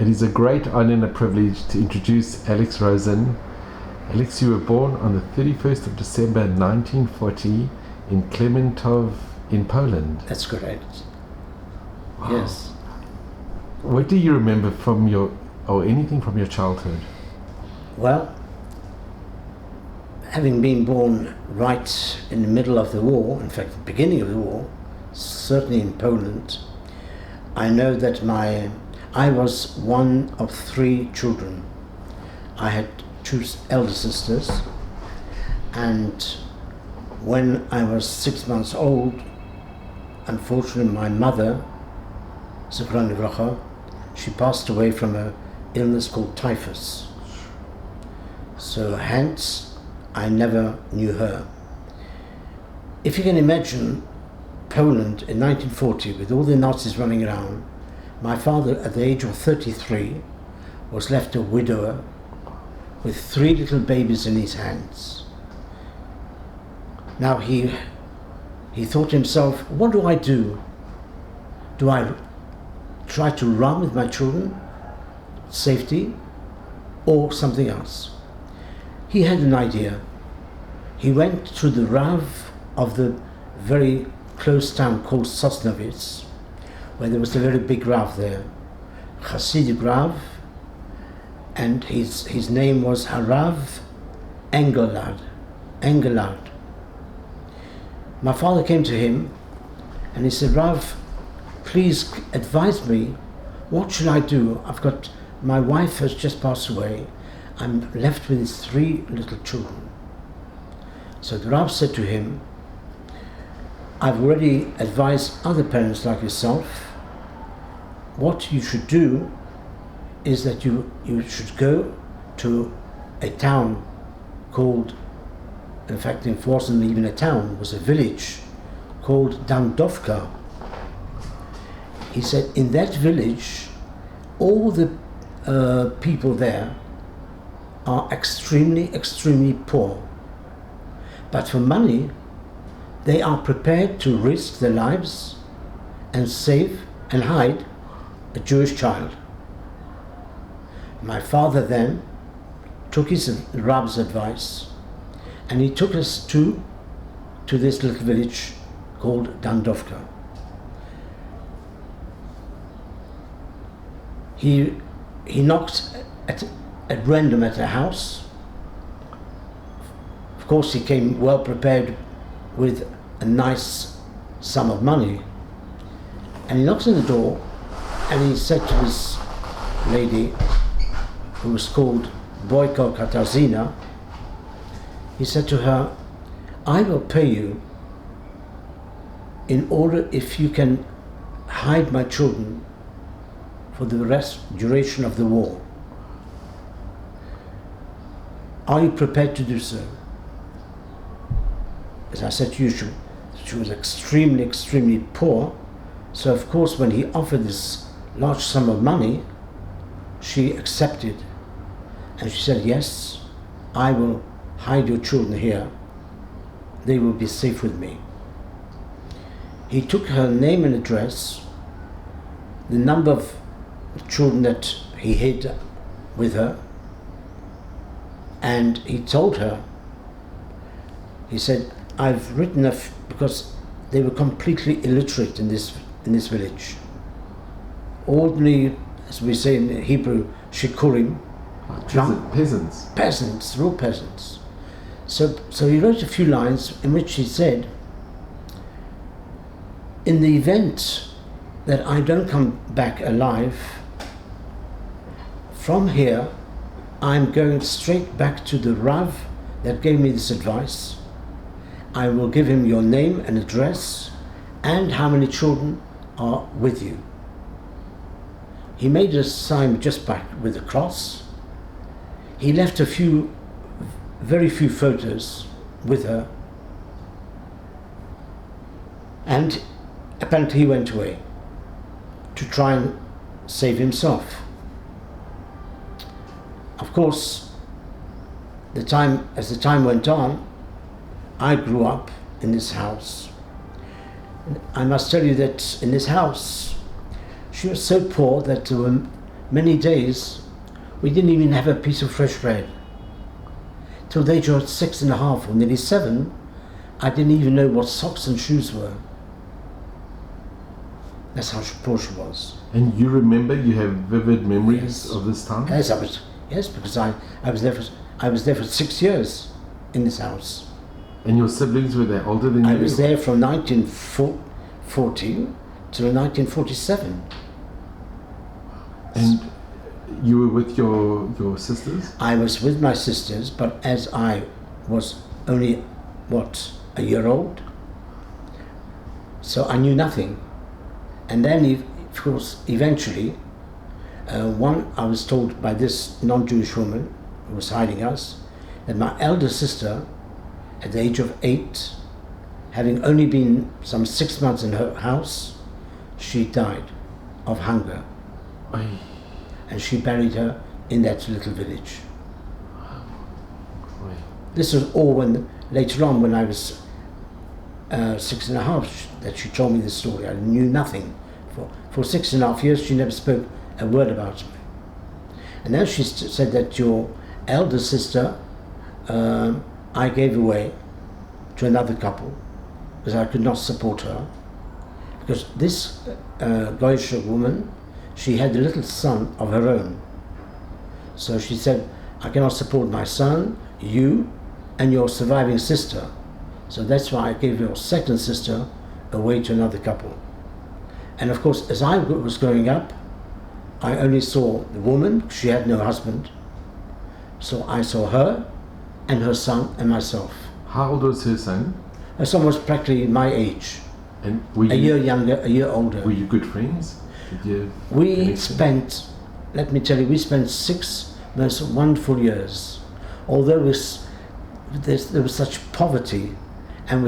It is a great honor and a privilege to introduce Alex Rosin. Alex, you were born on the 31st of December 1940 in Klementov in Poland. That's correct. Wow. Yes. What do you remember from anything from your childhood? Well, having been born right in the middle of the war, in fact, the beginning of the war, certainly in Poland, I know that I was one of 3 children. I had 2 elder sisters, and when I was 6 months old, unfortunately my mother, Zichron Livracha, she passed away from an illness called typhus. So hence, I never knew her. If you can imagine Poland in 1940 with all the Nazis running around, my father at the age of 33 was left a widower with 3 little babies in his hands. Now he thought to himself, what do I do? Do I try to run with my children, safety, or something else? He had an idea. He went to the Rav of the very close town called Sosnovitz, where there was a very big Rav there, Hasidic Rav, and his name was Harav Engelard. My father came to him and he said, Rav, please advise me, what should I do? My wife has just passed away. I'm left with these 3 little children. So the Rav said to him, I've already advised other parents like yourself. What you should do is that you should go to a town called, in fact it wasn't even a town, it was a village called Dandovka. He said, in that village, all the people there are extremely, extremely poor. But for money, they are prepared to risk their lives and save and hide a Jewish child. My father then took his Rab's advice and he took us to this little village called Dandovka. He knocked at random at a house. Of course, he came well prepared with a nice sum of money. And he knocked on the door and he said to this lady, who was called Boyko Katarzyna, he said to her, I will pay you in order if you can hide my children for the duration of the war. Are you prepared to do so? As I said to you, she was extremely, extremely poor. So of course, when he offered this large sum of money, she accepted. And she said, yes, I will hide your children here. They will be safe with me. He took her name and address, the number of children that he hid with her, and he told her, he said, I've written because they were completely illiterate in this village. Ordinary, as we say in Hebrew, shikurim, peasants, real peasants. So he wrote a few lines in which he said, in the event that I don't come back alive, from here I'm going straight back to the Rav that gave me this advice. I will give him your name and address and how many children are with you. He made a sign just back with a cross. He left very few photos with her, and apparently he went away to try and save himself. Of course, as the time went on, I grew up in this house. I must tell you that in this house, she was so poor that there were many days, we didn't even have a piece of fresh bread. Till the age of 6.5 or nearly 7, I didn't even know what socks and shoes were. That's how poor she was. And you remember, you have vivid memories Yes. of this time? Yes, because I was there for 6 years in this house. And your siblings, were they older than you? I was there from 1940 till 1947. And you were with your sisters? I was with my sisters, but as I was only, a year old, so I knew nothing. And then, of course, eventually, I was told by this non-Jewish woman who was hiding us, that my elder sister, at the age of 8, having only been some 6 months in her house, she died of hunger. Aye. And she buried her in that little village. Aye. This was all later on when I was 6.5, that she told me this story. I knew nothing. For 6.5 years she never spoke a word about me. And then she said that your elder sister I gave away to another couple because I could not support her. Because this Goyish woman, she had a little son of her own. So she said, I cannot support my son, you, and your surviving sister. So that's why I gave your second sister away to another couple. And of course, as I was growing up, I only saw the woman, she had no husband. So I saw her and her son and myself. How old was her son? Her son was practically my age. And were a year younger, a year older. Were you good friends? Did you we spent, let me tell you, we spent 6 most wonderful years. Although there was such poverty, and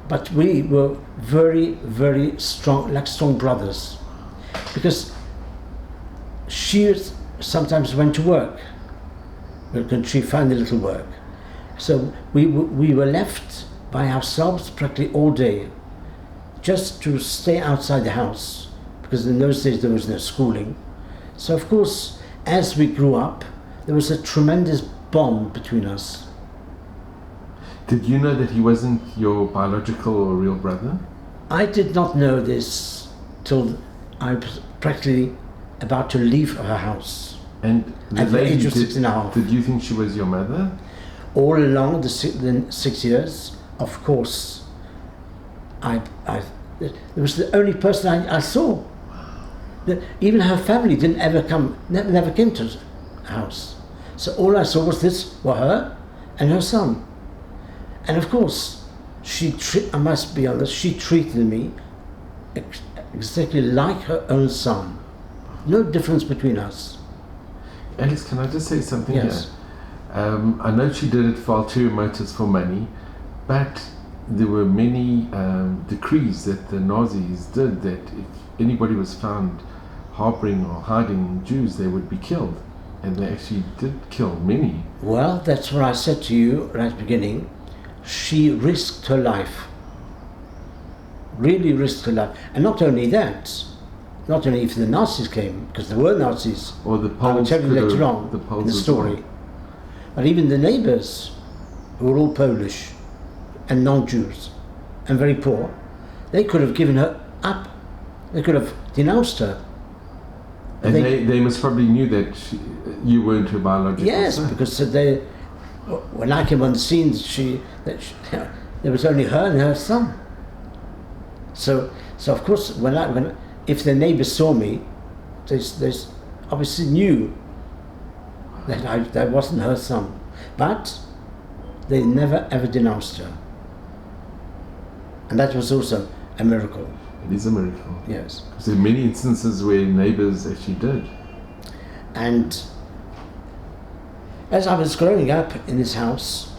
but we were very, very strong, like strong brothers. Because she sometimes went to work, but she found a little work. So we were left by ourselves practically all day, just to stay outside the house, because in those days there was no schooling. So of course, as we grew up, there was a tremendous bond between us. Did you know that he wasn't your biological or real brother? I did not know this till I was practically about to leave her house. And at the age of 6.5. Did you think she was your mother? All along the 6 years, of course, it was the only person I saw. Even her family didn't ever come, never came to the house. So all I saw was her and her son. And of course, I must be honest, she treated me exactly like her own son. No difference between us. Alice, can I just say something Yes. here? I know she did it for ulterior motives for money, but there were many decrees that the Nazis did that if anybody was found harboring or hiding Jews, they would be killed. And they actually did kill many. Well, that's what I said to you right at the beginning. She risked her life. Really risked her life. And not only that, not only if the Nazis came, because there were Nazis, Or the Poles. I will tell you later on Poles in the as story. well. But even the neighbors, who were all Polish and non-Jews and very poor, they could have given her up. They could have denounced her. And they must probably knew that you weren't her biological Yes, son. because when I came on the scene, there was only her and her son. So of course, if the neighbors saw me, they obviously knew that that wasn't her son. But they never ever denounced her. And that was also a miracle. It is a miracle. Yes. Because there are many instances where neighbors actually did. And as I was growing up in this house,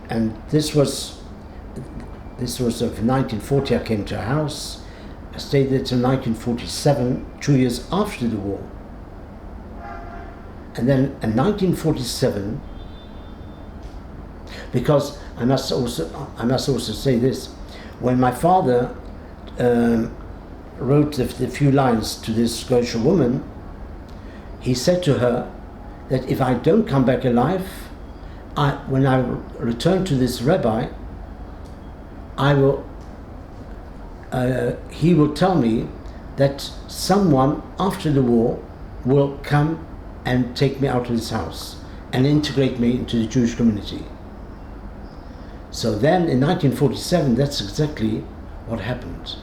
and this was of 1940, I came to a house. I stayed there till 1947, 2 years after the war. And then in 1947, because I must also say this, when my father wrote the few lines to this Goyish woman, he said to her that if I don't come back alive, when I return to this rabbi, he will tell me that someone after the war will come and take me out of this house and integrate me into the Jewish community. So then in 1947, that's exactly what happened.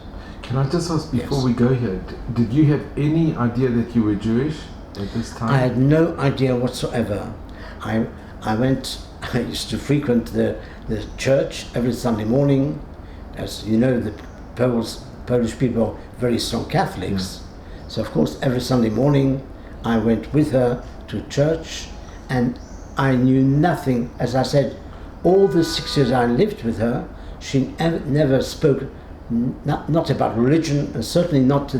Can I just ask, before Yes. we go here, did you have any idea that you were Jewish at this time? I had no idea whatsoever. I used to frequent the church every Sunday morning. As you know, the Polish people are very strong Catholics. So of course every Sunday morning I went with her to church, and I knew nothing. As I said, all the 6 years I lived with her, she never spoke not about religion, and certainly not to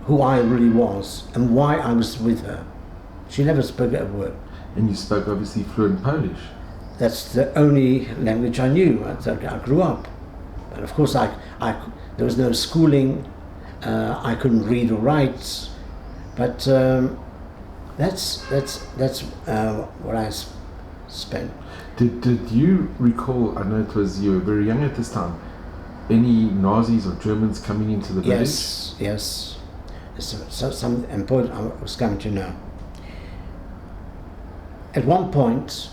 who I really was and why I was with her. She never spoke a word. And you spoke obviously fluent Polish. That's the only language I knew. I grew up, but of course there was no schooling. I couldn't read or write, but that's what I spent. Did you recall? I know it was, you were very young at this time, any Nazis or Germans coming into the village? Yes. So some important I was coming to know. At one point,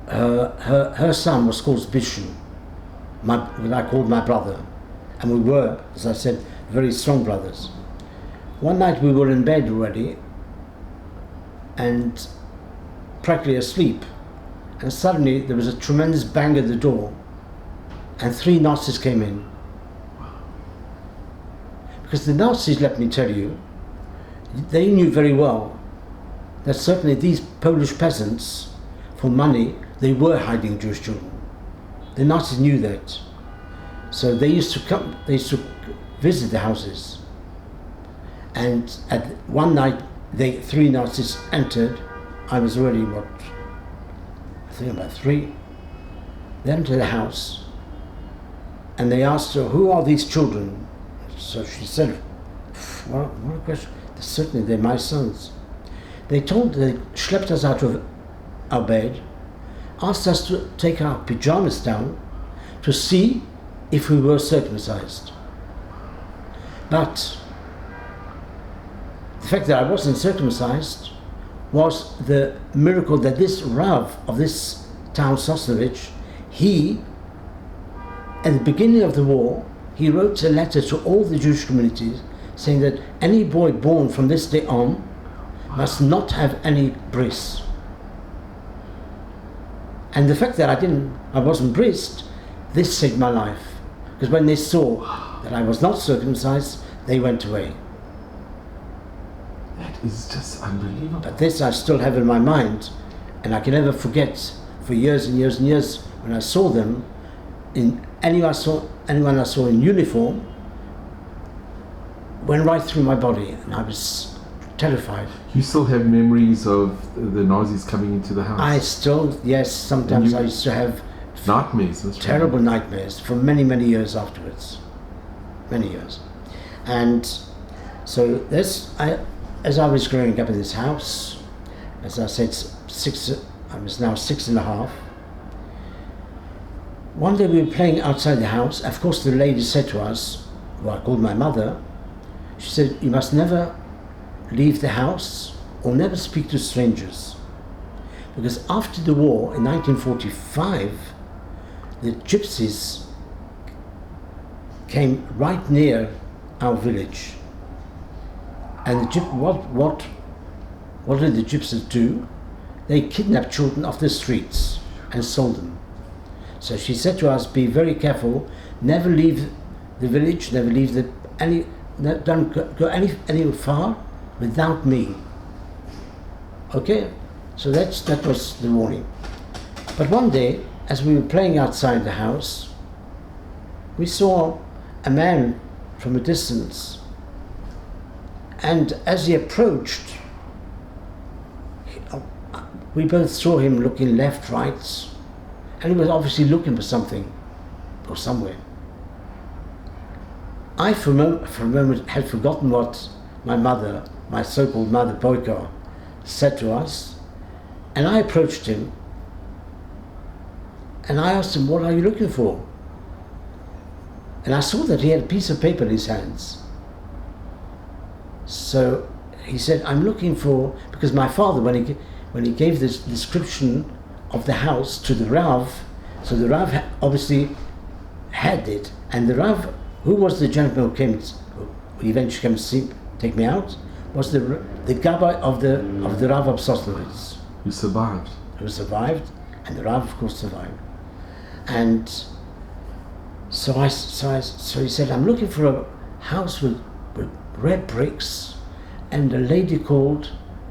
her son was called Bishu, what I called my brother, and we were, as I said, very strong brothers. One night we were in bed already, and practically asleep, and suddenly there was a tremendous bang at the door, and 3 Nazis came in. Because the Nazis, let me tell you, they knew very well that certainly these Polish peasants, for money, they were hiding Jewish children. The Nazis knew that. So they used to visit the houses. And at one night, 3 Nazis entered. I was already, I think about 3. They entered the house, and they asked her, "Who are these children?" So she said, what a question. Certainly they're my sons. They schlepped us out of our bed, asked us to take our pajamas down to see if we were circumcised. But the fact that I wasn't circumcised was the miracle that this Rav of this town, Sosnovich, he, at the beginning of the war, he wrote a letter to all the Jewish communities saying that any boy born from this day on must not have any bris. And the fact that I wasn't brised, this saved my life. Because when they saw that I was not circumcised, they went away. That is just unbelievable. But this I still have in my mind, and I can never forget for years and years and years when I saw them. Anyone I saw in uniform went right through my body, and I was terrified. You still have memories of the Nazis coming into the house? Yes, sometimes I used to have nightmares. Terrible nightmares for many, many years afterwards. Many years. And so as I was growing up in this house, as I said, I was now 6.5. One day we were playing outside the house. Of course, the lady said to us, who I called my mother, she said, "You must never leave the house or never speak to strangers." Because after the war in 1945, the gypsies came right near our village. And what did the gypsies do? They kidnapped children off the streets and sold them. So she said to us, "Be very careful, never leave the village, never leave don't go any far without me." Okay, so that was the warning. But one day, as we were playing outside the house, we saw a man from a distance, and as he approached, we both saw him looking left, right, and he was obviously looking for something or somewhere. I, for a moment, had forgotten what my mother, my so-called mother, Boyko, said to us. And I approached him and I asked him, what are you looking for? And I saw that he had a piece of paper in his hands. So he said, I'm looking for, because my father, when he gave this description of the house to the Rav, so the Rav obviously had it, and the Rav, who was the gentleman who eventually came to take me out, was the Gabbai of the Rav of Sosnovitz. Who survived. Who survived, and the Rav of course survived. And so he said, I'm looking for a house with red bricks and a lady called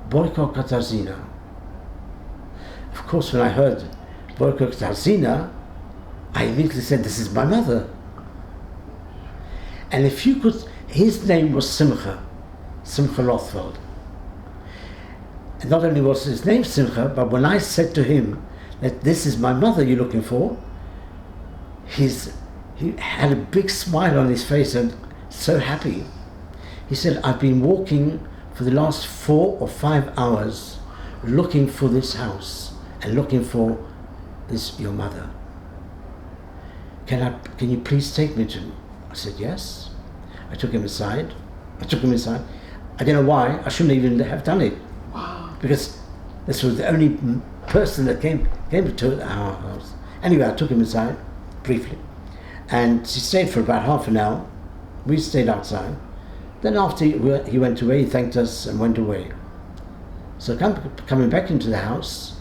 Boyko Katarzyna. Of course, when I heard Boyko Katarzyna, I immediately said, this is my mother. And if you could, his name was Simcha Rothfeld. And not only was his name Simcha, but when I said to him that this is my mother you're looking for, he had a big smile on his face and so happy. He said, I've been walking for the last 4 or 5 hours looking for this house and looking for your mother. Can you please take me to him? I said, yes. I took him aside. I don't know why. I shouldn't even have done it. Wow. Because this was the only person that came to our house. Anyway, I took him aside briefly. And he stayed for about half an hour. We stayed outside. Then after he went away, he thanked us and went away. So coming back into the house,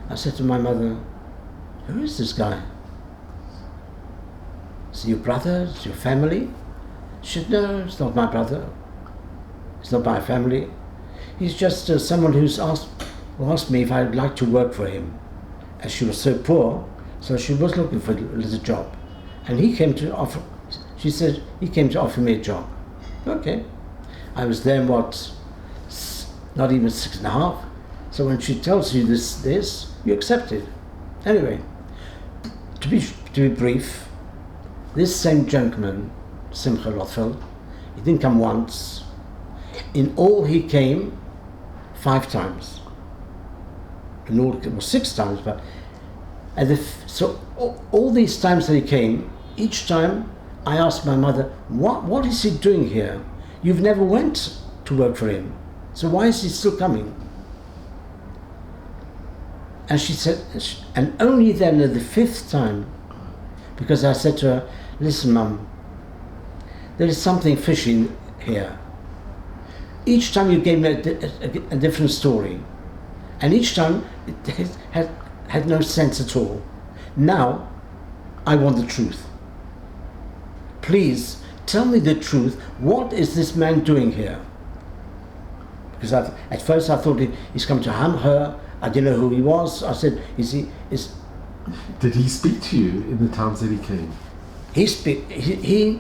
I said to my mother, who is this guy? Is it your brother? Is it your family? She said, no, it's not my brother. It's not my family. He's just someone who asked me if I'd like to work for him. As she was so poor, so she was looking for a little job. And he came to offer me a job. Okay. I was there, not even 6.5. So when she tells you this, you accept it. Anyway, to be brief, this same gentleman, Simcha Rothfeld, he didn't come once. In all, he came 5 times. In all, it was 6 times, but so all these times that he came, each time I asked my mother, what is he doing here? You've never went to work for him, so why is he still coming? And she said, and only then at the 5th time, because I said to her, listen, Mum, there is something fishy here. Each time you gave me a different story, and each time it had no sense at all. Now, I want the truth. Please, tell me the truth. What is this man doing here? Because at first I thought he's come to harm her. I didn't know who he was. I said, Did he speak to you in the times that he came? He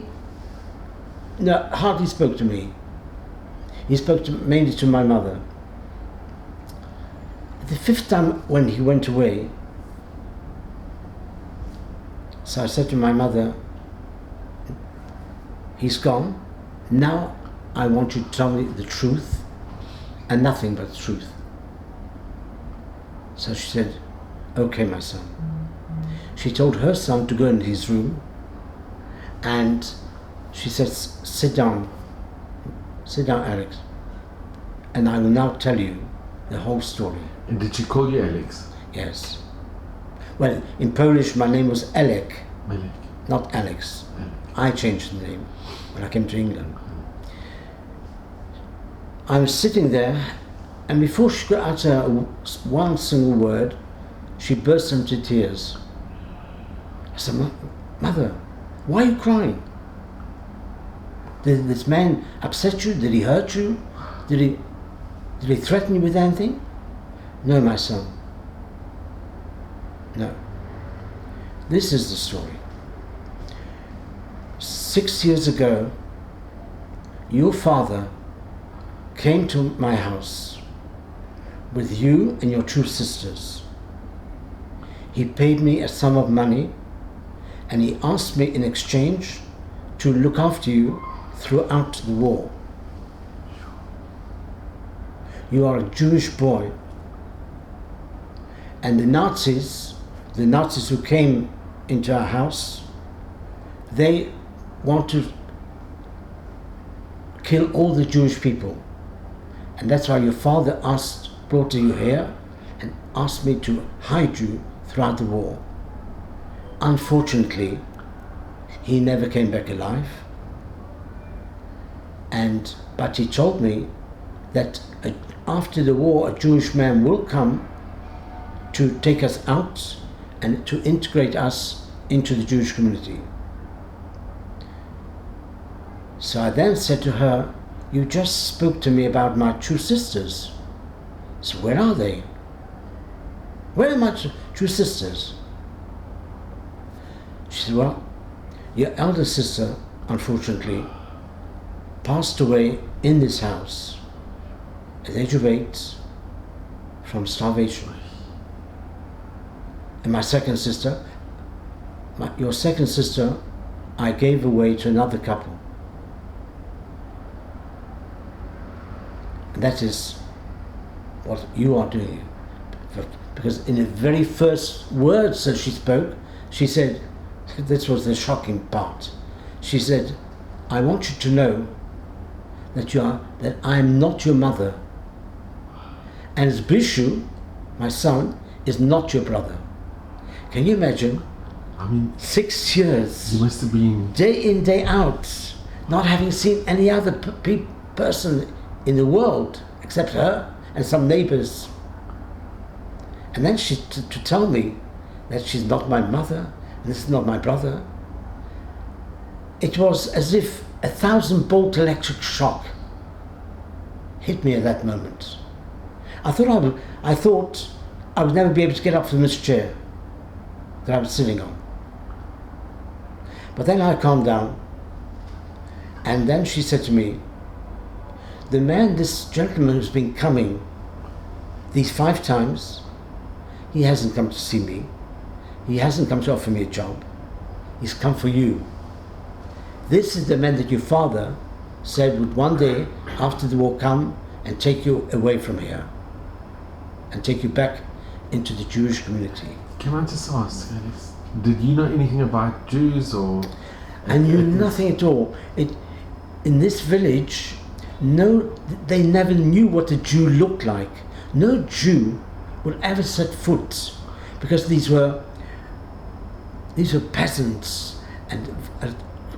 hardly spoke to me. He spoke mainly to my mother. The 5th time when he went away, so I said to my mother, he's gone. Now I want you to tell me the truth and nothing but the truth. So she said, okay, my son. She told her son to go in his room and she said, sit down, Alex, and I will now tell you the whole story. And did she call you Alex? Yes. Well, in Polish my name was Elek, not Alex. I changed the name when I came to England. I was sitting there, and before she could utter one single word, she burst into tears. I said, Mother, why are you crying? Did this man upset you? Did he hurt you? Did he threaten you with anything? No, my son. No. This is the story. 6 years ago, your father came to my house with you and your 2 sisters. He paid me a sum of money and he asked me in exchange to look after you throughout the war. You are a Jewish boy. And the Nazis who came into our house, they want to kill all the Jewish people. And that's why your father brought you here and asked me to hide you throughout the war. Unfortunately, he never came back alive. But he told me that after the war, a Jewish man will come to take us out and to integrate us into the Jewish community. So I then said to her, you just spoke to me about my two sisters. So where are they? Where are my two sisters? She said, well, your elder sister, unfortunately, passed away in this house at the age of 8 from starvation. And my second sister, your second sister, I gave away to another couple. And that is what you are doing. Because in the very first words that she spoke, she said, this was the shocking part. She said, I want you to know that I am not your mother. And Bishu, my son, is not your brother. Can you imagine? I mean, 6 years. You must have been day in, day out, not having seen any other person in the world except her and some neighbors. And then she to tell me that she's not my mother and this is not my brother. It was as if a 1,000-volt electric shock hit me at that moment. I thought I would never be able to get up from this chair that I was sitting on. But then I calmed down, and then she said to me, this gentleman who's been coming these 5 times, he hasn't come to see me. He hasn't come to offer me a job. He's come for you. This is the man that your father said would one day, after the war, come and take you away from here and take you back into the Jewish community. Can I just ask, did you know anything about Jews or? I knew nothing at all. In this village, they never knew what a Jew looked like. No Jew would ever set foot, because these were peasants and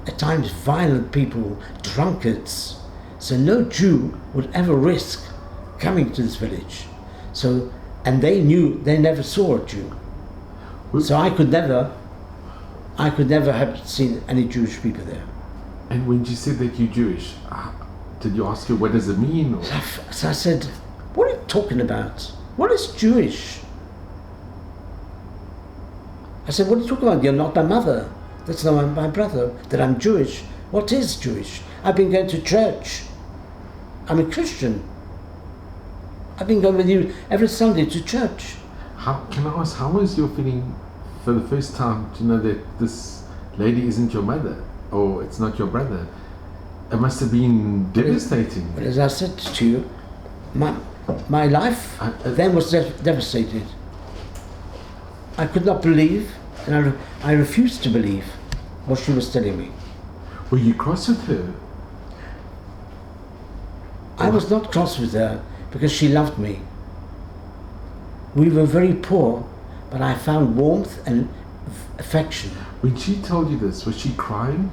at times violent people, drunkards. So no Jew would ever risk coming to this village. And they never saw a Jew. So I could never have seen any Jewish people there. And when you said that you're Jewish, did you ask her what does it mean? Or? So I said, what are you talking about? What is Jewish? I said, what are you talking about? You're not my mother. That's not my brother. That I'm Jewish. What is Jewish? I've been going to church. I'm a Christian. I've been going with you every Sunday to church. Can I ask, how was your feeling for the first time to know that this lady isn't your mother or it's not your brother? It must have been devastating. But as I said to you, my life then was devastated. I could not believe, and I refused to believe what she was telling me. Were you cross with her? I was not cross with her because she loved me. We were very poor, but I found warmth and affection. When she told you this, was she crying?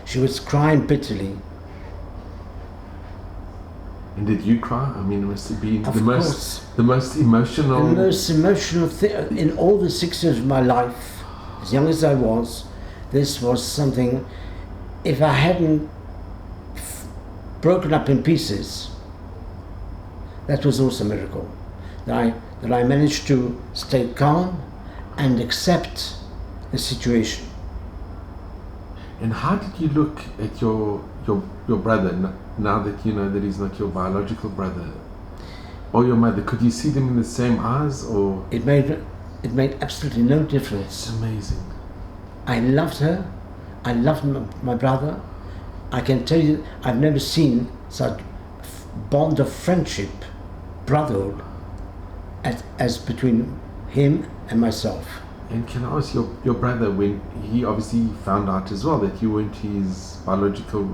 She was crying bitterly. And did you cry? I mean, it must have been the most emotional... The most emotional thing in all the 6 years of my life, as young as I was, this was something, if I hadn't broken up in pieces, that was also a miracle. That I managed to stay calm and accept the situation. And how did you look at your brother now that you know that he's not your biological brother or your mother? Could you see them in the same eyes, or? It made absolutely no difference. It's amazing. I loved her. I loved my brother. I can tell you, I've never seen such bond of friendship, brotherhood, as between him and myself. And can I ask your brother, when he obviously found out as well that you weren't his biological,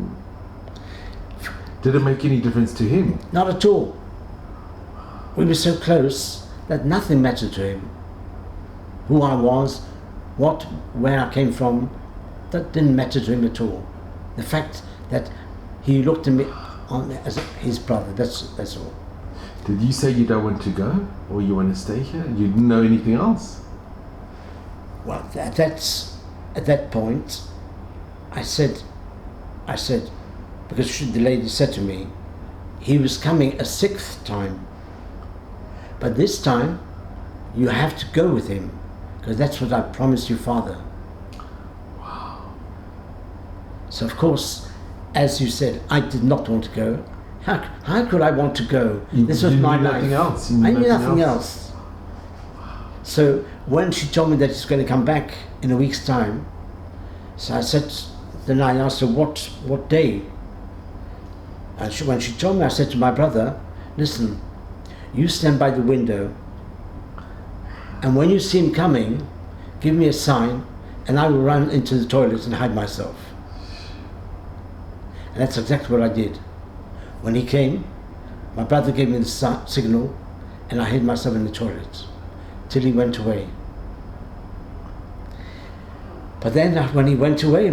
did it make any difference to him? Not at all. We were so close that nothing mattered to him. Who I was, where I came from, that didn't matter to him at all. The fact that he looked at me as his brother, that's all. Did you say you don't want to go, or you want to stay here? You didn't know anything else? Well, at that point, I said, because the lady said to me, he was coming a 6th time, but this time you have to go with him, because that's what I promised you, Father. Wow. So of course, as you said, I did not want to go. How could I want to go? This was my life. Nothing else. I knew nothing else. So when she told me that he's going to come back in a week's time, so I said, then I asked her what day. And when she told me, I said to my brother, listen, you stand by the window, and when you see him coming, give me a sign, and I will run into the toilet and hide myself. And that's exactly what I did. When he came, my brother gave me the signal, and I hid myself in the toilet till he went away. But then when he went away,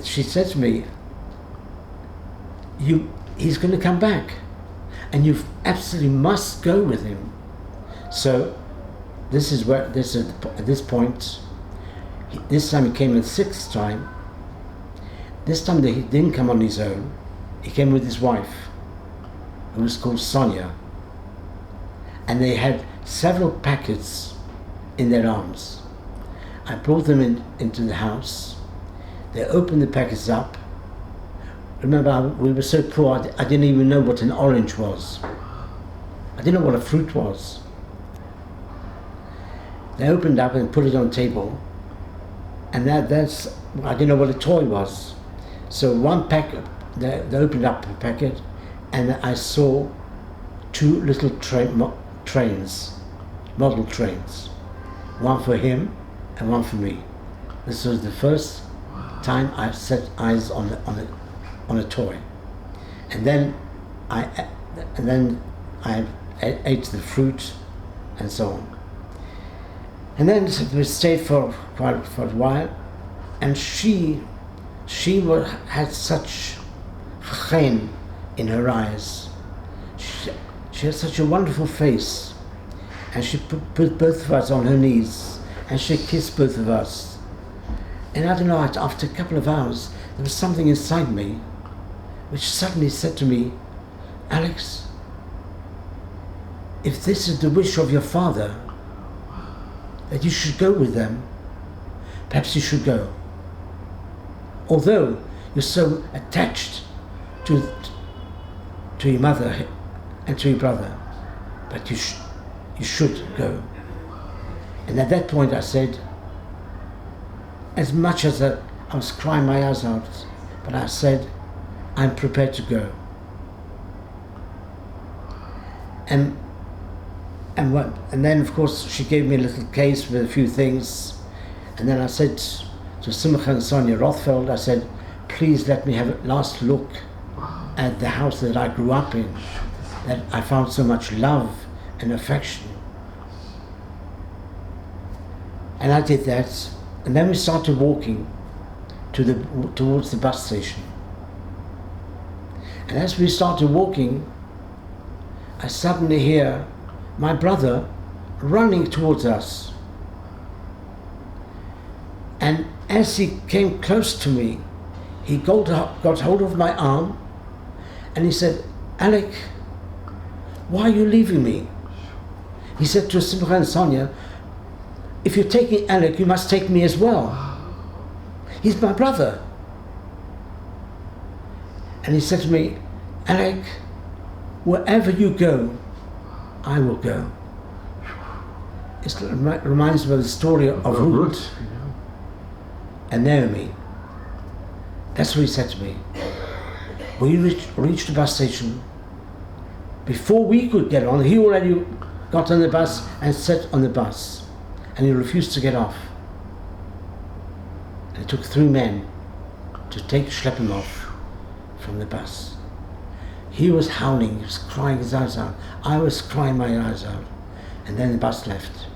she said to me, he's going to come back, and you absolutely must go with him. So this is at this point, this time he came the 6th time. This time he didn't come on his own. He came with his wife, who was called Sonia, and they had several packets in their arms. I brought them into the house. They opened the packets up. Remember, we were so poor, I didn't even know what an orange was. I didn't know what a fruit was. They opened up and put it on the table, and I didn't know what a toy was. So one packet, they opened up a packet, and I saw 2 little trains, model trains, one for him and one for me. This was the first time I set eyes on a toy, and then I ate the fruit and so on. And then we stayed for a while, and she had such chen in her eyes. She had such a wonderful face, and she put both of us on her knees, and she kissed both of us. And I don't know, after a couple of hours, there was something inside me which suddenly said to me, Alex, if this is the wish of your father, that you should go with them, perhaps you should go. Although you're so attached to your mother and to your brother, but you should go. And at that point I said, as much as I was crying my eyes out, but I said, I'm prepared to go. And then of course she gave me a little case with a few things, and then I said to Simcha and Sonia Rothfeld, I said, please let me have a last look at the house that I grew up in, that I found so much love and affection. And I did that, and then we started walking towards the bus station. And as we started walking, I suddenly hear my brother running towards us. And as he came close to me, he got hold of my arm, and he said, Alec, why are you leaving me? He said to Simcha and Sonia, if you're taking Alec, you must take me as well. He's my brother. And he said to me, Alec, wherever you go, I will go. It reminds me of the story of Ruth and Naomi. That's what he said to me. We reached the bus station. Before we could get on, he already got on the bus and sat on the bus. And he refused to get off. And it took 3 men to schlep him off from the bus. He was howling, he was crying his eyes out. I was crying my eyes out. And then the bus left.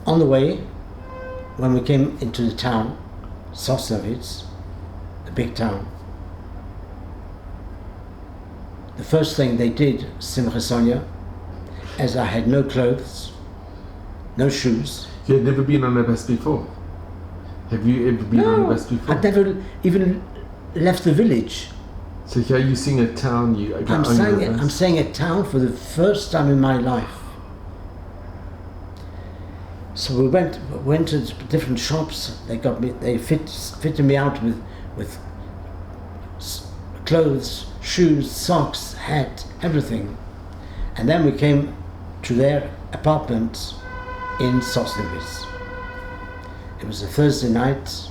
On the way, when we came into the town, Sosnovitz, the big town, the first thing they did, Simcha Sonia, as I had no clothes, no shoes. You had never been on a bus before? Have you ever been on a bus before? I'd never even left the village. So here you're seeing a town, I'm saying a town for the first time in my life. So we went to different shops. They fitted me out with clothes, shoes, socks, hat, everything. And then we came to their apartment in Sosnovitz. It was a Thursday night,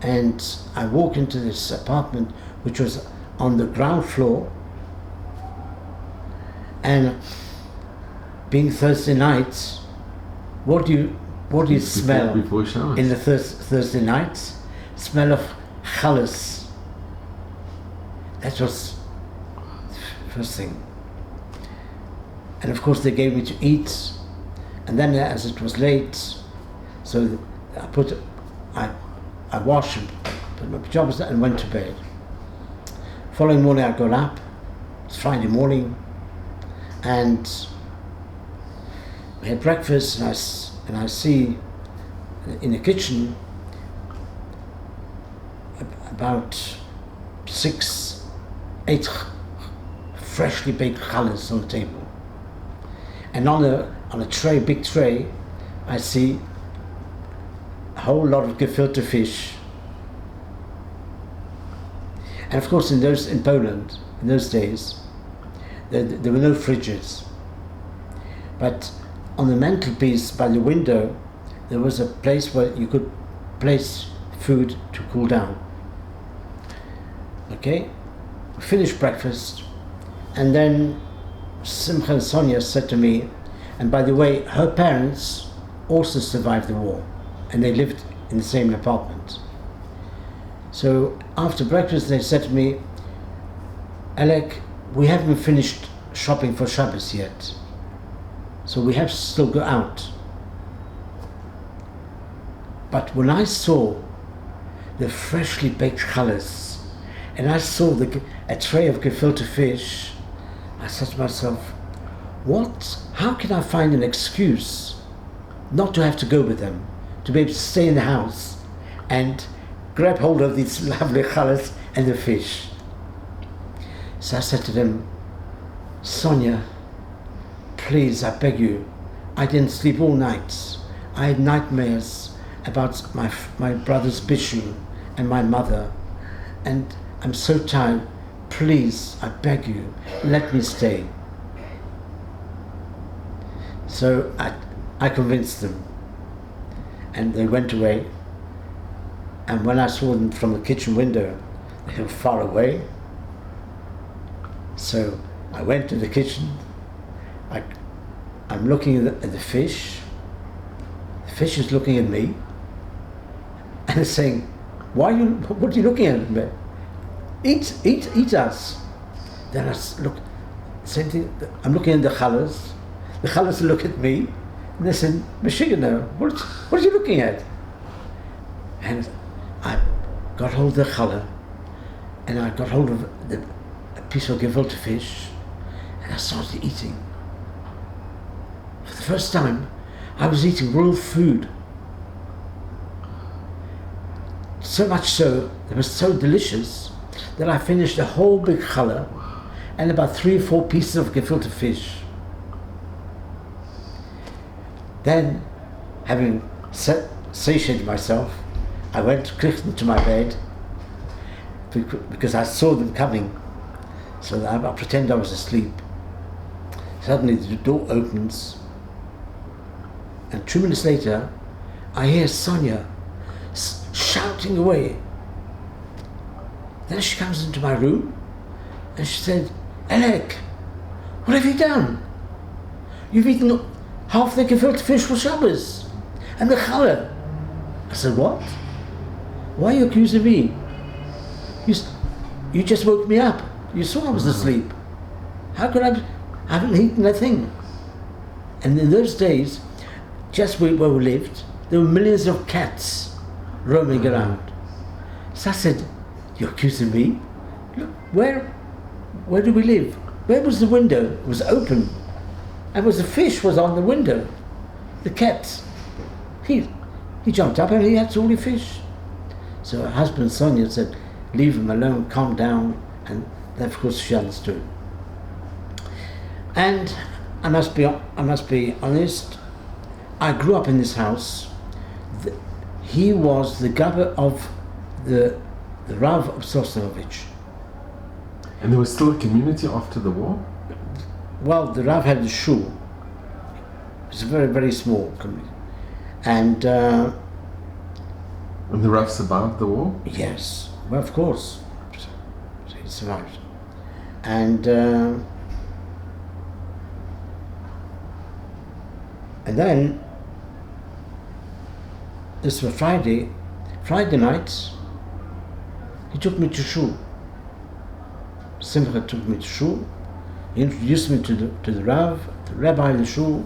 and I walked into this apartment, which was on the ground floor. And being Thursday night, what do you smell before showers? In the Thursday night? Smell of challis. That was the first thing. And of course they gave me to eat. And then as it was late, so I washed and put my pajamas on and went to bed. Following morning I got up, it's Friday morning, and we had breakfast, and I see in the kitchen about 6, 8 freshly baked challahs on the table. And on a tray, big tray, I see a whole lot of gefilte fish. And of course in Poland, in those days, there were no fridges. But on the mantelpiece by the window, there was a place where you could place food to cool down. Okay, we finished breakfast, and then Simcha and Sonia said to me, and by the way, her parents also survived the war, and they lived in the same apartment. So after breakfast they said to me, Alec, we haven't finished shopping for Shabbos yet, so we have to still go out. But when I saw the freshly baked challahs, and I saw a tray of gefilte fish, I said to myself, how can I find an excuse not to have to go with them, to be able to stay in the house and grab hold of these lovely challahs and the fish? So I said to them, Sonia, please, I beg you, I didn't sleep all night. I had nightmares about my brother's Bishu and my mother, and I'm so tired. Please, I beg you, let me stay. So I convinced them, and they went away. And when I saw them from the kitchen window, they were far away. So I went to the kitchen. I'm looking at the fish. The fish is looking at me, and it's saying, what are you looking at me? Eat us. Then I look, same thing, I'm looking at the challahs. The challahs look at me, and they said, Meshigana, what are you looking at? And I got hold of the challah, and I got hold of a piece of gefilte fish, and I started eating. For the first time, I was eating real food. So much so, it was so delicious that I finished a whole big challah and about 3 or 4 pieces of gefilte fish. Then, having satiated myself, I went quickly to my bed because I saw them coming, so I pretended I was asleep. Suddenly the door opens, and 2 minutes later I hear Sonia shouting away, Then she comes into my room and she said, Alec, what have you done? You've eaten half the gefilte fish for Shabbos and the challah. I said, what? Why are you accusing me? You just woke me up. You saw I was asleep. How could I haven't eaten a thing? And in those days, just where we lived, there were millions of cats roaming around. So I said, you're accusing me? Look, where do we live? Where was the window? It was open. And the fish was on the window. The cats. He jumped up and he had all the fish. So her husband Sonia said, leave him alone, calm down, and then of course she understood. And I must be honest, I grew up in this house. He was the Gabba of the Rav of Sosnovich. And there was still a community after the war? Well, the Rav had the shul. It's a very, very small community. And the Rav survived the war? Yes, well, of course. He survived. And then, this was Friday nights, he took me to shul. Simcha took me to shul. He introduced me to the Rav, the Rabbi in the shul,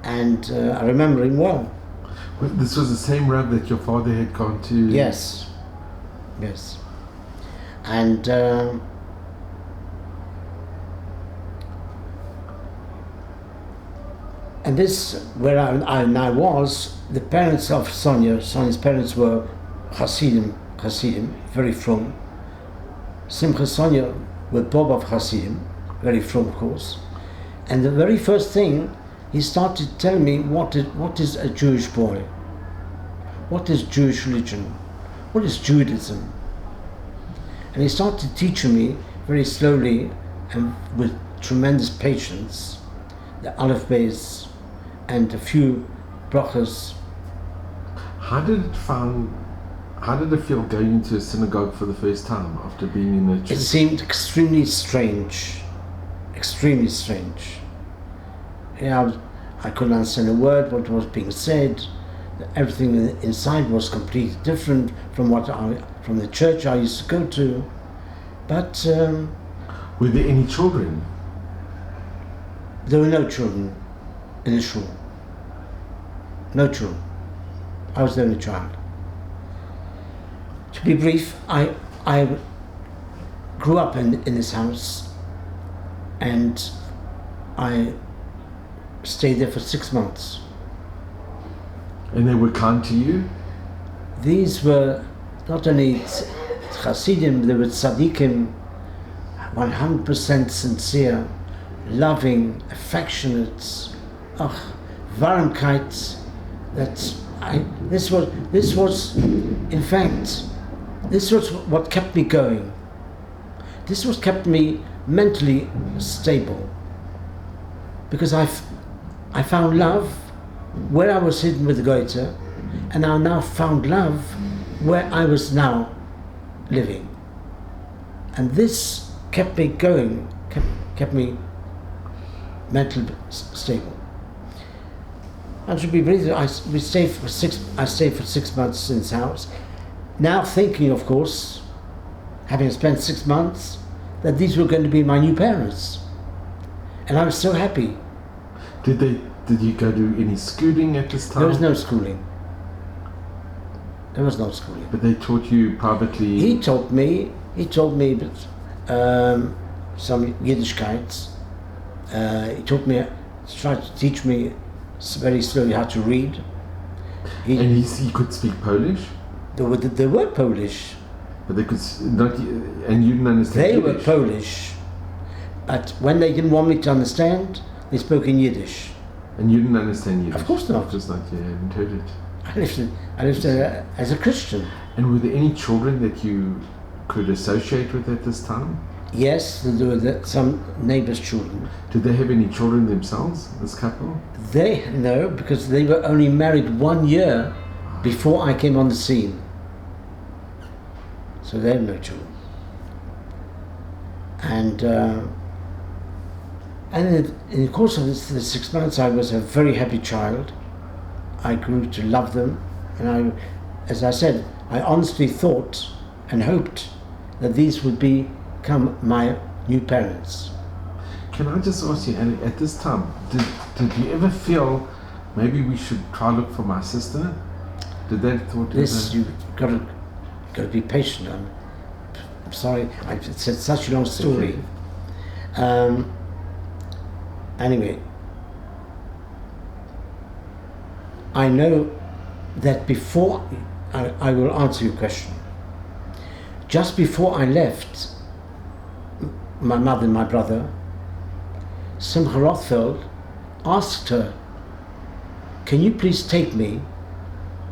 and I remember him well. Well, this was the same Rav that your father had gone to? Yes. And this, where I now was, the parents of Sonia's parents were Hasidim, very from. Simcha Sonia were Bob of Hasidim, very from, of course. And the very first thing, he started telling me what is a Jewish boy, what is Jewish religion, what is Judaism. And he started teaching me very slowly and with tremendous patience the Aleph Beis and a few brachas. How did it feel going into a synagogue for the first time after being in a church? It seemed extremely strange. Yeah, I couldn't understand a word what was being said. Everything inside was completely different from from the church I used to go to. But were there any children? There were no children in the shul. No children. I was the only child. To be brief, I grew up in this house, and I stayed there for 6 months. And they were kind to you? These were not only Hasidim, they were tzaddikim, 100% sincere, loving, affectionate, warmkeit. This was what kept me going. This was kept me mentally stable, because I found love where I was hidden with the Goethe, and I now found love where I was now living. And this kept me going, kept me mentally stable. And to be brief, I stayed for 6 months in this house, now thinking, of course, having spent 6 months, that these were going to be my new parents. And I was so happy. Did you go to any schooling at this time? There was no schooling. But they taught you privately? He taught me some Yiddishkeit. He tried to teach me very slowly how to read. And he could speak Polish? They were Polish. But they could not, and you didn't understand They Yiddish? were Polish. But when they didn't want me to understand, they spoke in Yiddish. And you didn't understand Yiddish? Of course not. Just like you hadn't heard it. I lived as a Christian. And were there any children that you could associate with at this time? Yes, there were some neighbors' children. Did they have any children themselves, this couple? No, because they were only married 1 year before I came on the scene. So they have no children. And in the course of the 6 months, I was a very happy child. I grew to love them, and as I said, I honestly thought and hoped that these would become my new parents. Can I just ask you, Annie, at this time, did you ever feel maybe we should try look for my sister? Did that thought? You've got to be patient. I'm sorry, it's such a long story. Anyway, I know that before I will answer your question. Just before I left my mother and my brother, Simcha Rothfeld asked her, "Can you please take me,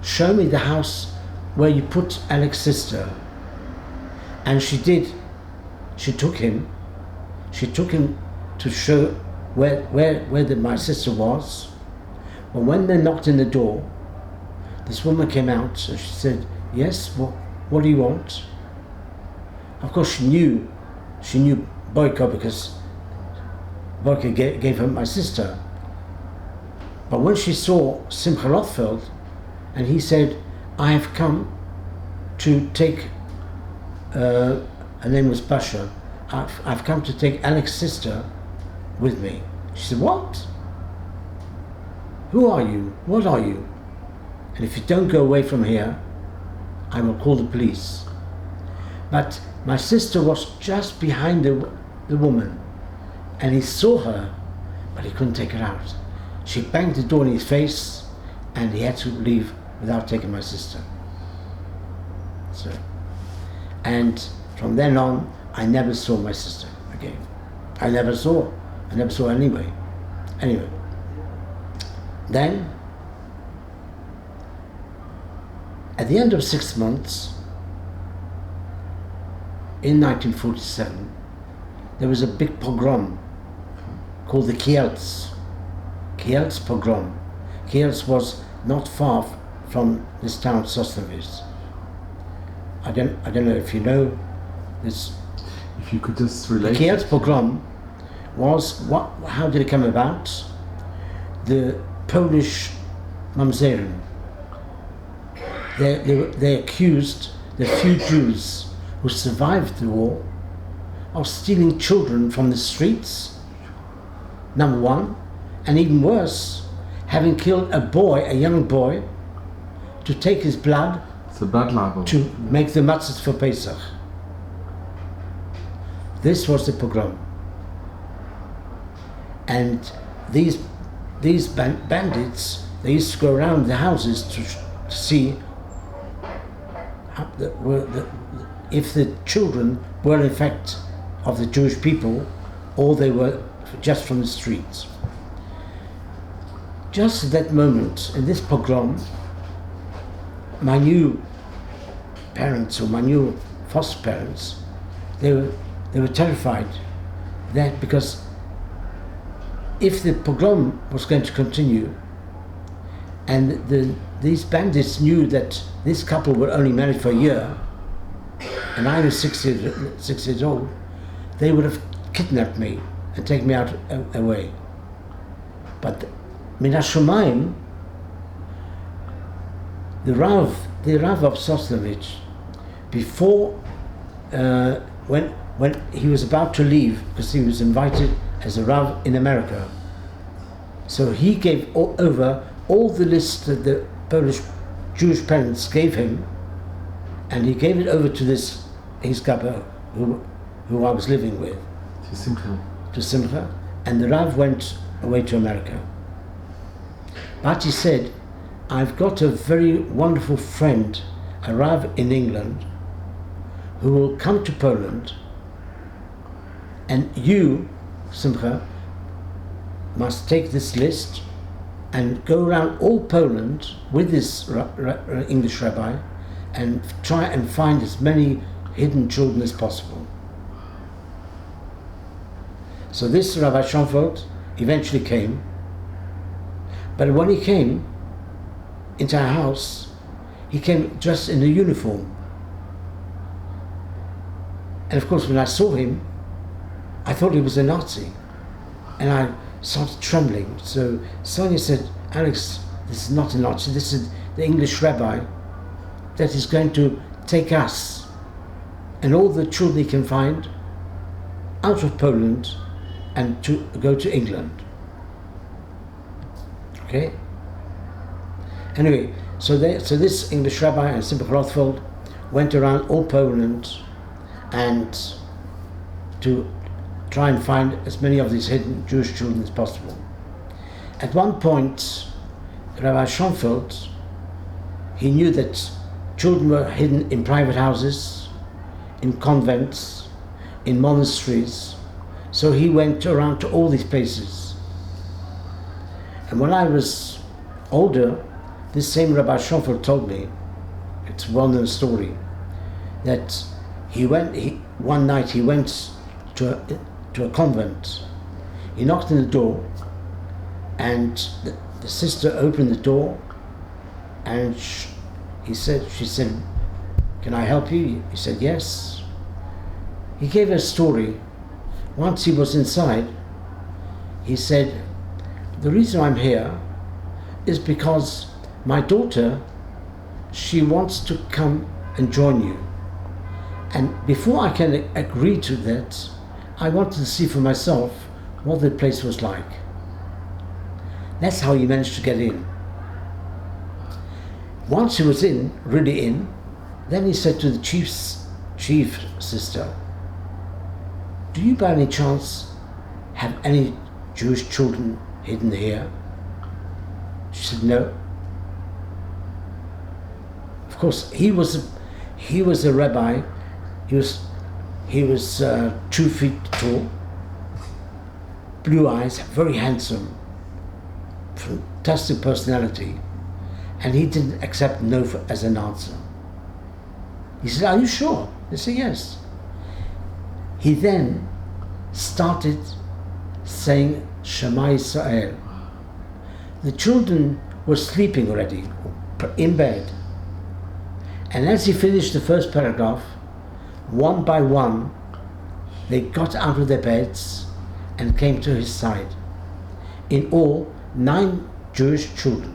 show me the house where you put Alex's sister?" And she did. She took him to show where my sister was. But when they knocked in the door, this woman came out and she said, "Yes, what do you want?" Of course she knew Boyko, because Boyko gave her my sister. But when she saw Simcha Rothfeld, and he said, "I have come to take," her name was Basha, "I've come to take Alex's sister with me." She said, "What? Who are you? What are you? And if you don't go away from here, I will call the police." But my sister was just behind the woman, and he saw her, but he couldn't take her out. She banged the door in his face, and he had to leave without taking my sister. So, and from then on, I never saw my sister again. I never saw her anyway. Anyway, then, at the end of 6 months, in 1947, there was a big pogrom called the Kielce pogrom. Kielce was not far from this town Sosnowiec. I don't know if you know this. If you could just relate. The Kielce pogrom was how did it come about? The Polish mamzerim, they accused the few Jews who survived the war of stealing children from the streets, number one, and even worse, having killed a young boy, to take his blood. It's a blood libel. To make the matzahs for Pesach. This was the pogrom. And these bandits, they used to go around the houses to see if the children were in fact of the Jewish people, or they were just from the streets. Just at that moment, in this pogrom, my new parents, or my new foster parents, they were terrified that, because if the pogrom was going to continue, and these bandits knew that this couple were only married for a year, and I was 6 years old, they would have kidnapped me and taken me out away. But Min HaShamayim, the Rav of Sosnowiec, before when he was about to leave, because he was invited as a Rav in America, so he gave over all the lists that the Polish Jewish parents gave him, and he gave it over to his Gabba, who I was living with, to Simcha, and the Rav went away to America. But he said, "I've got a very wonderful friend, a Rav in England, who will come to Poland, and you, Simcha, must take this list and go around all Poland with this English rabbi and try and find as many hidden children as possible." So this Rabbi Schonfeld eventually came, but when he came into our house, he came dressed in a uniform. And of course, when I saw him, I thought he was a Nazi. And I started trembling. So Sonia said, Alex, this is not a Nazi, this is the English rabbi that is going to take us and all the children he can find out of Poland and to go to England. Okay? Anyway, so this English rabbi and Simcha Rothfeld went around all Poland and to try and find as many of these hidden Jewish children as possible. At one point, Rabbi Schonfeld, he knew that children were hidden in private houses, in convents, in monasteries, so he went around to all these places. And when I was older, this same Rabbi Schonfeld told me, it's a well-known story, that one night he went to a convent. He knocked on the door, and the sister opened the door, and she said, "Can I help you?" He said, "Yes." He gave her a story. Once he was inside, he said, "The reason I'm here is because my daughter, she wants to come and join you. And before I can agree to that, I wanted to see for myself what the place was like." That's how he managed to get in. Once he was really in, then he said to the chief sister, "Do you by any chance have any Jewish children hidden here?" She said, "No." Of course, he was a rabbi. He was 2 feet tall, blue eyes, very handsome, fantastic personality, and he didn't accept no as an answer. He said, "Are you sure?" They said, "Yes." He then started saying Shema Yisrael. The children were sleeping already, in bed. And as he finished the first paragraph, one by one, they got out of their beds and came to his side. In all, 9 Jewish children,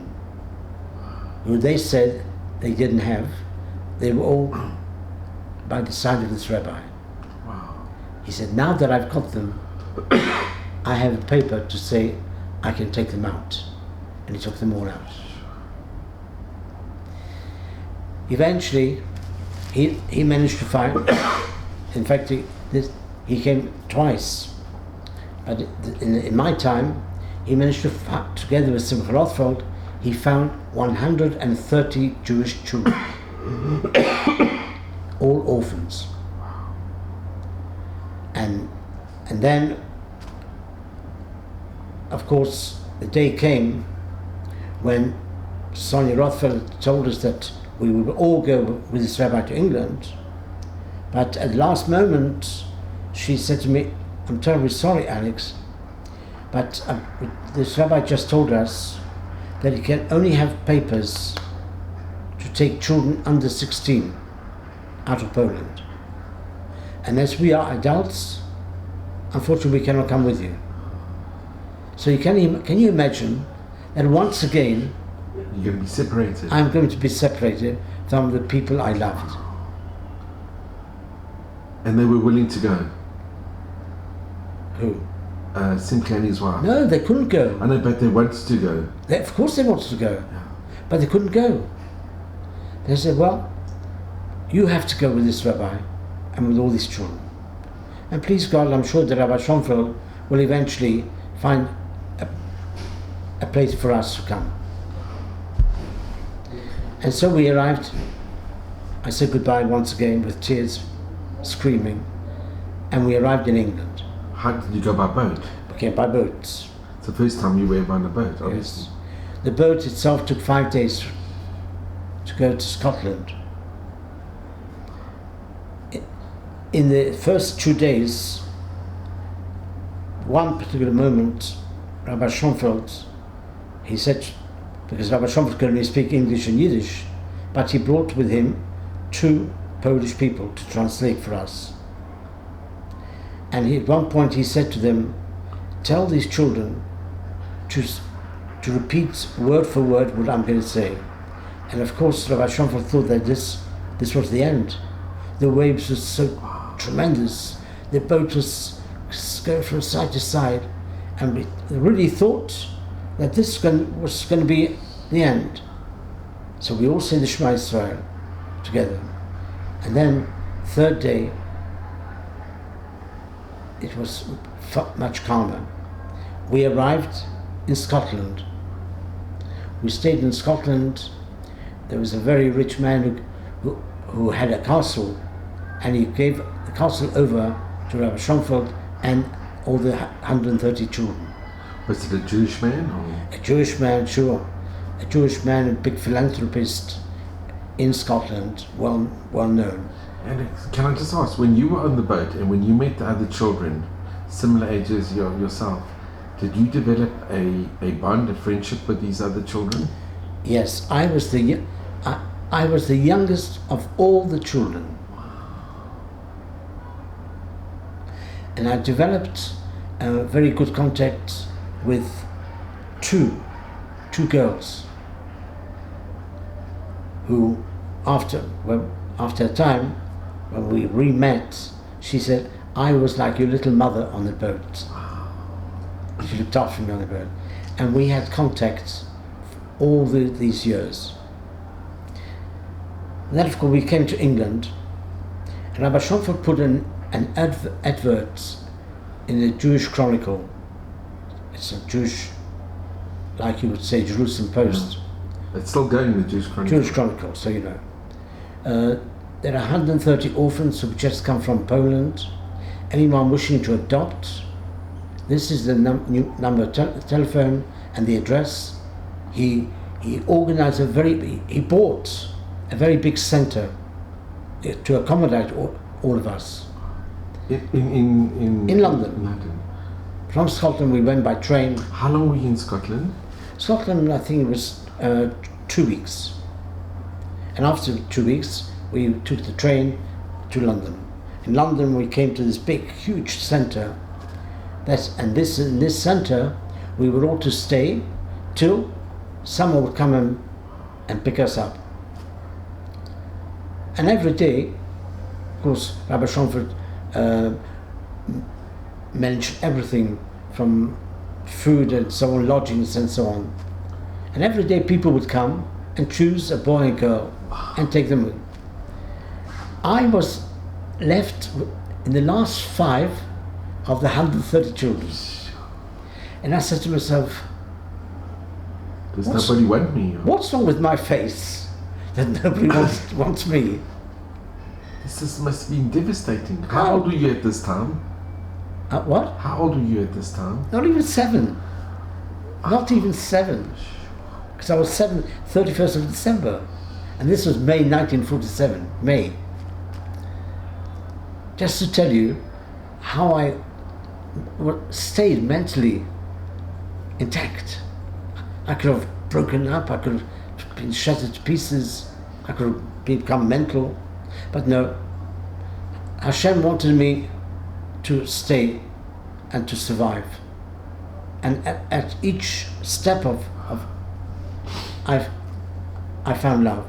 who they said they didn't have, they were all by the side of this rabbi. Wow. He said, "Now that I've got them, I have a paper to say I can take them out." And he took them all out. Eventually, he managed to find, in fact, he came twice, but in my time, he managed to find, together with Simcha Rothfeld, he found 130 Jewish children, all orphans. And then, of course, the day came when Sonia Rothfeld told us that we would all go with this rabbi to England, but at the last moment she said to me, "I'm terribly sorry, Alex, but this rabbi just told us that he can only have papers to take children under 16 out of Poland. And as we are adults, unfortunately we cannot come with you." So can you imagine that once again you're going to be separated? I'm going to be separated from the people I loved. And they were willing to go? Who? Simcha and his wife. No, they couldn't go. I know, but they wanted to go. Of course they wanted to go, Yeah. but they couldn't go. They said, "Well, you have to go with this rabbi and with all these children. And please God, I'm sure that Rabbi Schonfeld will eventually find a place for us to come." And so we arrived. I said goodbye once again with tears, screaming, and we arrived in England. How did you go by boat? We came by boat. It's the first time you were ever on a boat, obviously. Yes. The boat itself took 5 days to go to Scotland. In the first 2 days, one particular moment, Rabbi Schonfeld, he said, because Rabbi Schonfeld could only speak English and Yiddish, but he brought with him 2 Polish people to translate for us. And at one point he said to them, tell these children to repeat word for word what I'm going to say. And of course Rabbi Schonfeld thought that this was the end. The waves were so tremendous, the boat was going from side to side, and we really thought that this was going to be the end. So we all said the Shema Yisrael together. And then third day, it was much calmer. We arrived in Scotland. We stayed in Scotland. There was a very rich man who had a castle, and he gave the castle over to Rabbi Schonfeld and all the 130 children. Was it a Jewish man? Or? A Jewish man, sure. A Jewish man, a big philanthropist in Scotland, well known. And can I just ask, when you were on the boat and when you met the other children, similar ages yourself, did you develop a bond, a friendship with these other children? Yes, I was the youngest of all the children. And I developed a very good contact with two girls who, after a time, when we re-met, she said, I was like your little mother on the boat. She looked after me on the boat. And we had contact all these years. And then, of course, we came to England, and Rabbi Schonfeld put an advert in the Jewish Chronicle. It's a Jewish, like you would say, Jerusalem Post. Yeah. It's still going, the Jewish Chronicle. Jewish Chronicle, so you know. There are 130 orphans who've just come from Poland. Anyone wishing to adopt, this is the new number of telephone and the address. He organized he bought a very big center to accommodate all of us. In London. From Scotland we went by train. How long were you in Scotland? Scotland, I think it was 2 weeks. And after 2 weeks, we took the train to London. In London we came to this big, huge centre. In this centre, we were all to stay till someone would come and pick us up. And every day, of course, Rabbi Schonfeld managed everything from food and so on, lodgings and so on. And every day people would come and choose a boy and girl and take them in. I was left in the last 5 of the 130 children. And I said to myself, does nobody want me? What's wrong with my face that nobody wants me? This must have been devastating. How old were you at this time? What? How old were you at this time? Not even 7. Not even 7. Because I was 31st of December. And this was May 1947. May. Just to tell you how I stayed mentally intact. I could have broken up, I could have been shattered to pieces, I could have become mental, but no. Hashem wanted me to stay and to survive. And at each step of I found love.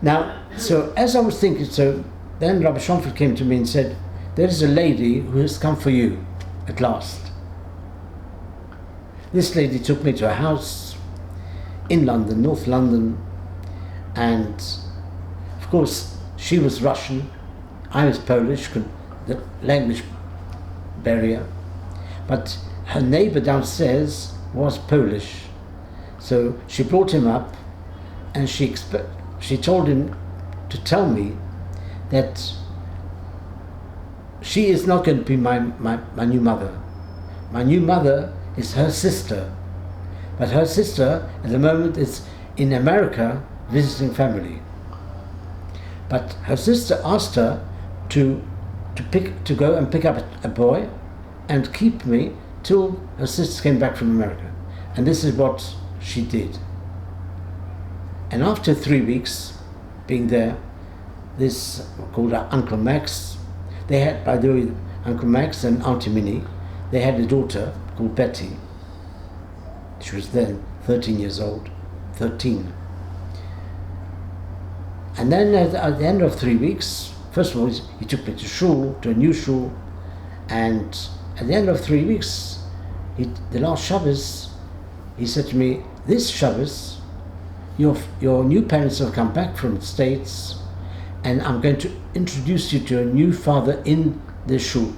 Now, so as I was thinking, so then Rabbi Schonfeld came to me and said, there is a lady who has come for you at last. This lady took me to a house in London, North London, and of course she was Russian, I was Polish, the language barrier, but her neighbor downstairs was Polish. So she brought him up and she told him to tell me that she is not going to be my new mother. My new mother is her sister. But her sister at the moment is in America visiting family. But her sister asked her to go and pick up a boy and keep me till her sister came back from America. And this is what she did. And after 3 weeks being there, this called her Uncle Max, they had, by the way, Uncle Max and Auntie Minnie, they had a daughter called Betty. She was then 13 years old. 13. And then at the end of 3 weeks, first of all, he took me to shul, to a new shul, and at the end of 3 weeks, the last Shabbos, he said to me, this Shabbos, your new parents have come back from the States, and I'm going to introduce you to a new father in the shul.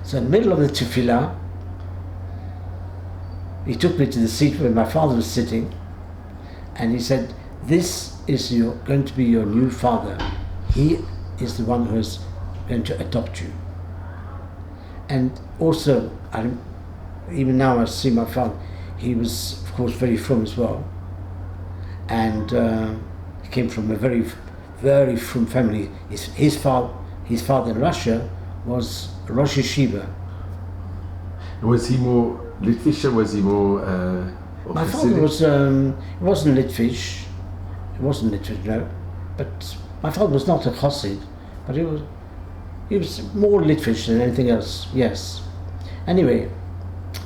So in the middle of the tefillah, he took me to the seat where my father was sitting, and he said, this is going to be your new father. He is the one who is going to adopt you. And also, even now I see my father, he was of course very frum as well. And he came from a very, very frum family. His father in Russia was Rosh Yeshiva. Was he more Litvish or was he more My father was, he wasn't Litvish. He wasn't Litvish, no. But my father was not a Chassid, but he was more Litvish than anything else, yes. Anyway,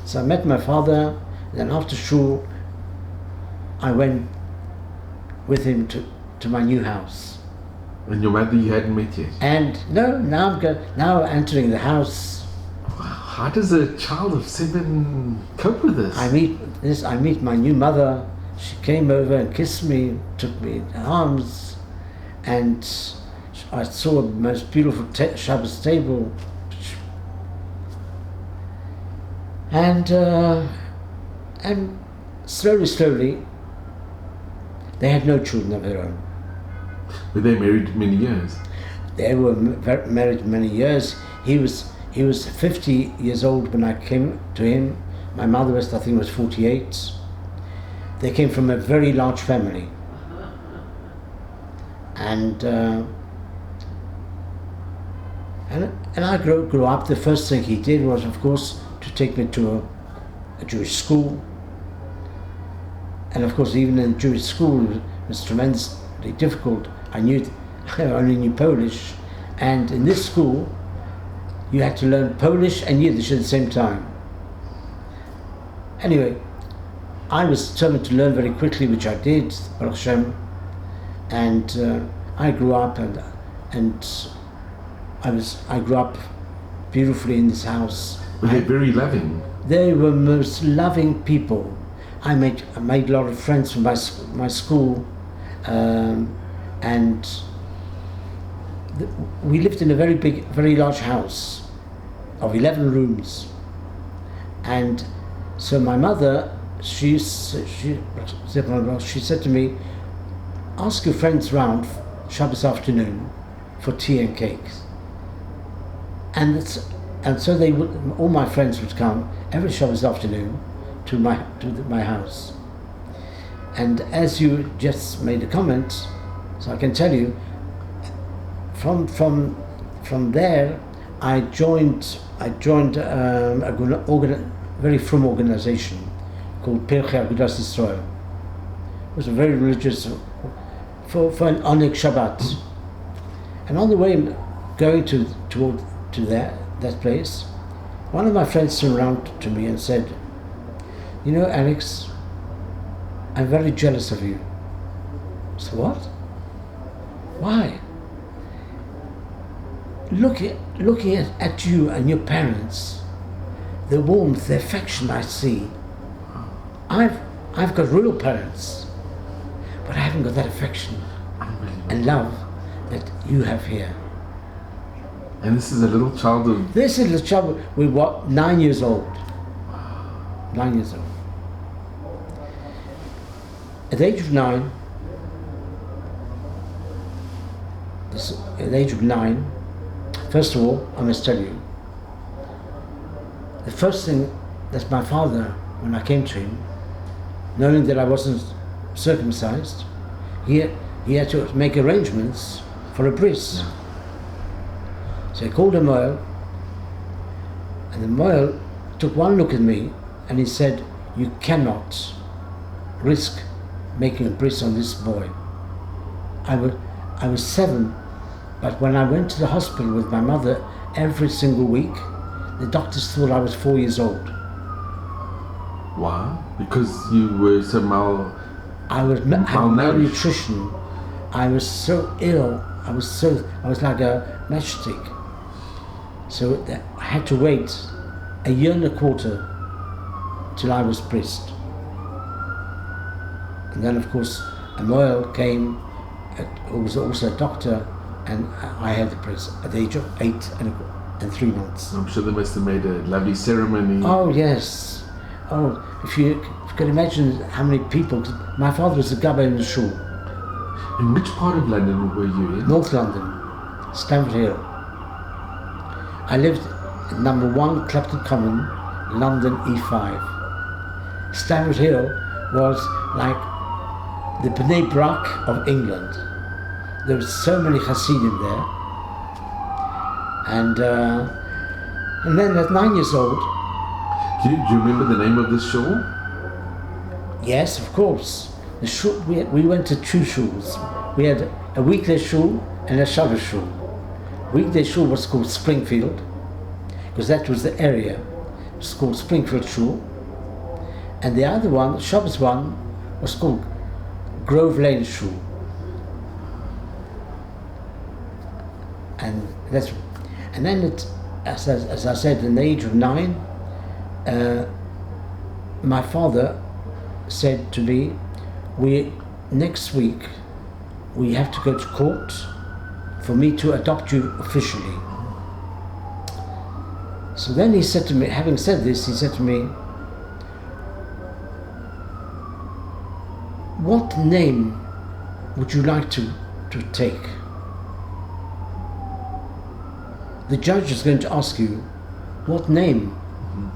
so I met my father, and then after shul, I went with him to my new house. And your mother you hadn't met yet? And no, now entering the house. How does a child of 7 cope with this? I meet my new mother. She came over and kissed me, took me in her arms, and I saw the most beautiful Shabbos table. And slowly, they had no children of their own. Were they married many years? They were married many years. He was 50 years old when I came to him. My mother was, I think, was 48. They came from a very large family. And I grew up. The first thing he did was, of course, to take me to a Jewish school. And of course, even in Jewish school, it was tremendously difficult. I only knew Polish, and in this school, you had to learn Polish and Yiddish at the same time. Anyway, I was determined to learn very quickly, which I did, Baruch Hashem, and I grew up, and I grew up beautifully in this house. Were they very loving? They were most loving people. I made a lot of friends from my school, and we lived in a very big, very large house of 11 rooms. And so my mother, she said to me, ask your friends round Shabbos afternoon for tea and cakes. And so they would, all my friends would come every Shabbos afternoon to my house. And as you just made a comment, so I can tell you, from there, I joined a very frum organization called Pirchei Agudas Yisrael. It was a very religious for an Oneg Shabbat. And on the way going to that place, one of my friends turned around to me and said, you know, Alex, I'm very jealous of you. So what? Why? Looking at you and your parents, the warmth, the affection I see. I've got real parents, but I haven't got that affection and love that you have here. And this is a little child of... This is a child with what, 9 years old. 9 years old. At the age of 9, first of all, I must tell you, the first thing that my father, when I came to him, knowing that I wasn't circumcised, he had to make arrangements for a bris. Yeah. So he called a moel, and the moel took one look at me and he said, you cannot risk making a bris on this boy. I was 7, But when I went to the hospital with my mother every single week, the doctors thought I was 4 years old. Why? Because you were so I was had malnutrition. I was so ill. I was like a matchstick. So I had to wait a year and a quarter till I was breast. And then, of course, a Moel came, who was also a doctor, and I had the breast at the age of 8 and 3 months. I'm sure they must have made a lovely ceremony. Oh yes. Oh, if you can imagine how many people. My father was a gabba in the shul. In which part of London were you in? North London, Stamford Hill. I lived at number 1 Clapton Common, London E5. Stamford Hill was like the Bnei Brak of England. There were so many Hasidim there. And then at 9 years old. Do you remember the name of this shul? Yes, of course. The shul, we went to 2 shuls. We had a weekday shul and a Shabbos shul. Weekday shul was called Springfield, because that was the area. It was called Springfield Shul. And the other one, the Shabbos one, was called Grove Lane Shul. And then as I said, in the age of 9, my father said to me, next week we have to go to court for me to adopt you officially. So then he said to me, having said this, he said to me, what name would you like to take? The judge is going to ask you, what name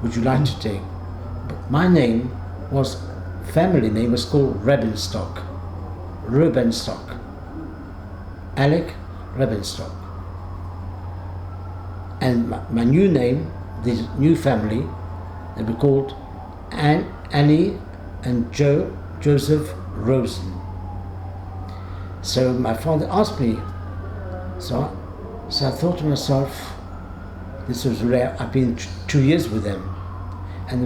would you like to take? But my name family name was called Rebenstock. Alec Rebenstock. And my new name, this new family, they were called Annie and Joseph Rosin. So my father asked me, so I thought to myself, this was rare. I've been 2 years with them, and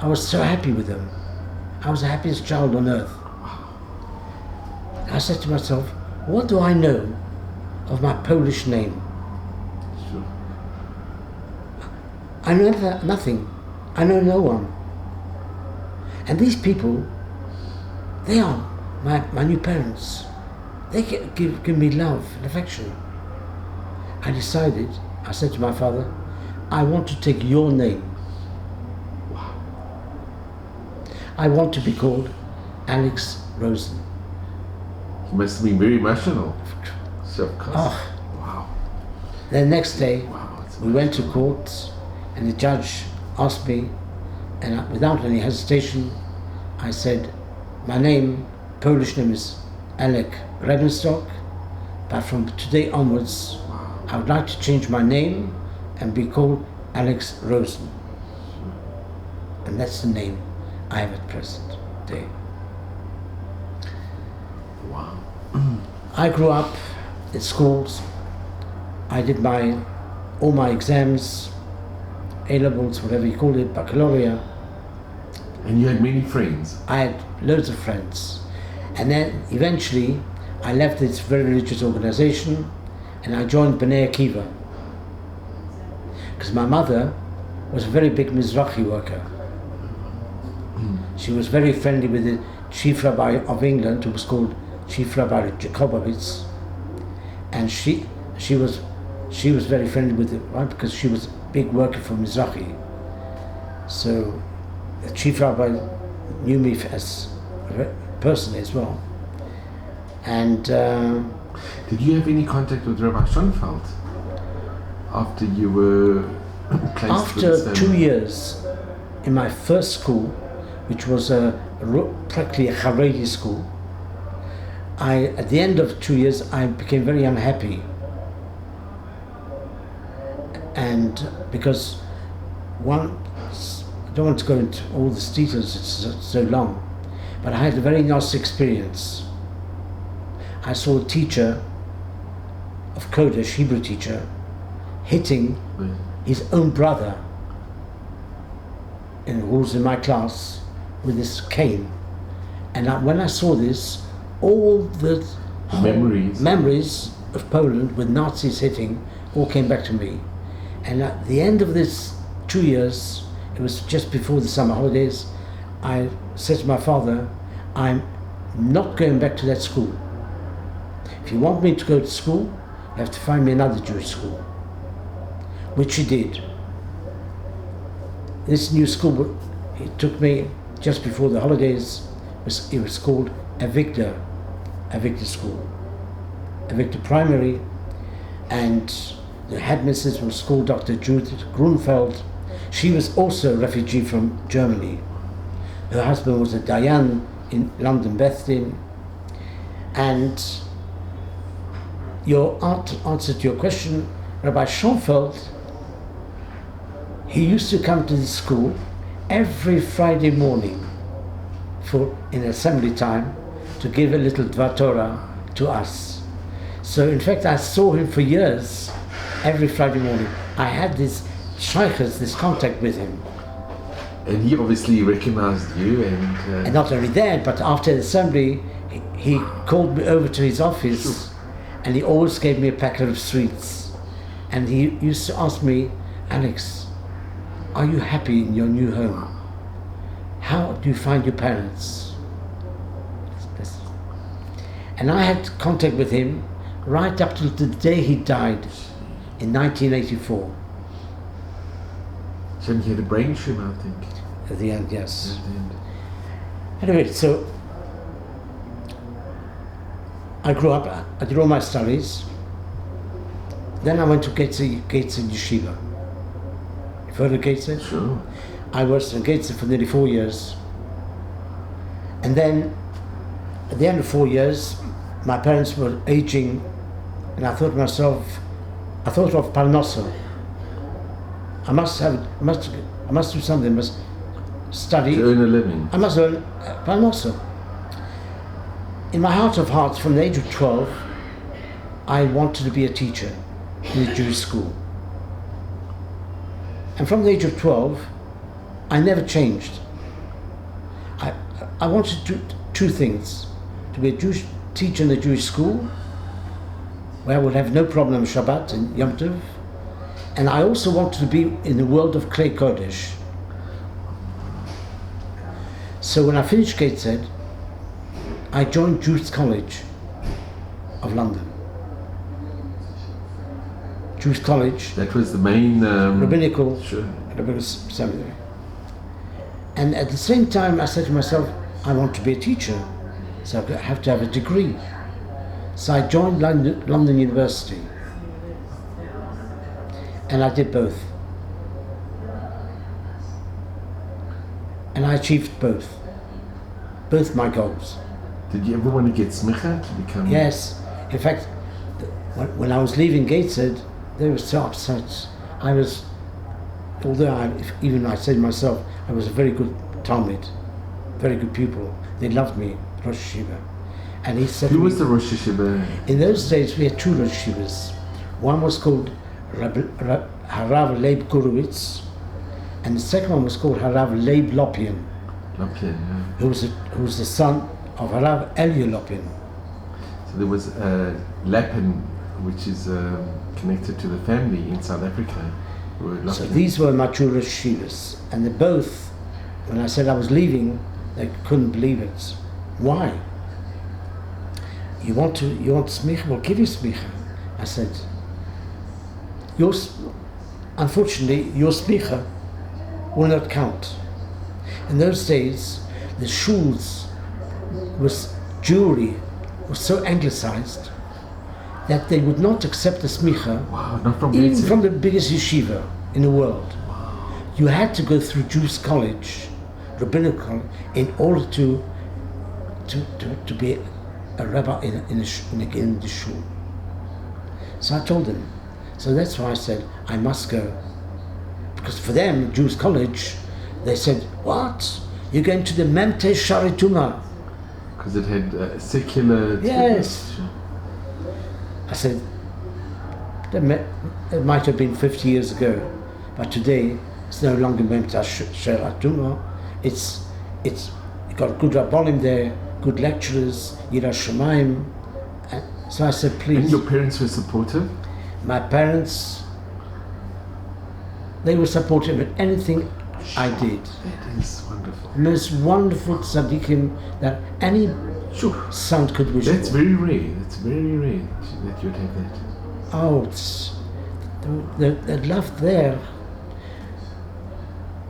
I was so happy with them. I was the happiest child on earth. I said to myself, what do I know of my Polish name? Sure. I know nothing. I know no one. And these people, they are my new parents. They give me love and affection. I said to my father, I want to take your name. Wow. I want to be called Alex Rosin. You must have been very emotional. So, of course. Oh. Wow. The next day, Wow, we went to court, and the judge asked me, and without any hesitation, I said, my name, Polish name is Alec Rebenstock, but from today onwards, I would like to change my name and be called Alex Rosin. And that's the name I have at present day. Wow. I grew up at schools. I did all my exams, A-levels, whatever you call it, baccalaureate. And you had many friends? I had loads of friends. And then eventually I left this very religious organization and I joined Bnei Akiva. Because my mother was a very big Mizrahi worker. She was very friendly with the chief rabbi of England, who was called Chief Rabbi Jacobowitz. And she was very friendly with it, right? Because she was a big worker for Mizrahi. So the chief rabbi knew me as personally as well. And did you have any contact with Rabbi Schonfeld after you were placed after with 2 years in my first school, which was practically a Haredi school, at the end of 2 years, I became very unhappy. And because I don't want to go into all the details, it's so long, but I had a very nice experience. I saw a teacher of Kodesh, Hebrew teacher, hitting his own brother who was in my class with this cane. And when I saw this, all the memories of Poland with Nazis hitting all came back to me. And at the end of this 2 years, it was just before the summer holidays, I said to my father, I'm not going back to that school. If you want me to go to school, you have to find me another Jewish school. Which he did. This new school, it took me just before the holidays. It was called a Victor School, a Victor Primary, and the headmistress was called Dr. Judith Schonfeld. She was also a refugee from Germany. Her husband was a Dayan in London, Bethlehem. And your answer to your question, Rabbi Schonfeld, he used to come to the school every Friday morning in assembly time to give a little Dvar Torah to us. So in fact I saw him for years, every Friday morning. I had this shaykhs, this contact with him. And he obviously recognized you and not only that, but after the assembly he called me over to his office, and he always gave me a packet of sweets. And he used to ask me, Alex, are you happy in your new home? How do you find your parents? And I had contact with him right up to the day he died in 1984. So he had a brain tumor, I think. At the end, yes. At the end. Anyway, so I grew up, I did all my studies. Then I went to Gateshead Yeshiva. You've heard of Gateshead? Sure. I worked in Gateshead for nearly 4 years. And then, at the end of 4 years, my parents were aging, and I thought to myself, I thought of Parnassa. I must do something, I must study. To earn a living. I must learn Parnassa. In my heart of hearts, from the age of 12, I wanted to be a teacher in a Jewish school. And from the age of 12, I never changed. I wanted to do two things: to be a Jewish teacher in a Jewish school, where I would have no problem with Shabbat and Yom Tov, and I also wanted to be in the world of Klei Kodesh. So when I finished Gateshead, I joined Jewish College of London. Jewish College. That was the main rabbinical sure. seminary. And at the same time, I said to myself, I want to be a teacher, so I have to have a degree. So I joined London University, and I did both. And I achieved both my goals. Did you ever want to get smicha to become? Yes. In fact, when I was leaving Gateshead, they were so upset. I was, although I said to myself, I was a very good Talmud, very good pupil. They loved me, Rosh Yeshiva. And he said, who was the Rosh Yeshiva? In those days, we had two Rosh Yeshivas. One was called Harav Leib Gurewitz, and the second one was called Harav Leib Lopien, who was the son of Harav Elia Lopien. So there was Lapin, which is connected to the family in South Africa. So these were my two Rosh Yeshivas, and they both, when I said I was leaving, they couldn't believe it. Why? You want smicha? We'll give you smicha. I said, unfortunately, your smicha will not count. In those days, the shuls Jewry was so anglicized that they would not accept the smicha, even from the biggest yeshiva in the world. Wow. You had to go through Jewish college, rabbinical college, in order to be a rabbi in the shul. So I told them. So that's why I said I must go, because for them, Jewish college, they said, "What? You're going to the Memte Sharituma?" Because it had secular. Yes. I said, It might have been 50 years ago, but today it's no longer Memta Shel Atuma. It's got good Rabbonim there, good lecturers, Yira Shemaim. So I said, please. And your parents were supportive? My parents, they were supportive in anything I did. That is wonderful. Most wonderful tzaddikim that any son could wish That's for. very rare. It's very rare that you'd have that. Oh, it's the love there.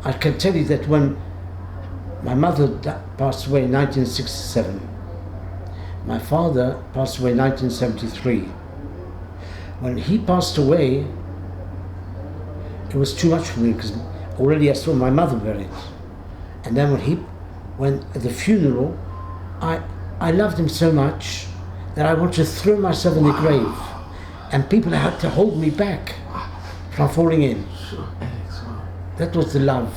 I can tell you that when my mother passed away in 1967, my father passed away in 1973. When he passed away, it was too much for me because already I saw my mother buried. And then when at the funeral, I loved him so much that I wanted to throw myself in the grave. And people had to hold me back from falling in. Sure, Alex, wow. That was the love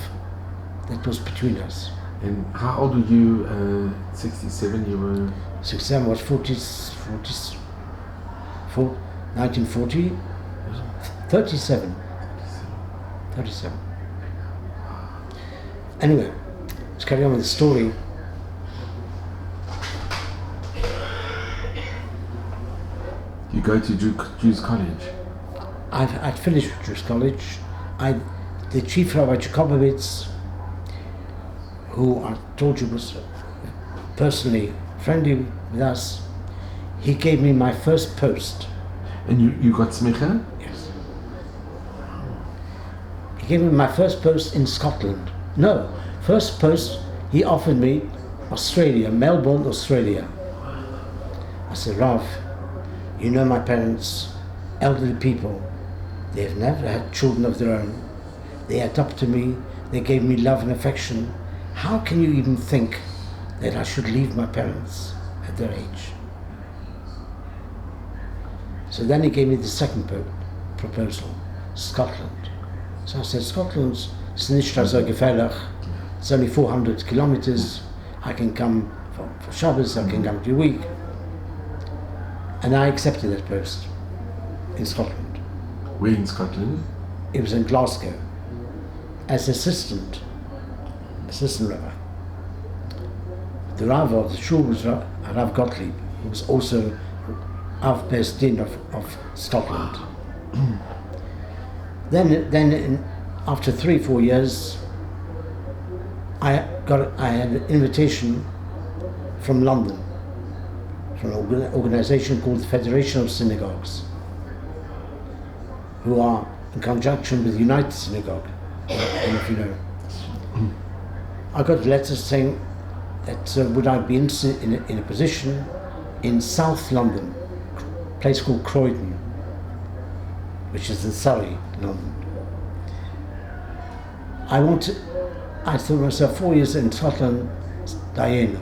that was between us. And how old were you? 67, you were? 67 was 1940, 37. 37. Anyway, let's carry on with the story. You go to Jews College? I'd finished Jewish College. The chief Rabbi Jacobowitz, who I told you was personally friendly with us, he gave me my first post. And you got smicha? Yes. He gave me my first post in Scotland. No, first post he offered me Australia, Melbourne, Australia. I said, Rav, you know my parents, elderly people, they've never had children of their own. They adopted me, they gave me love and affection. How can you even think that I should leave my parents at their age? So then he gave me the second proposal, Scotland. So I said, Scotland's nicht so gefährlich. It's only 400 kilometers. I can come for Shabbos, I can come every week. And I accepted that post in Scotland. Where in Scotland? It was in Glasgow as assistant Rabbi. The Rav of the shul was Rav Gottlieb, who was also Av Beis Din of Scotland. Then after 3-4 years, I had an invitation from London, from an organization called the Federation of Synagogues, who are in conjunction with United Synagogue. I don't know if you know. I got letters saying that would I be interested in a position in South London, a place called Croydon, which is in Surrey, London. I thought to myself, 4 years in Scotland, Diana,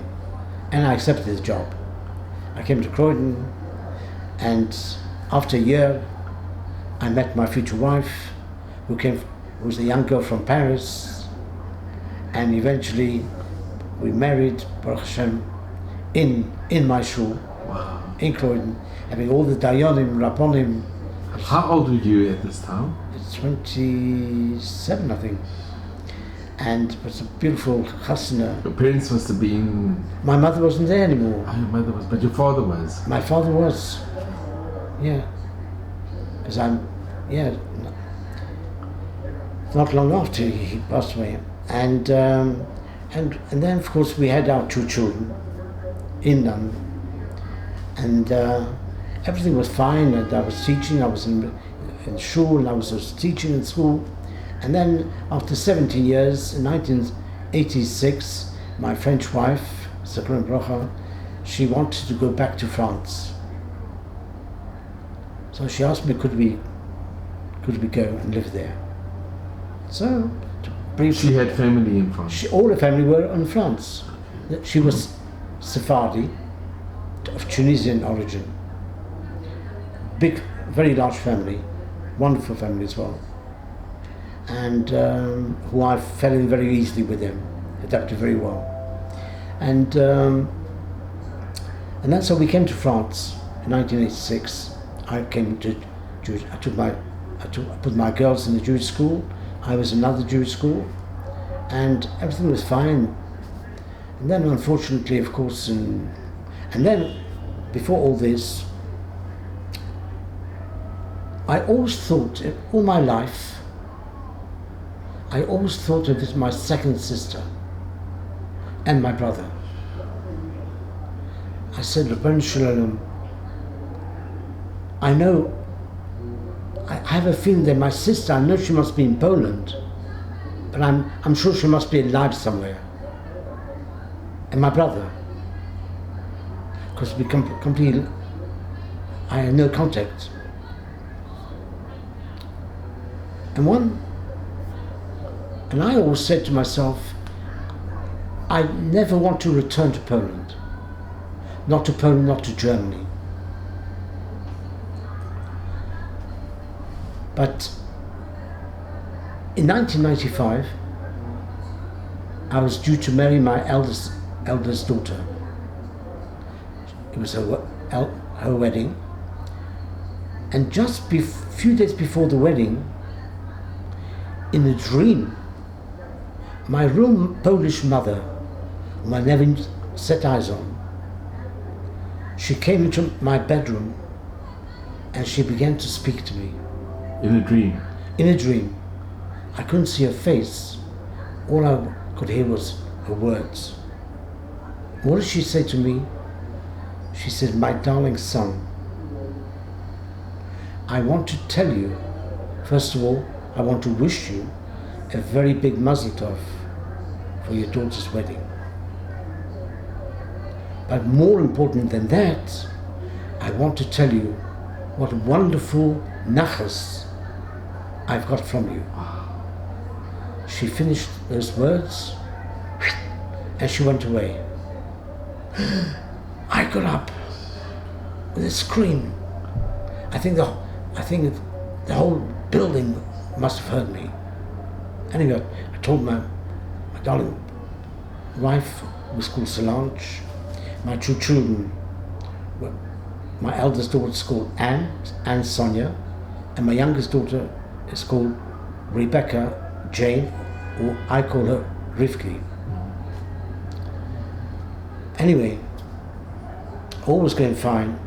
and I accepted the job. I came to Croydon, and after a year, I met my future wife, who was a young girl from Paris, and eventually we married, Baruch Hashem, in my shul, in Croydon, having all the Dayanim, Rabbonim. How old were you at this time? 27, I think. And it was a beautiful chasana. Your parents must have been... My mother wasn't there anymore. Oh, your mother was, but your father was? My father was, yeah. Because not long after he passed away. And then of course we had our 2 children in London. And everything was fine, and I was teaching, I was in shul, and I was also teaching in school. And then after 17 years, in 1986, my French wife, Sakran Brocha, she wanted to go back to France. So she asked me, could we go and live there? So, briefly, she had family in France? All her family were in France. She was Sephardi, of Tunisian origin. Big, very large family, wonderful family as well. And who I fell in very easily with them, adapted very well. And that's how we came to France in 1986. I came to I put my girls in the Jewish school. I was in another Jewish school, and everything was fine. And then, unfortunately, of course, and then before all this, I always thought, all my life, I always thought of it as my second sister and my brother. I said, Rabbi Shalom, I know, I have a feeling that my sister, I know she must be in Poland, but I'm sure she must be alive somewhere. And my brother, because we completely, I had no contact. And I always said to myself, I never want to return to Poland. Not to Poland, not to Germany. But in 1995, I was due to marry my eldest daughter. It was her wedding. And just a few days before the wedding, in a dream, my real Polish mother, whom I never set eyes on, she came into my bedroom and she began to speak to me. In a dream? In a dream. I couldn't see her face. All I could hear was her words. What did she say to me? She said, my darling son, I want to tell you, first of all, I want to wish you a very big mazel tov for your daughter's wedding. But more important than that, I want to tell you what wonderful nachas I've got from you. She finished those words and she went away. I got up with a scream. I think the whole building must have heard me. Anyway, I told my darling wife, who was called Solange, my two children, my eldest daughter is called Anne Sonia, and my youngest daughter is called Rebecca Jane, or I call her Rivki. Anyway, all was going fine.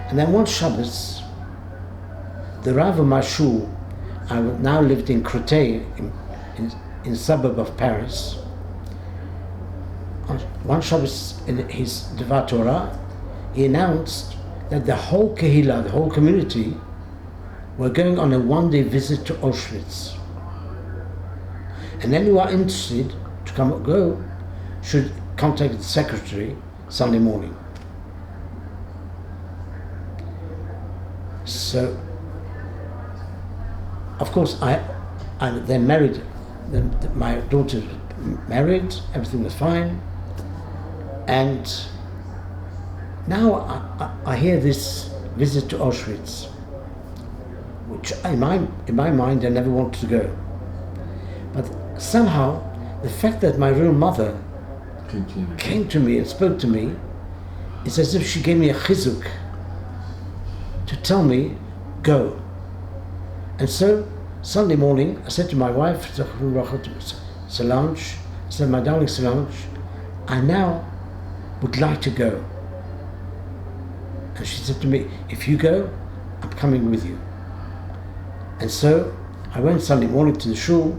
And then one Shabbos, the Rav of my shul, I now lived in Créteil, in suburb of Paris. One Shabbos in his Devar Torah, he announced that the whole Kehillah, the whole community, were going on a one-day visit to Auschwitz. And anyone who are interested to come or go should contact the secretary Sunday morning. So, of course, they're married. My daughter married. Everything was fine. And now I hear this visit to Auschwitz, which in my mind I never wanted to go. But somehow, the fact that my real mother came to me and spoke to me, it's as if she gave me a chizuk to tell me, go. And so, Sunday morning, I said to my wife, Solange, I said, my darling Solange, I now would like to go. And she said to me, if you go, I'm coming with you. And so, I went Sunday morning to the shul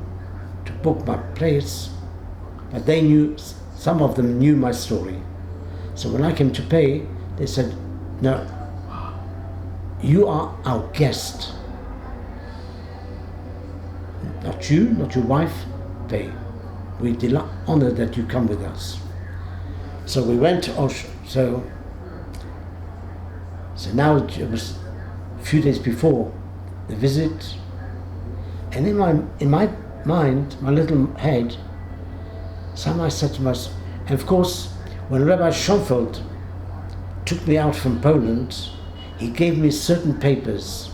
to book my place, but they knew, some of them knew my story. So when I came to pay, they said, no, you are our guest. Not you, not your wife, pay. We honor that you come with us. So we went to Auschwitz. So now it was a few days before the visit, and in my mind, my little head, somehow I said to myself, and of course, when Rabbi Schonfeld took me out from Poland, he gave me certain papers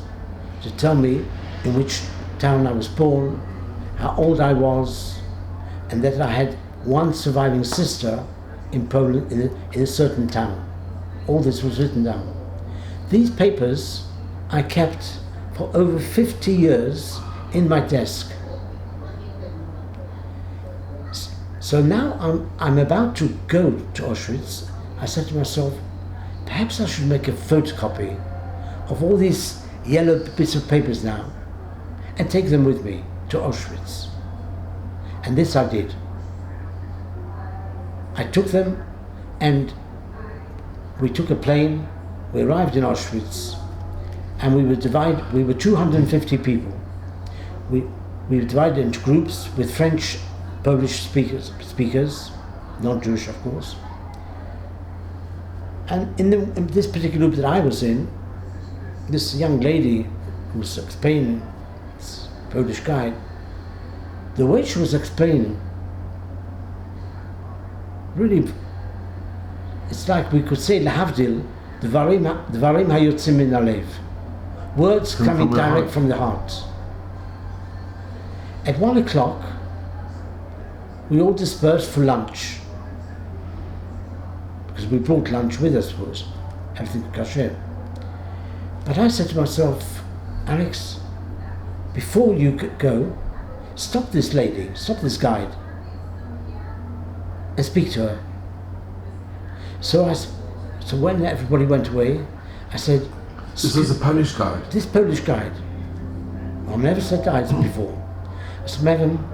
to tell me in which town I was born, how old I was, and that I had one surviving sister in Poland in a certain town. All this was written down. These papers I kept for over 50 years in my desk. So now I'm about to go to Auschwitz. I said to myself, perhaps I should make a photocopy of all these yellow bits of papers now and take them with me to Auschwitz. And this I did. I took them and we took a plane, we arrived in Auschwitz, and we were 250 people. We were divided into groups with French, Polish speakers, not Jewish of course. And in this particular group that I was in, this young lady who was explaining, this Polish guide, the way she was explaining, really, it's like we could say lahavdil, dvarim hayotzim min halev, words coming direct from the heart. At 1 o'clock, we all dispersed for lunch, because we brought lunch with us, of course, everything kosher. But I said to myself, Alex, before you go, stop this lady, stop this guide, and speak to her. So when everybody went away, I said, this was a Polish guide? This Polish guide. I've never said guides before. I said, Madam,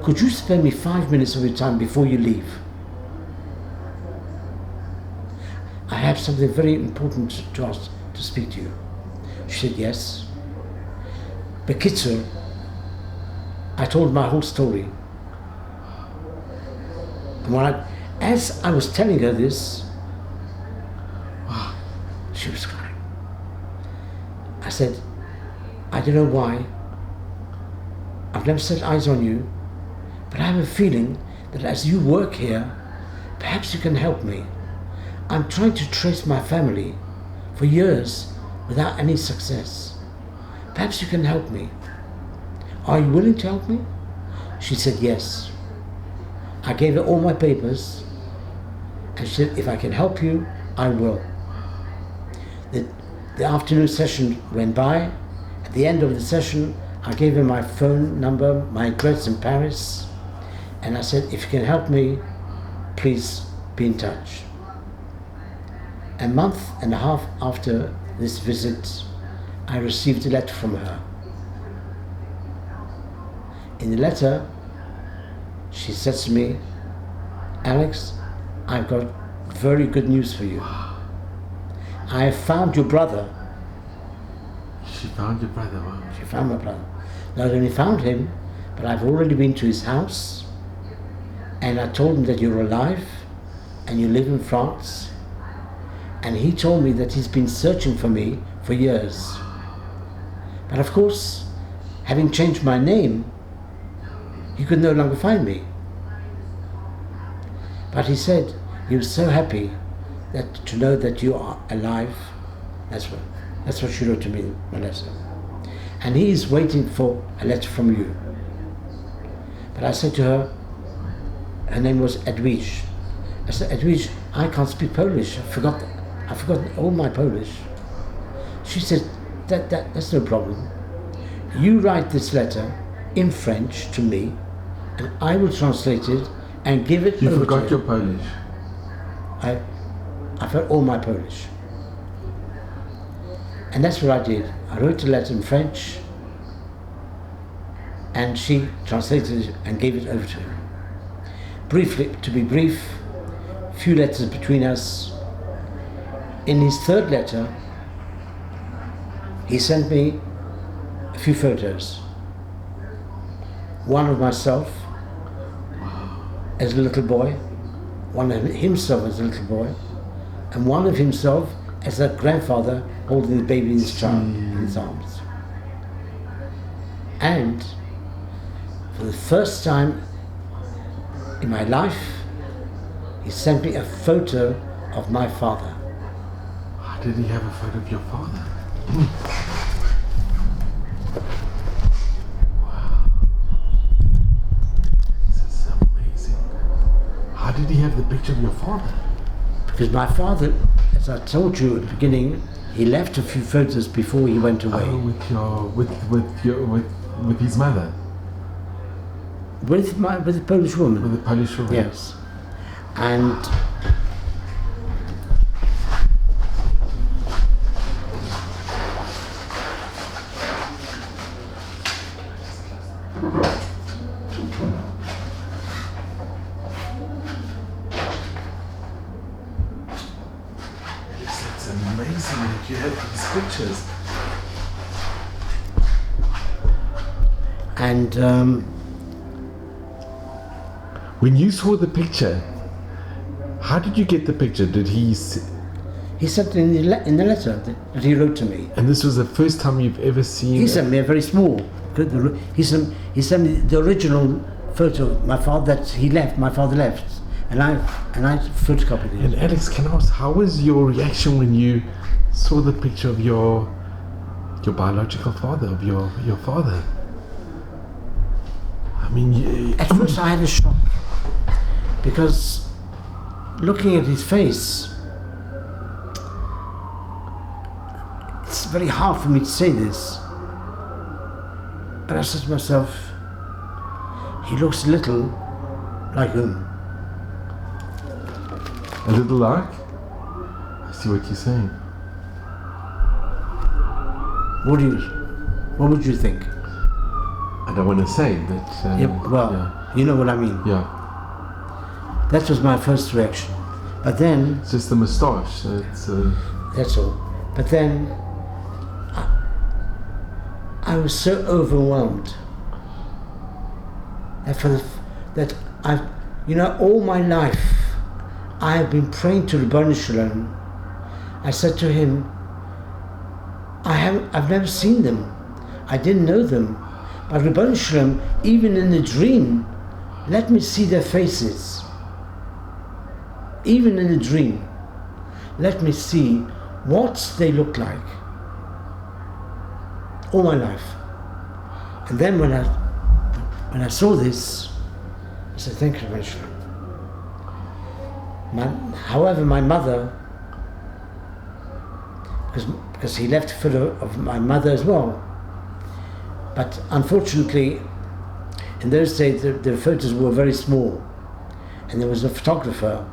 could you spare me 5 minutes of your time before you leave? I have something very important to ask to speak to you. She said, yes. Bekitzer, I told my whole story. And as I was telling her this, she was crying. I said, I don't know why. I've never set eyes on you, but I have a feeling that as you work here, perhaps you can help me. I'm trying to trace my family for years without any success. Perhaps you can help me. Are you willing to help me? She said yes. I gave her all my papers and she said, if I can help you, I will. The afternoon session went by. At the end of the session, I gave her my phone number, my address in Paris, and I said, if you can help me, please be in touch. A month and a half after this visit, I received a letter from her. In the letter, she says to me, Alex, I've got very good news for you. I have found your brother. She found your brother, wow. She found my brother. Not only found him, but I've already been to his house and I told him that you're alive and you live in France. And he told me that he's been searching for me for years. But of course, having changed my name, he could no longer find me. But he said he was so happy to know that you are alive. That's what she wrote to me in my letter. And he is waiting for a letter from you. But I said to her, her name was Edwige. I said, Edwige, I can't speak Polish. I've forgotten all my Polish. She said, that's no problem. You write this letter in French to me, and I will translate it and give it over to you. You forgot your Polish. I forgot all my Polish. And that's what I did. I wrote a letter in French, and she translated it and gave it over to him. Briefly, to be brief, few letters between us. In his third letter, he sent me a few photos. One of myself as a little boy, one of himself as a little boy, and one of himself as a grandfather holding the baby in his child in his arms. And for the first time in my life, he sent me a photo of my father. Did he have a photo of your father? Wow. This is amazing. How did he have the picture of your father? Because my father, as I told you at the beginning, He left a few photos before he went away. Oh, with his mother. With the Polish woman. With the Polish woman. Yes. And it's amazing that you have these pictures. And when you saw the picture, how did you get the picture? Did he sent it in the letter that he wrote to me. And this was the first time you've ever seen He sent me a very small. He sent me the original photo of my father that he left. My father left, and I photocopied it. And Alex, can I ask, how was your reaction when you saw the picture of your biological father, of your father? I mean, At first I had a shock, because looking at his face, it's very hard for me to say this, but I said to myself, he looks a little like him. A little like? I see what you're saying. What would you think? I don't want to say, but... You know what I mean. Yeah. That was my first reaction. But then... It's just the moustache. That's all. But then... I was so overwhelmed that all my life I have been praying to Rabbi Shalom. I said to him, I've never seen them. I didn't know them. But Rabbi Shalom, even in the dream, let me see their faces. Even in the dream, let me see what they look like. All my life. And then when I saw this, I said, thank you, Rabbi Shalom. However, my mother, because he left a photo of my mother as well. But unfortunately, in those days, the photos were very small. And there was a photographer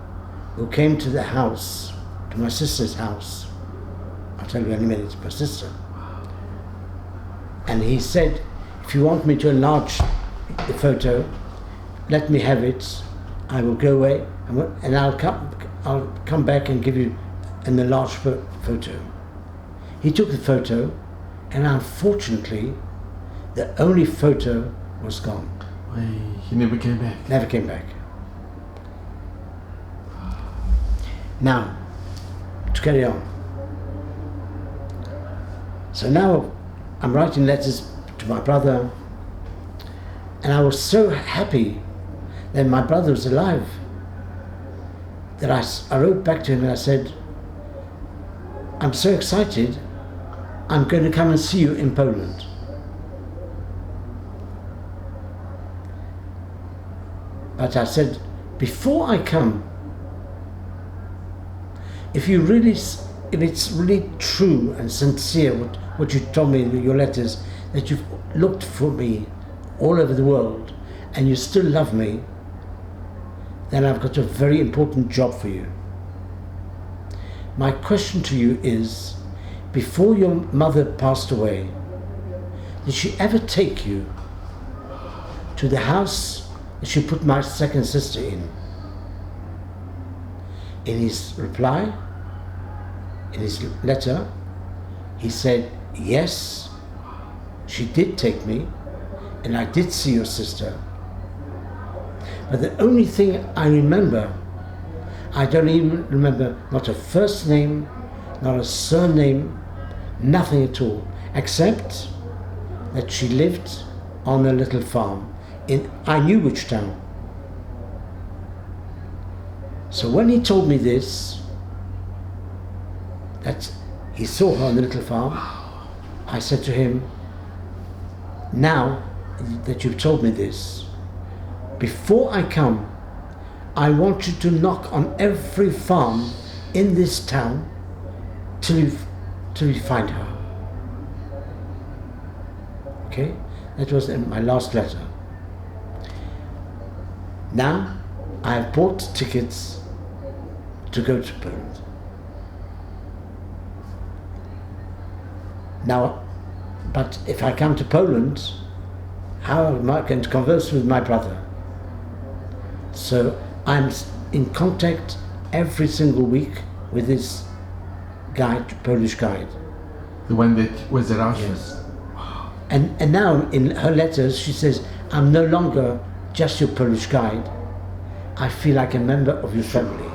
who came to the house, to my sister's house. I'll tell you in a minute, my sister. And he said, if you want me to enlarge the photo, let me have it. I will go away and I'll come back and give you an enlarged photo. He took the photo, and unfortunately, the only photo was gone. He never came back? Never came back. Now, to carry on. So now I'm writing letters to my brother, and I was so happy that my brother was alive that I wrote back to him and I said, I'm so excited, I'm going to come and see you in Poland. But I said, before I come, if it's really true and sincere what you told me in your letters, that you've looked for me all over the world and you still love me, then I've got a very important job for you. My question to you is, before your mother passed away, did she ever take you to the house that she put my second sister in? In his reply, in his letter, he said, yes, she did take me, and I did see your sister. But the only thing I remember, I don't even remember not a first name, not a surname, nothing at all, except that she lived on a little farm in I knew which town. So when he told me this, that he saw her on the little farm, I said to him, now that you've told me this, before I come, I want you to knock on every farm in this town till till we find her. Okay? That was in my last letter. Now, I have bought tickets to go to Poland. Now, but if I come to Poland, how am I going to converse with my brother? So I'm in contact every single week with this guide, Polish guide. The one that was at Auschwitz? Yes. And now in her letters she says, I'm no longer just your Polish guide. I feel like a member of your family.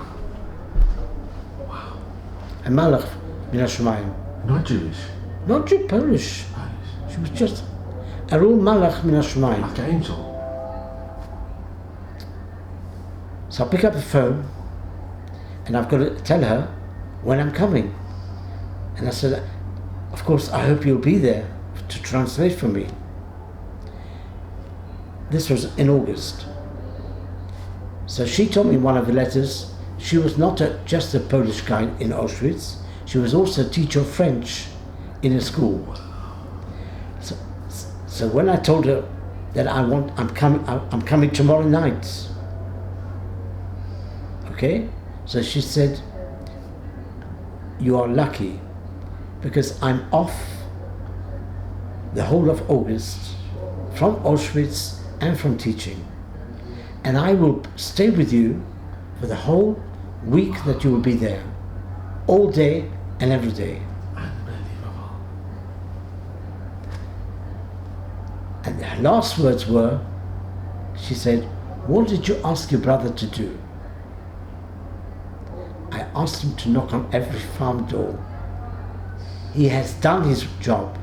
Wow. A malach min hashamayim. Not Jewish? Not Jew, Polish. Polish. She was just a real malach min hashamayim. Like an angel. So I pick up the phone and I've got to tell her when I'm coming. And I said, of course, I hope you'll be there to translate for me. This was in August. So she told me in one of the letters, she was not just a Polish guide in Auschwitz, she was also a teacher of French in a school. So when I told her that I'm coming tomorrow night, okay? So she said, you are lucky because I'm off the whole of August from Auschwitz and from teaching. And I will stay with you for the whole week that you will be there, all day and every day. Unbelievable. And her last words were, she said, what did you ask your brother to do? I asked him to knock on every farm door. He has done his job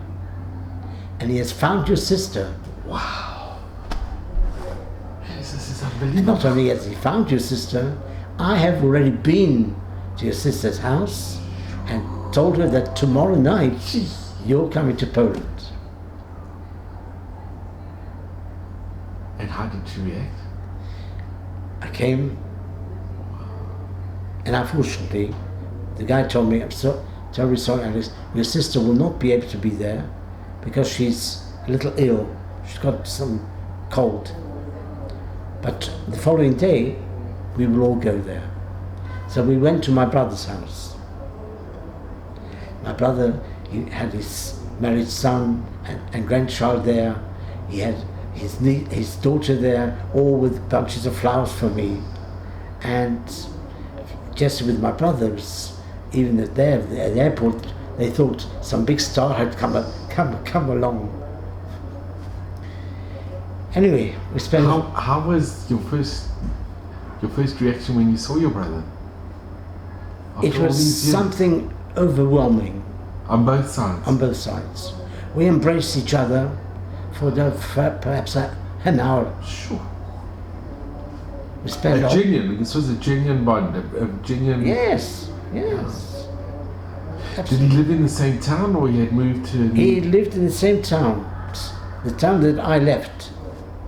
and he has found your sister. Wow. This is And unbelievable. not only has he found your sister, I have already been to your sister's house and told her that tomorrow night you're coming to Poland. And how did she react? I came, and unfortunately, the guy told me, I'm so terribly sorry, Alice, your sister will not be able to be there because she's a little ill. She's got some cold. But the following day, we will all go there. So we went to my brother's house. My brother, he had his married son and grandchild there. He had his daughter there, all with bunches of flowers for me. And just with my brothers, even at the airport, they thought some big star had come along. Anyway, we spent. How was your first reaction when you saw your brother? It After all was these years? something overwhelming On both sides. on both sides. We embraced each other for perhaps an hour. Sure. We spent This was a genuine bond, a genuine. Yes. Did he live in the same town, or he had moved to? He lived in the same town, the town that I left,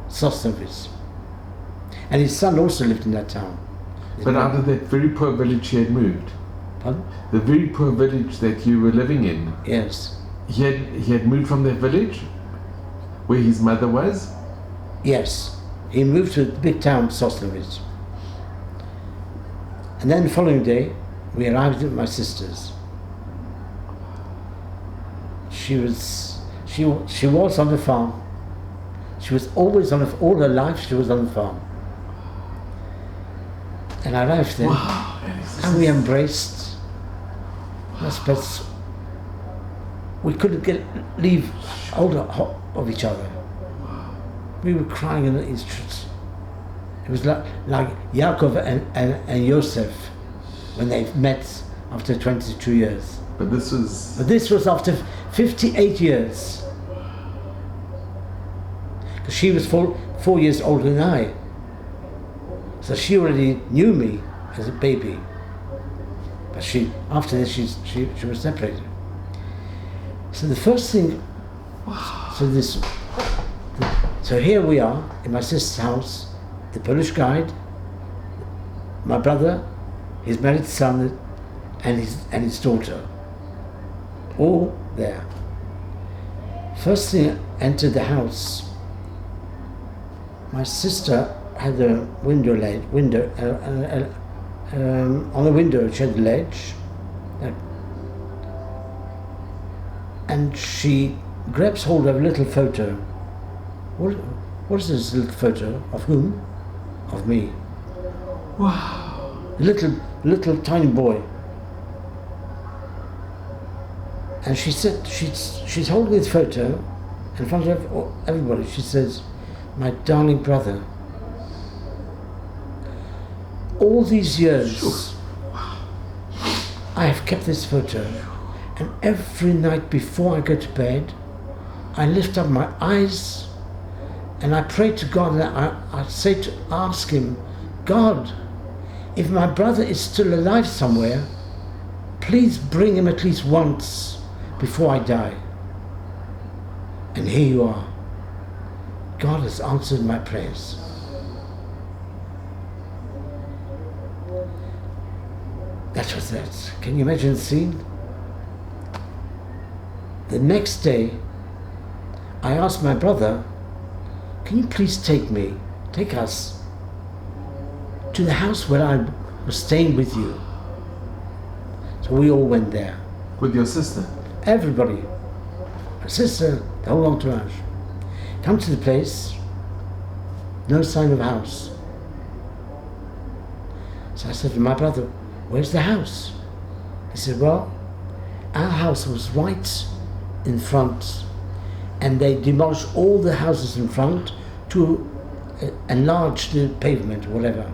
Sosnowiec. And his son also lived in that town. But out of that very poor village he had moved. Pardon? The very poor village that you were living in. Yes. He had moved from that village, where his mother was. Yes. He moved to the big town, Sosnowiec. And then the following day, we arrived at my sister's. She was on the farm. She was always all her life she was on the farm. And I arrived there, Wow. and we embraced. I suppose we couldn't leave hold of each other. We were crying in the streets. It was like Yaakov and Yosef when they met after 22 years. But this was after 58 years. Because she was 4 years older than I. So she already knew me as a baby. But after this, she was separated. So the first thing, so here we are in my sister's house, the Polish guide, my brother, his married son, and his daughter. all there. First thing I entered the house, my sister had a on the window she had a ledge, and she grabs hold of a little photo. What is this little photo? Of whom? Of me. Wow. A little tiny boy. And she said, she's holding this photo in front of everybody. She says, "My darling brother, all these years I have kept this photo, and every night before I go to bed, I lift up my eyes and I pray to God, and I ask him, God, if my brother is still alive somewhere, please bring him at least once before I die." And here you are. God has answered my prayers. That was that. Can you imagine the scene? The next day, I asked my brother, "Can you please take us to the house where I was staying with you?" So we all went there. With your sister? Everybody. My sister, the whole entourage. Come to the place, no sign of house. So I said to my brother, "Where's the house?" He said, "Well, our house was right in front, and they demolished all the houses in front to enlarge the pavement or whatever.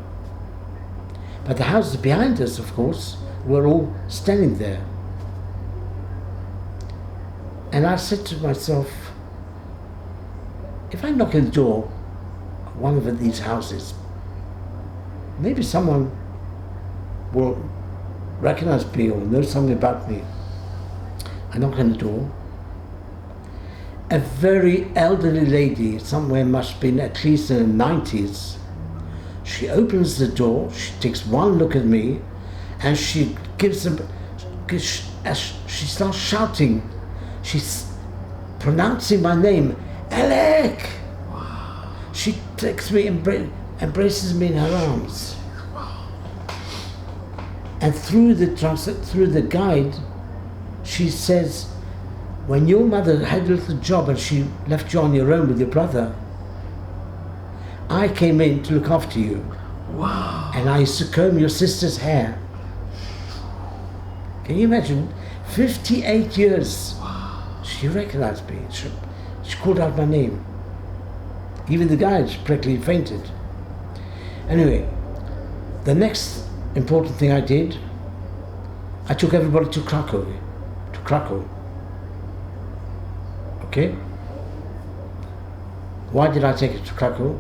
But the houses behind us, of course, were all standing there." And I said to myself, if I knock on the door of one of these houses, maybe someone will recognize me or know something about me. I knock on the door. A very elderly lady, somewhere must have been at least in her 90s, she opens the door, she takes one look at me, and she she starts shouting. She's pronouncing my name, Alec! Wow. She takes me, embraces me in her arms. And through the guide, she says, "When your mother had a little job and she left you on your own with your brother, I came in to look after you. Wow. And I used to comb your sister's hair." Can you imagine? 58 years. Wow. She recognized me. She called out my name. Even the guide practically fainted. Anyway, the next important thing I did, I took everybody to Krakow. Okay? Why did I take it to Krakow?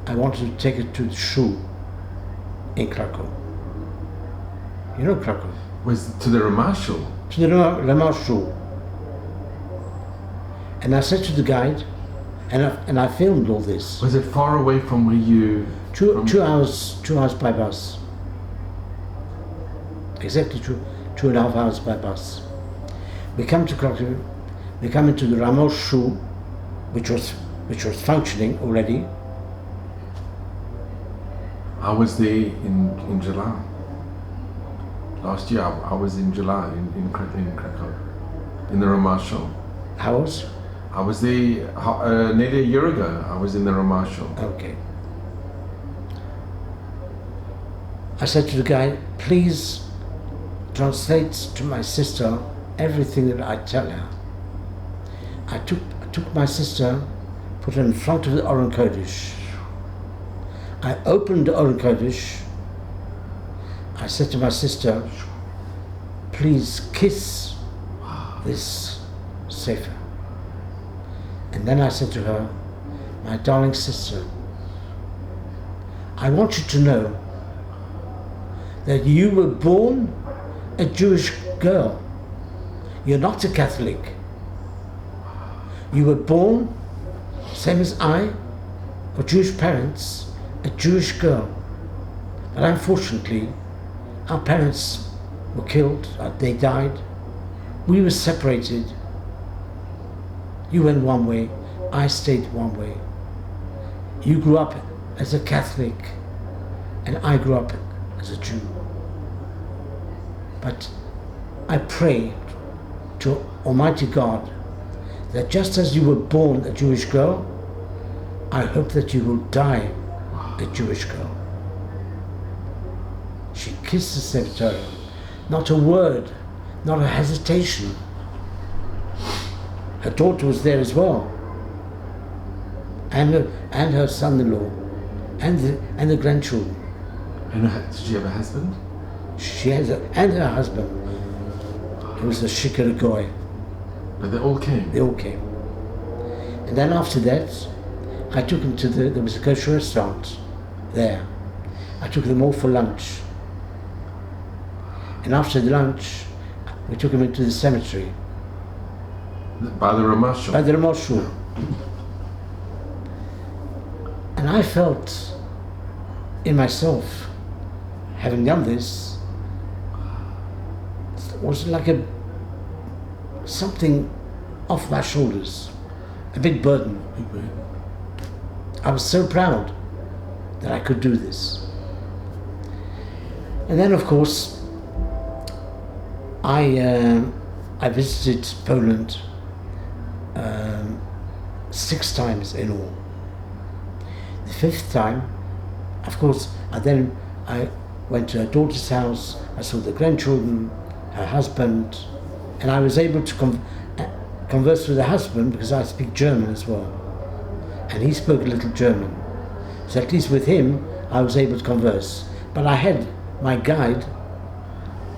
I wanted to take it to the shul in Krakow. You know Krakow? Was to the Ramah shul? To the Ramah shul. And I said to the guide, and I filmed all this. Was it far away from where you... Two hours by bus. Exactly 2.5 hours by bus. We come to Krakow, we come into the Ramah shul, which was functioning already. I was there in July. Last year I was in July in Krakow, in the Ramah shul. How was? I was there nearly a year ago. I was in the Ramah shul. Okay. I said to the guy, "Please translate to my sister everything that I tell her." I took my sister, put her in front of the Oren Kodesh. I opened the Oren Kodesh. I said to my sister, "Please kiss this sefer." And then I said to her, "My darling sister, I want you to know that you were born a Jewish girl. You're not a Catholic. You were born, same as I, of Jewish parents, a Jewish girl. But unfortunately, our parents were killed, they died, We were separated. You went one way, I stayed one way. You grew up as a Catholic, and I grew up as a Jew. But I pray to Almighty God that just as you were born a Jewish girl, I hope that you will die a Jewish girl. She kissed the cemetery. Not a word, not a hesitation. Her daughter was there as well, and her son-in-law, and the grandchildren. And did she have a husband? She has and her husband. He was a shikar goy. But they all came? They all came. And then after that, I took them to there was a kosher restaurant there. I took them all for lunch. And after the lunch, we took them into the cemetery. By the Ramashal? By the Ramashal. And I felt in myself, having done this, it was like something off my shoulders, a big burden. I was so proud that I could do this. And then, of course, I visited Poland 6 times in all. The 5th time, of course, I went to her daughter's house. I saw the grandchildren, her husband, and I was able to converse with the husband because I speak German as well, and he spoke a little German. So at least with him, I was able to converse. But I had my guide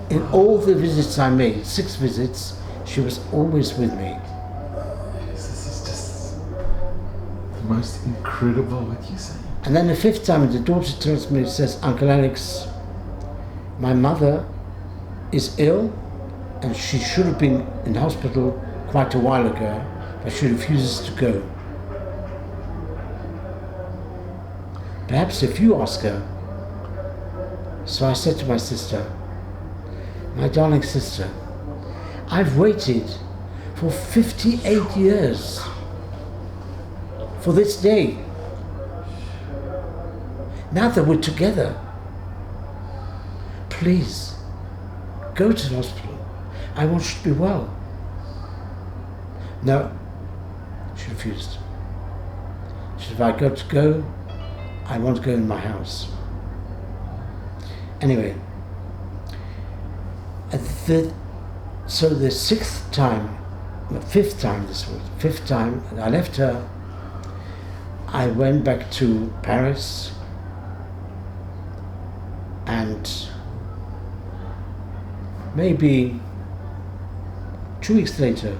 in all the visits I made, 6 visits. She was always with me. This is just the most incredible what you say. And then the 5th time, the daughter tells me, says, Uncle Alex, my mother is ill and she should have been in hospital quite a while ago, but she refuses to go. Perhaps if you ask her. So I said to my sister, my darling sister, I've waited for 58 years for this day. Now that we're together, please go to the hospital. I want you to be well. No, she refused. She said, if I got to go, I want to go in my house. Anyway, so the 5th time, this was, 5th time, I left her. I went back to Paris, and maybe 2 weeks later,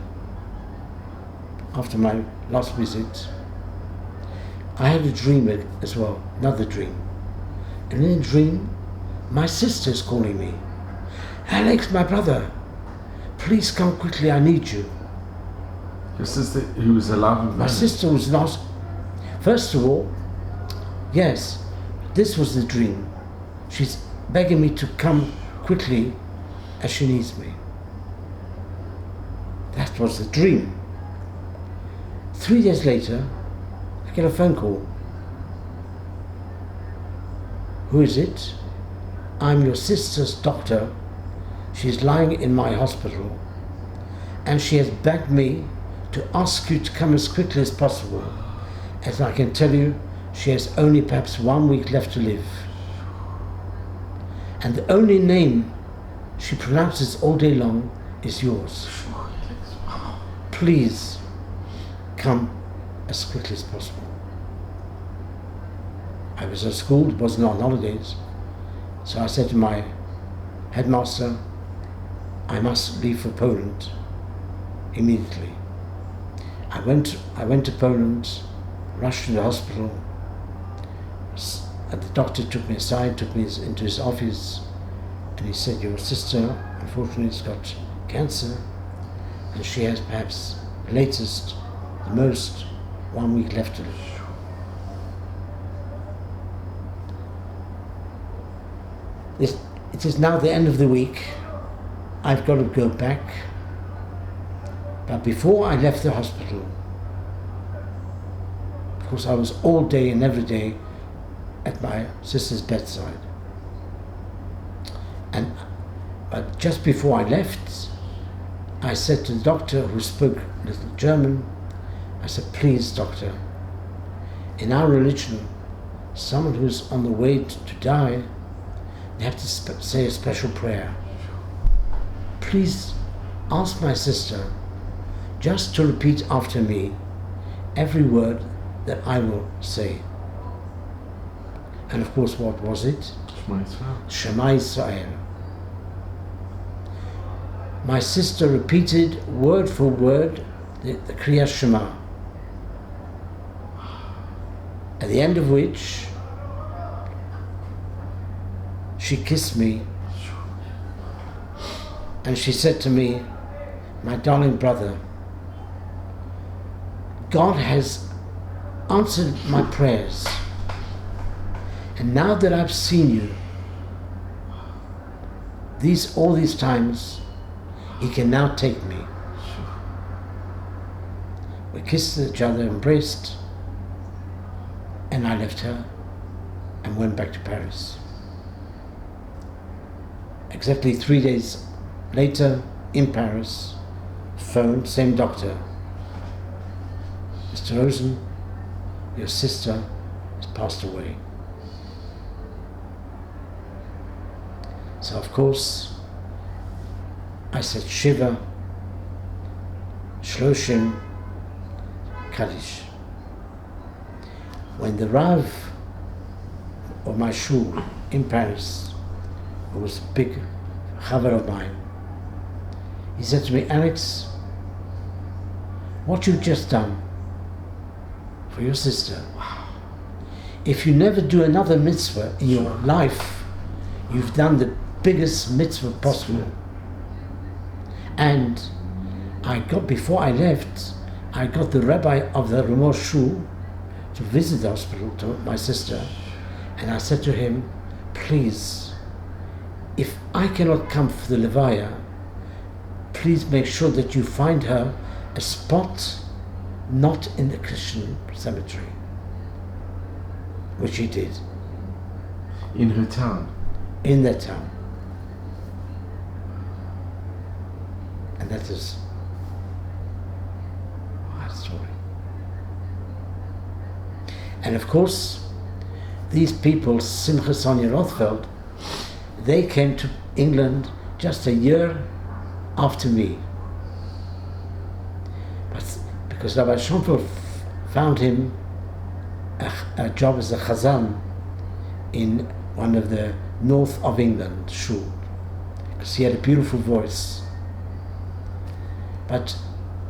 after my last visit, I had a dream as well, another dream. And in a dream, my sister is calling me. Alex, my brother, please come quickly, I need you. Your sister who was alive? My sister was not. First of all, yes, this was the dream. She's begging me to come quickly as she needs me. That was the dream. 3 days later, I get a phone call. Who is it? I'm your sister's doctor. She's lying in my hospital, and she has begged me to ask you to come as quickly as possible. As I can tell you, she has only perhaps 1 week left to live. And the only name she pronounces all day long is yours. Please come as quickly as possible. I was at school, wasn't on holidays, so I said to my headmaster, I must leave for Poland immediately. I went to Poland, rushed to the hospital, and the doctor took me aside, took me into his office, and he said, your sister unfortunately has got cancer, and she has perhaps the most 1 week left to live. It is now the end of the week. I've got to go back But before I left the hospital, of course I was all day and every day at my sister's bedside. But just before I left, I said to the doctor, who spoke a little German, I said, please doctor, in our religion, someone who's on the way to die, they have to say a special prayer. Please ask my sister just to repeat after me every word that I will say. And of course, what was it? Shema Yisrael. Shema Yisrael. My sister repeated word for word the Kriya Shema, at the end of which she kissed me and she said to me, my darling brother, God has answered my prayers, and now that I've seen you all these times, He can now take me. We kissed each other, embraced, and I left her and went back to Paris. Exactly 3 days later, in Paris, phone, same doctor. Mr. Rosin, your sister has passed away. So of course, I said Shiva, Shloshim, Kaddish. When the Rav of my shul in Paris, who was a big chaver of mine, he said to me, Alex, what you've just done for your sister, if you never do another mitzvah in your life, you've done the biggest mitzvah possible. And before I left, I got the rabbi of the Ramah Shul to visit the hospital to my sister, and I said to him, please, if I cannot come for the Levaya, please make sure that you find her a spot not in the Christian cemetery, which he did. In her town? In that town. And that is my story. And of course, these people, Simcha Sonia Rothfeld, they came to England just a year after me. But because Rabbi Schonfeld found him a job as a chazan in one of the north of England shul, because he had a beautiful voice. But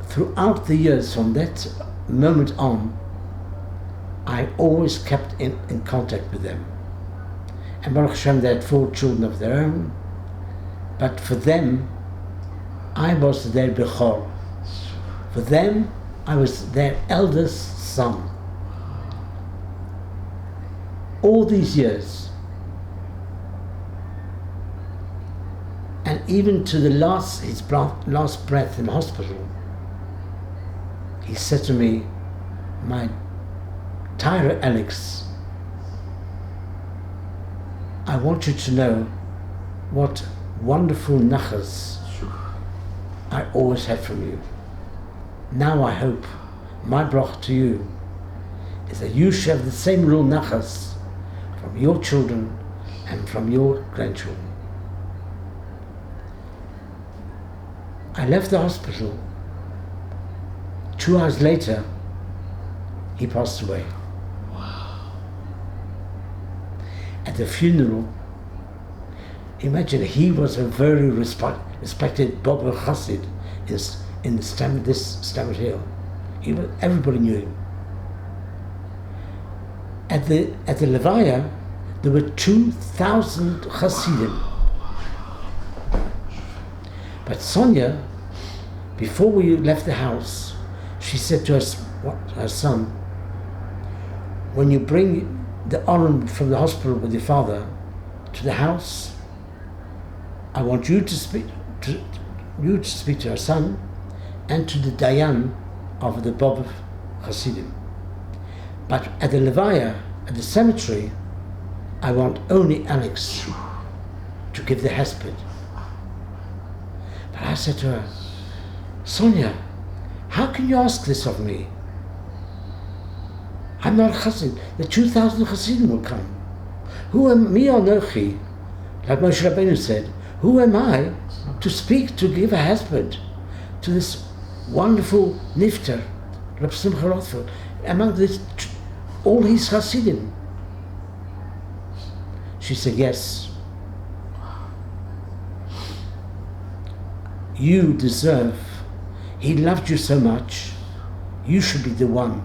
throughout the years, from that moment on, I always kept in contact with them. And Baruch Hashem, they had 4 children of their own, but for them, I was their bechor. For them, I was their eldest son. All these years. And even to the his last breath in hospital, he said to me, my Tyra Alex, I want you to know what wonderful nachas I always had from you. Now I hope my brach to you is that you shall have the same real nachas from your children and from your grandchildren. I left the hospital. 2 hours later, he passed away. Wow. At the funeral, imagine, he was a very respected Bober Chassid in Stamford Hill. Everybody knew him. At the Levaya, there were 2,000 Chassidim. But Sonia, before we left the house, she said to her son, when you bring the Oren from the hospital with your father to the house, I want you to speak to her son and to the Dayan of the Bob Hasidim. But at the Levaya, at the cemetery, I want only Alex to give the hesped. But I said to her, Sonia, how can you ask this of me? I'm not a Chassid. The 2,000 Chassidim will come. Who am me or Nochi? Like Moshe Rabbeinu said, who am I to speak, to give a hesped to this wonderful nifter, Reb Simcha Rothfeld, among all his Chassidim? She said, yes. You deserve, he loved you so much, you should be the one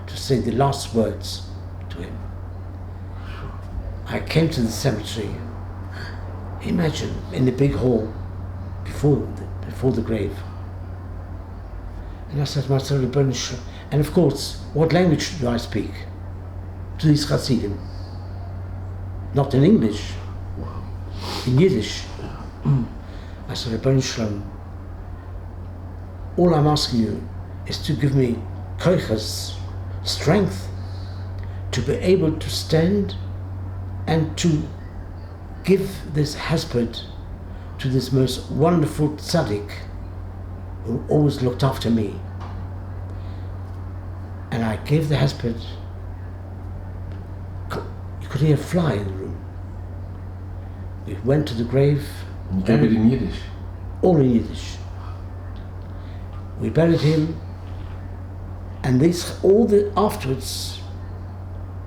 to say the last words to him. I came to the cemetery, imagine, in the big hall, before the grave. And I said to myself, and of course, what language do I speak to these Hasidim? Not in English, in Yiddish. I said, Rebbeinu Shalom, all I'm asking you is to give me koiches, strength, to be able to stand and to give this hesped to this most wonderful tzaddik who always looked after me. And I gave the hesped. You could hear a fly in the room. We went to the grave. You gave it in Yiddish? All in Yiddish. We buried him, and afterwards,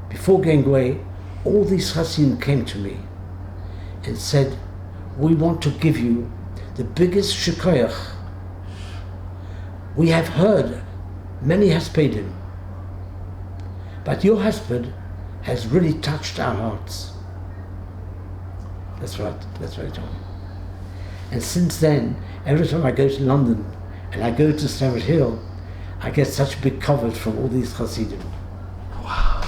before going away, all these Chassidim came to me and said, we want to give you the biggest shikoyach. We have heard many hespedim, but your hesped has really touched our hearts. That's right, Tom. And since then, every time I go to London and I go to Stamford Hill, I get such big covers from all these Hasidim. Wow.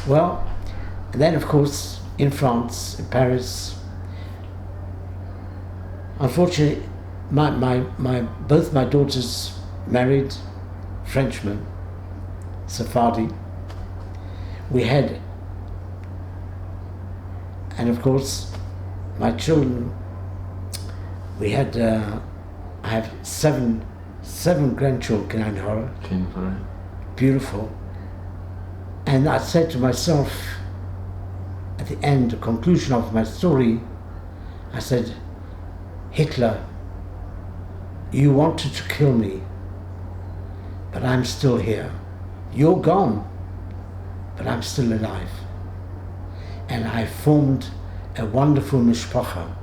Well, and then of course, in France, in Paris, unfortunately, both my daughters married Frenchmen, Sephardi. We had, and of course, my children, we had, I have seven grandchildren, beautiful. And I said to myself, at the end, the conclusion of my story, I said, Hitler, you wanted to kill me, but I'm still here. You're gone, but I'm still alive. And I formed a wonderful mishpacha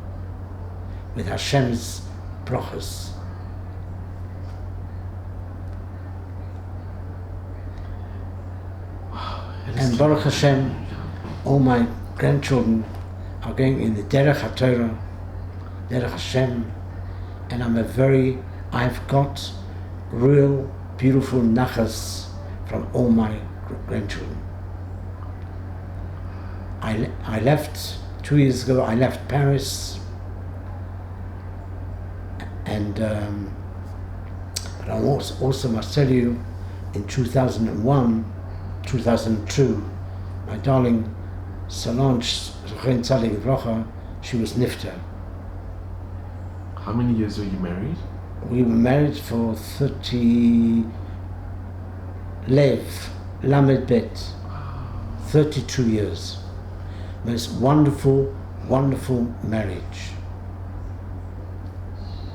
with Hashem's brachas. And Baruch Hashem, all my grandchildren are going in the Derech HaTorah, Derech Hashem, and I've got real beautiful nachas from all my grandchildren. I left 2 years ago. I left Paris, and but I also must tell you, in 2001, 2002, my darling Solange, she was nifter. How many years were you married? We were married for 30 Lev, Lamed Bet, 32 years. Most wonderful, wonderful marriage.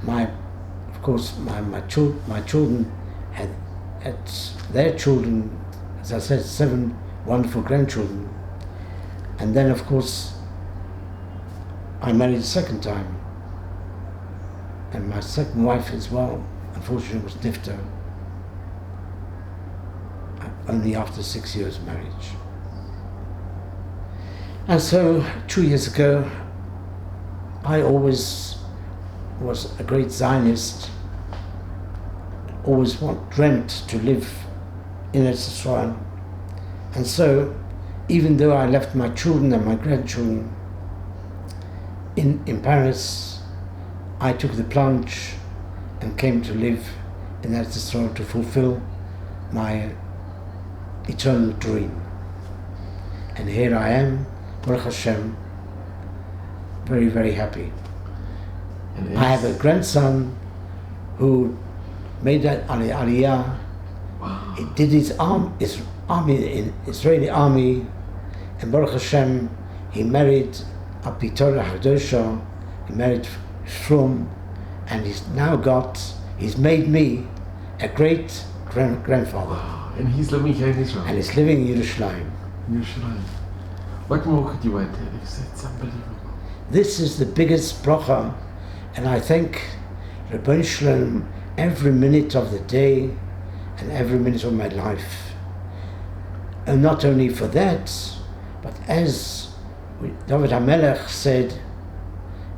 My children had their children, as I said, 7 wonderful grandchildren. And then, of course, I married a second time. And my second wife as well, unfortunately, was nifter, only after 6 years of marriage. And so, 2 years ago, I always was a great Zionist, always dreamt to live in Eretz Yisrael. And so, even though I left my children and my grandchildren in Paris, I took the plunge and came to live in Eretz Yisrael to fulfill my eternal dream. And here I am, Baruch Hashem, very, very happy. And I have a grandson who made that Aliyah. Wow. He did his army in Israeli army, and Baruch Hashem, he married a Pitora Hadosha, he married Shrum, and he's made me a great grandfather. Wow. And he's living here in Israel. And he's living in Yerushalayim. Yerushalayim. What more could you want, Alex? It's unbelievable. This is the biggest bracha, and I thank Rabbi Shalom every minute of the day and every minute of my life. And not only for that, but as David HaMelech said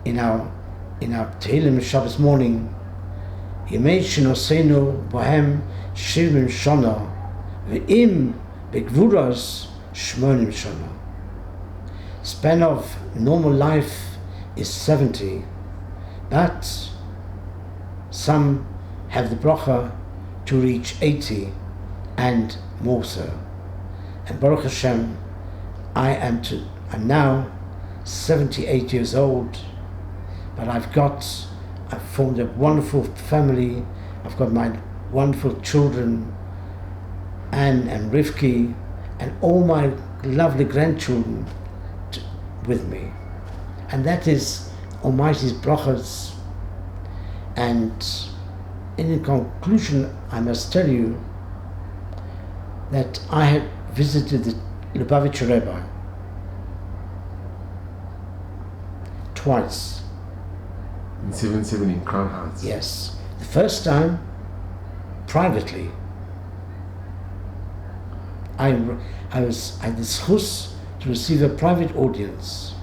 in our Tehillim Shabbos morning, Yemei shenosenu bohem shivim shana ve'im begvuras shmonim shana. Span of normal life is 70, but some have the bracha to reach 80 and more so. And Baruch Hashem, I'm now 78 years old, but I've formed a wonderful family. I've got my wonderful children, Anne and Rivki, and all my lovely grandchildren with me. And that is Almighty's brachas. And in conclusion, I must tell you that I had visited the Lubavitcher Rabbi twice. In 77 in Crown Heights. Yes. The first time, privately. I had the zchus to receive a private audience.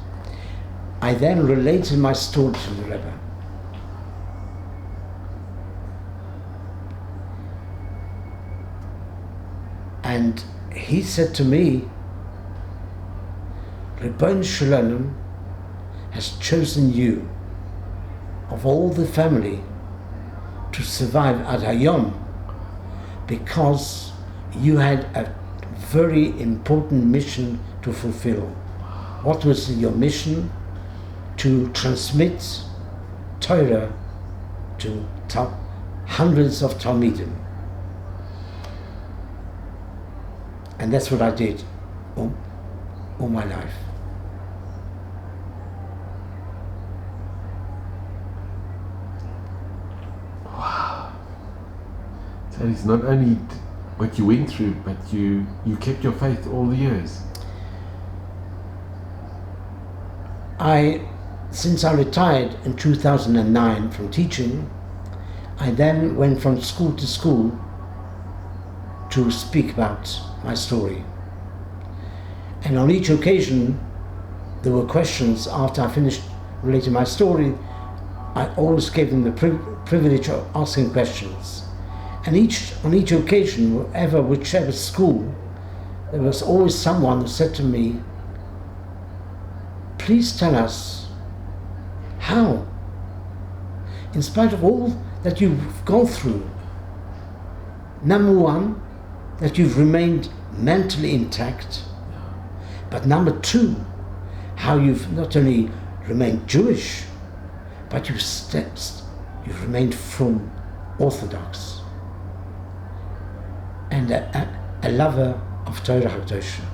I then related my story to the Rebbe. And he said to me, Rebbeinu Shalom has chosen you, of all the family, to survive Ad Hayom, because you had a very important mission to fulfill. What was your mission? To transmit Torah to hundreds of Talmidim. And that's what I did all my life. Wow. So it's not only what you went through, but you kept your faith all the years. Since I retired in 2009 from teaching, I then went from school to school to speak about my story. And on each occasion, there were questions after I finished relating my story. I always gave them the privilege of asking questions. And on each occasion, whichever school, there was always someone who said to me, please tell us how, in spite of all that you've gone through, number one, that you've remained mentally intact, but number two, how you've not only remained Jewish, but you've remained from Orthodox and a lover of Torah HaKadoshah.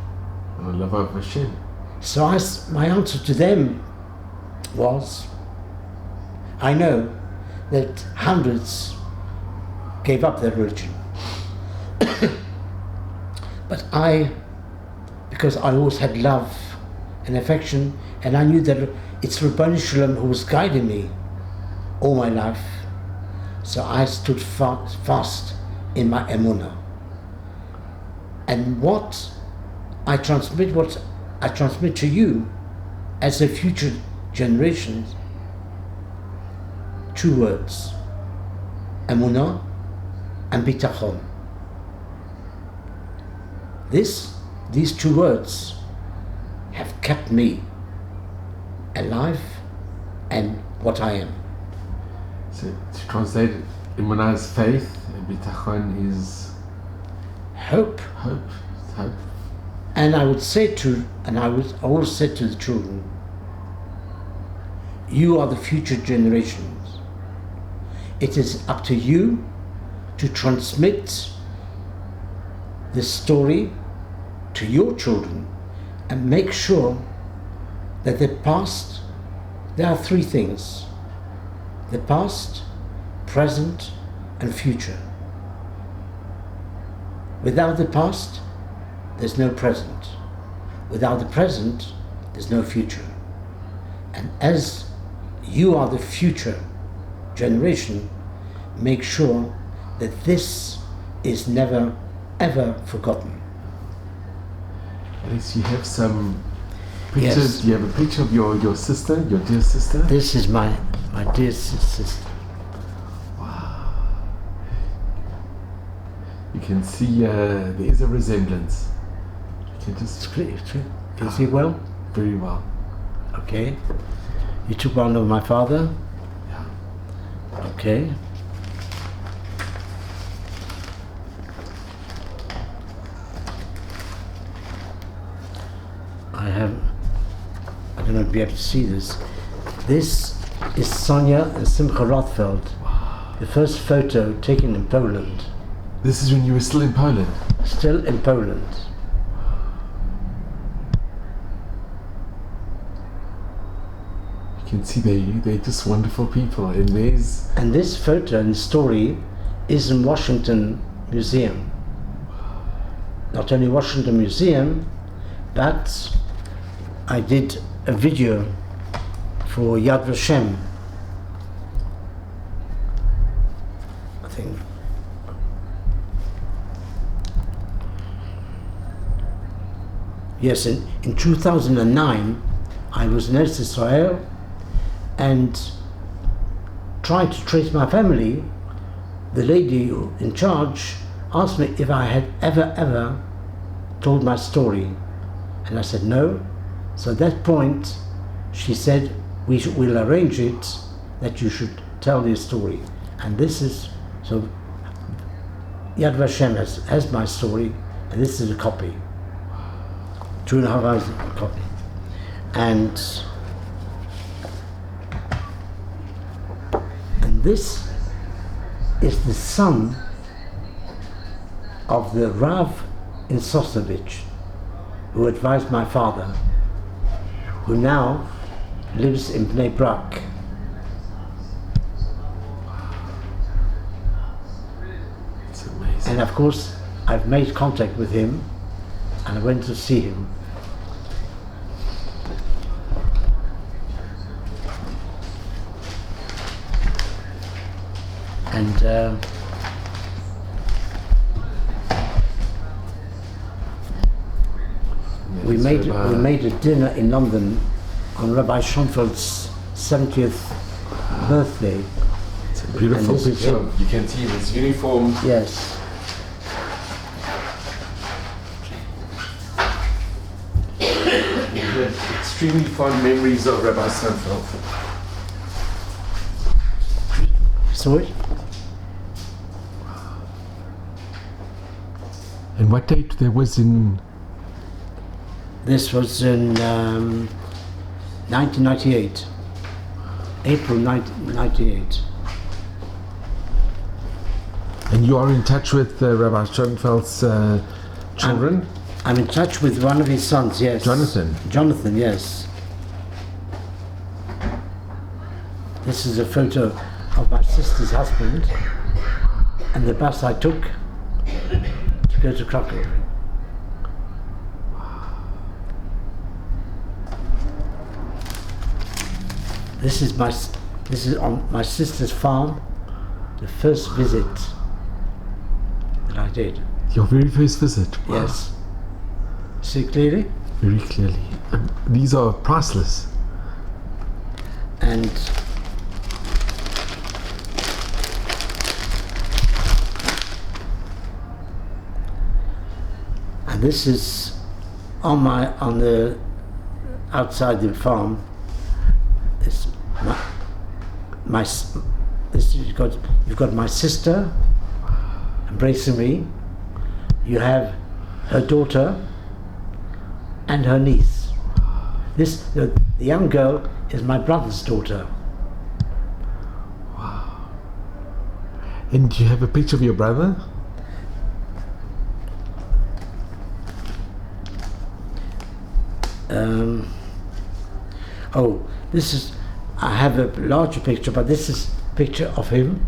A lover of Hashem. So my answer to them was, I know that hundreds gave up their religion. But because I always had love and affection, and I knew that it's Rabbi Shalom who was guiding me all my life, so I stood fast in my emunah. And what I transmit to you as the future generations, two words, emunah and bitachon. These two words have kept me alive and what I am. So to translate it, Emunah is faith, bitachon is hope. hope. Hope. And I would say I always said to the children, you are the future generations. It is up to you to transmit this story to your children and make sure that the past, there are three things: the past, present, and future. Without the past, there's no present. Without the present, there's no future. And as you are the future generation, make sure that this is never, ever forgotten. Alice, you have some pictures. Yes. Do you have a picture of your sister, your dear sister? This is my dear sister. You can see there is a resemblance. You can just Is he well? very well. Okay. You took one of my father? Yeah. Okay. I don't know if you'll be able to see this. This is Sonia and Simcha Rothfeld. Wow. The first photo taken in Poland. This is when you were still in Poland. Still in Poland. You can see they're just wonderful people. And there's And this photo and story is in Washington Museum. Not only Washington Museum, but I did a video for Yad Vashem. I think. Yes, in 2009, I was in Eretz Israel and trying to trace my family. The lady in charge asked me if I had ever told my story, and I said no. So at that point she said, we'll arrange it that you should tell your story. And this is, so Yad Vashem has my story, and this is a copy, 2.5 hours copy. And this is the son of the Rav in Sosnovich, who advised my father, who now lives in Bnei Brak. it's amazing. And of course, I've made contact with him, and I went to see him. And we made a dinner in London on Rabbi Schonfeld's 70th birthday. It's a beautiful And this is picture. him. You can see his uniform. Yes. He had extremely fond memories of Rabbi Schonfeld. Saw it? And what date there was in? This was in 1998. April 1998. And you are in touch with Rabbi Schonfeld's children? I'm in touch with one of his sons, yes. Jonathan. Jonathan, yes. This is a photo of my sister's husband and the bus I took to go to Krakow. This is on my sister's farm, the first visit that I did. Your very first visit? Wow. Yes. See clearly? Very clearly. These are priceless. And this is on the outside the farm. It's you've got my sister embracing me. You have her daughter and her niece. The young girl is my brother's daughter. Wow. And do you have a picture of your brother? I have a larger picture, but this is a picture of him.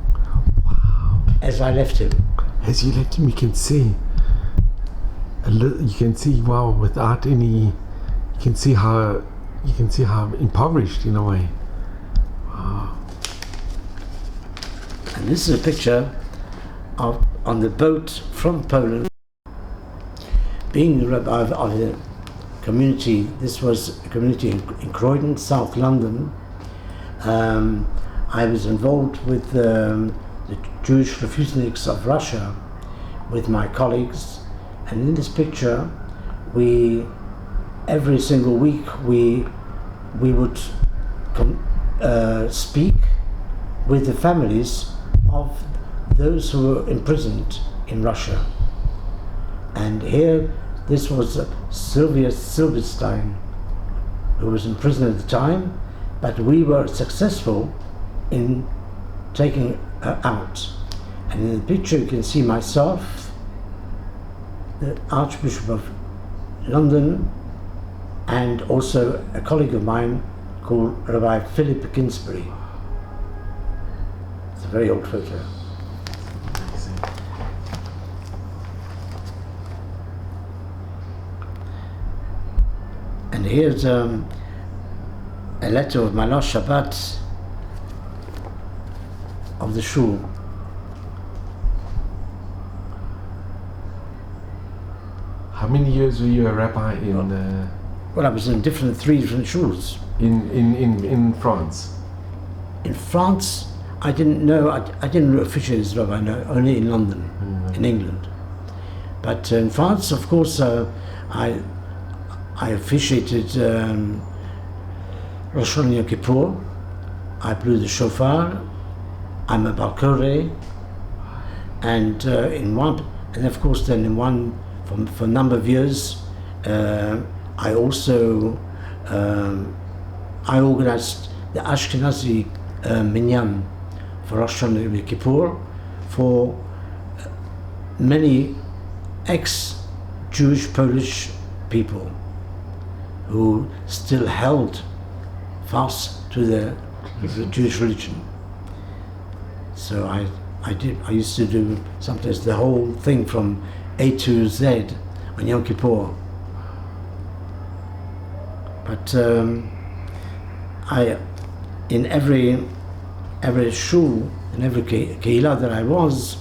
Wow. As I left him. As you left him, you can see. You can see, wow, without any. You can see how impoverished in a way. Wow. And this is a picture of on the boat from Poland. Being a rabbi of the community, this was a community in Croydon, South London. I was involved with the Jewish refuseniks of Russia with my colleagues, and in this picture every single week we would speak with the families of those who were imprisoned in Russia. And here, this was Sylvia Silberstein, who was in prison at the time, but we were successful in taking her out. And in the picture you can see myself, the Archbishop of London, and also a colleague of mine called Rabbi Philip Ginsbury. It's a very old photo. And here's a letter of my last Shabbat of the shul. How many years were you a rabbi in? Well, I was in three different shuls. In France. In France, I didn't know. I didn't officiate as rabbi. No, only in London, in England. But in France, of course, I officiated Rosh Hashanah Yom Kippur. I blew the shofar. I'm a balkore, and of course, then for a number of years, I also I organized the Ashkenazi minyan for Rosh Hashanah Yom Kippur for many ex-Jewish Polish people who still held fast to the Jewish religion. So I used to do sometimes the whole thing from A to Z on Yom Kippur. But in every shul, in every kehillah that I was,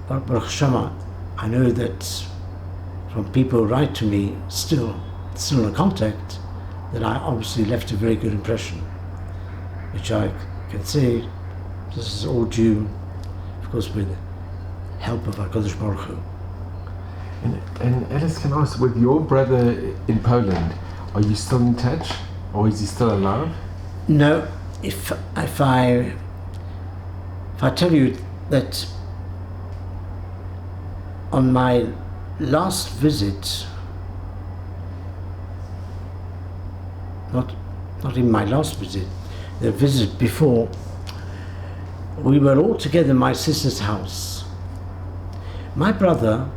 Baruch Hashem, I know that from people who write to me still in contact, that I obviously left a very good impression, which I can say this is all due, of course, with the help of HaKadosh Baruch Hu. And Alice, can I ask, with your brother in Poland, are you still in touch, or is he still alive? No. If I tell you that on my last visit, not even my last visit, the visit before, we were all together in my sister's house. My brother,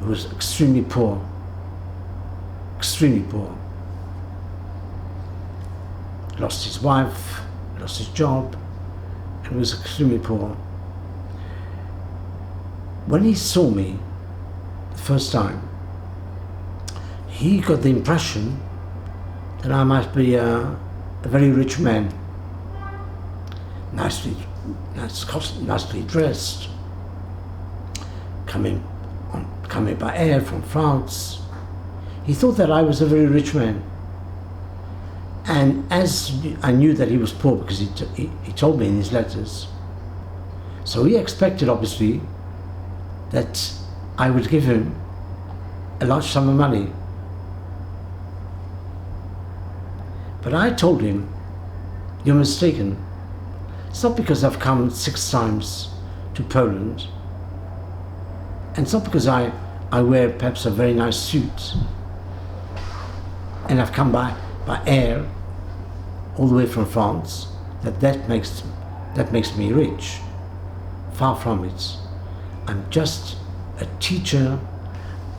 who was extremely poor, lost his wife, lost his job, and was extremely poor. When he saw me the first time, he got the impression that I must be a very rich man, nicely dressed, coming by air from France. He thought that I was a very rich man. And as I knew that he was poor because he told me in his letters, so he expected obviously that I would give him a large sum of money. But I told him, "You're mistaken. It's not because I've come 6 times to Poland, and it's not because I wear perhaps a very nice suit, and I've come by air all the way from France, that makes me rich. Far from it. I'm just a teacher.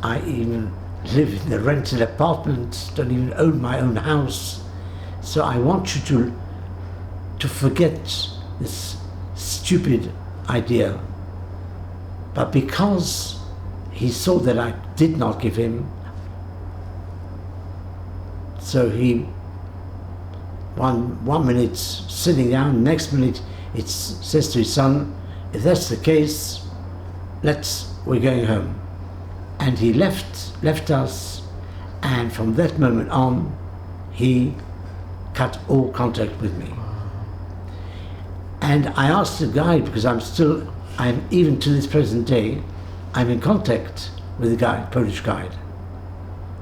I even live in a rented apartment, don't even own my own house. So I want you to forget this stupid idea. But because he saw that I did not give him, so he, one minute sitting down, next minute it says to his son, if that's the case, we're going home. And he left us, and from that moment on, he cut all contact with me. And I asked the guide, because I'm even to this present day, I'm in contact with the guide, Polish guide,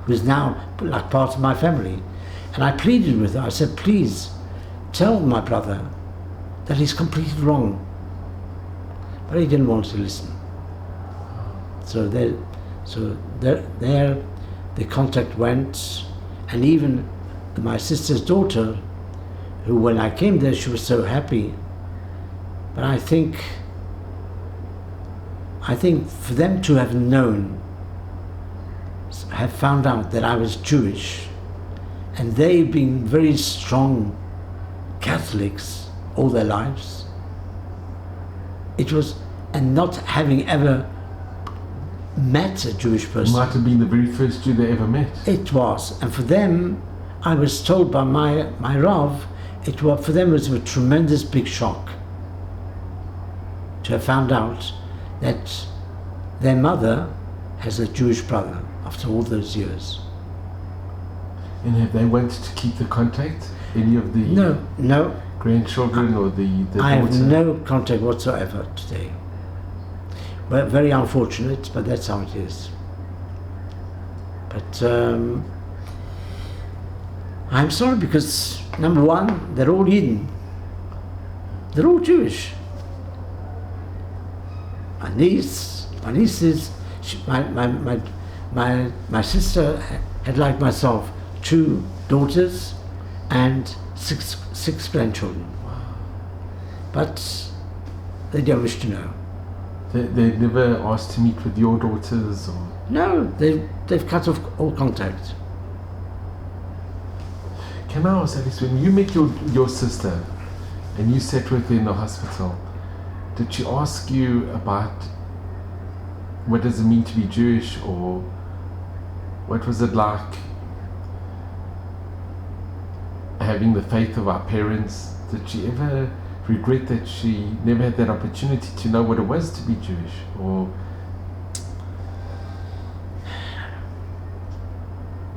who's now like part of my family. And I pleaded with her, I said, please tell my brother that he's completely wrong. But he didn't want to listen. So there the contact went, and even my sister's daughter, who when I came there, she was so happy. But I think for them to have known, have found out that I was Jewish, and they being very strong Catholics all their lives, it was, and not having ever met a Jewish person. Might have been the very first Jew they ever met. It was, and for them, I was told by my Rav, for them it was a tremendous big shock to have found out that their mother has a Jewish brother after all those years. And have they wanted to keep the contact? Any of the no grandchildren or the I have daughter? no contact whatsoever today. Well, very unfortunate, but that's how it is. But I'm sorry, because number one, they're all Eden. They're all Jewish. My nieces, my sister had, like myself, 2 daughters and six grandchildren. But they don't wish to know. They never asked to meet with your daughters, or? No, they've cut off all contact. Can I ask, Alice, when you met your sister and you sat with her in the hospital, did she ask you about what does it mean to be Jewish, or what was it like having the faith of our parents? Did she ever regret that she never had that opportunity to know what it was to be Jewish? Or,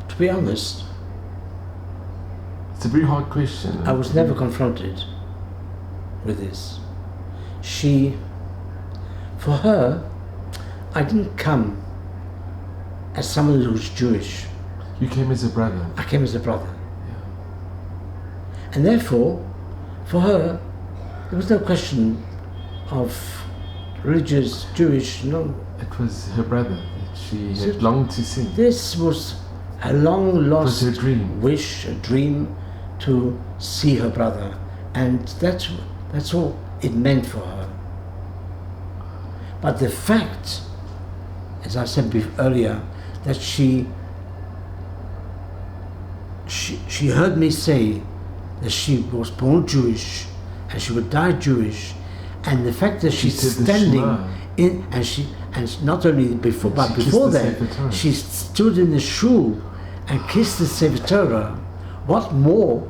to be honest, it's a very hard question. I was never confronted with this. For her, I didn't come as someone who was Jewish. You came as a brother. I came as a brother. And therefore, for her, there was no question of religious, Jewish, no. It was her brother that she had longed to see. This was a long lost her dream. Wish, a dream to see her brother. And that's all it meant for her. But the fact, as I said earlier, that she heard me say that she was born Jewish and she would die Jewish, and the fact that she's standing in, and not only before, but before that, she stood in the shul and kissed the Sefer Torah. What more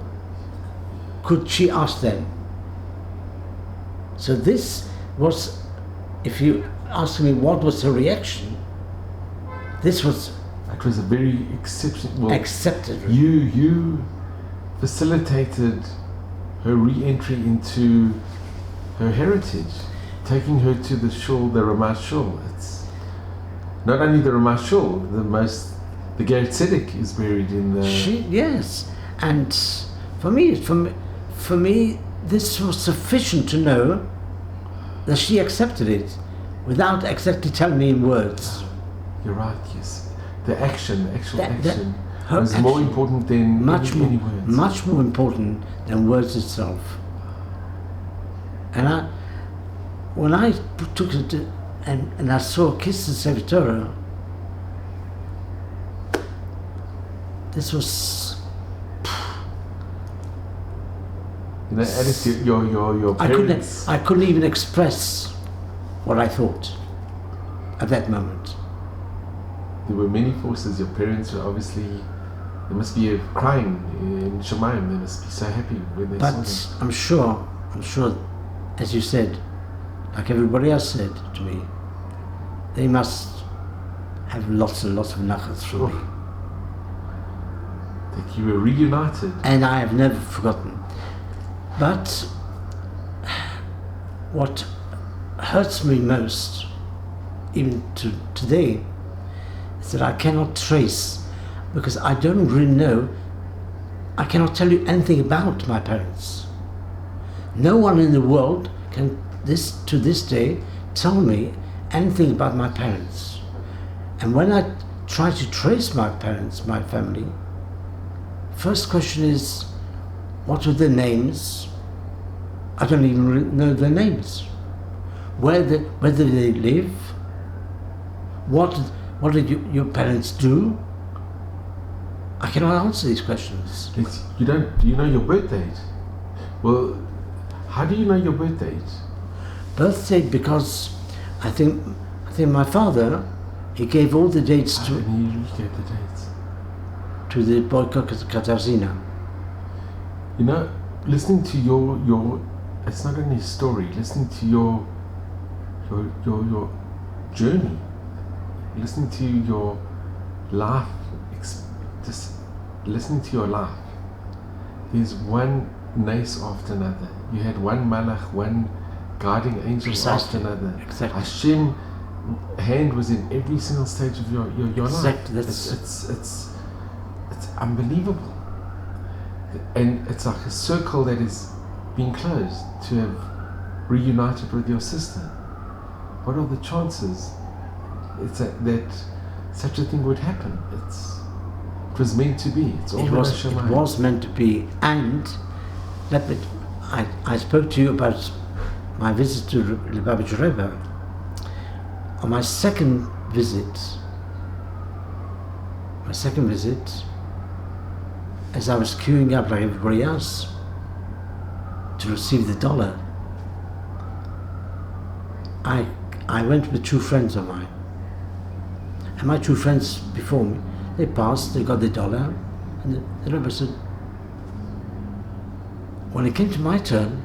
could she ask them? So this was, if you ask me what was her reaction, this was. It was a very exceptional. Accepted. You facilitated her re-entry into her heritage, taking her to the shul, the Ramah shul. It's not only the Ramah shul, the Ger Tzedek is buried in the. Yes, and for me, this was sufficient to know that she accepted it without exactly telling me in words. You're right, yes. The actual action her was action, more important than any words. Much more important than words itself. And when I took it and I saw Kiss the Servitora, this was... You know, Alice, your parents... I couldn't even express what I thought at that moment. There were many forces. Your parents were obviously... They must be crying in Shemayim. They must be so happy when they saw them. But I'm sure, as you said, like everybody else said to me, they must have lots and lots of nachas from me. That you were reunited. And I have never forgotten. But what hurts me most, even to today, is that I cannot trace, because I don't really know, I cannot tell you anything about my parents. No one in the world can, to this day, tell me anything about my parents. And when I try to trace my parents, my family, first question is, what were their names? I don't even know their names. Where did they live? What did your parents do? I cannot answer these questions. Do you know your birth date? Well, how do you know your birth date? Birth date, because I think my father, he gave all the dates to. And he gave the dates to the boy Katarzyna. You know, listening to your it's not only a story. Listening to your journey, listening to your life, just listening to your life. There's one nace after another. You had one malach, one guiding angel after another. Exactly. Hashem hand was in every single stage of your exactly. life. It's unbelievable. And it's like a circle that is being closed to have reunited with your sister. What are the chances that such a thing would happen? It was meant to be. It was meant to be. And I spoke to you about my visit to Lubavitch Rebbe. On my second visit, as I was queuing up like everybody else to receive the dollar, I went with two friends of mine. And my two friends before me, they passed, they got the dollar, and the Rebbe said, when it came to my turn,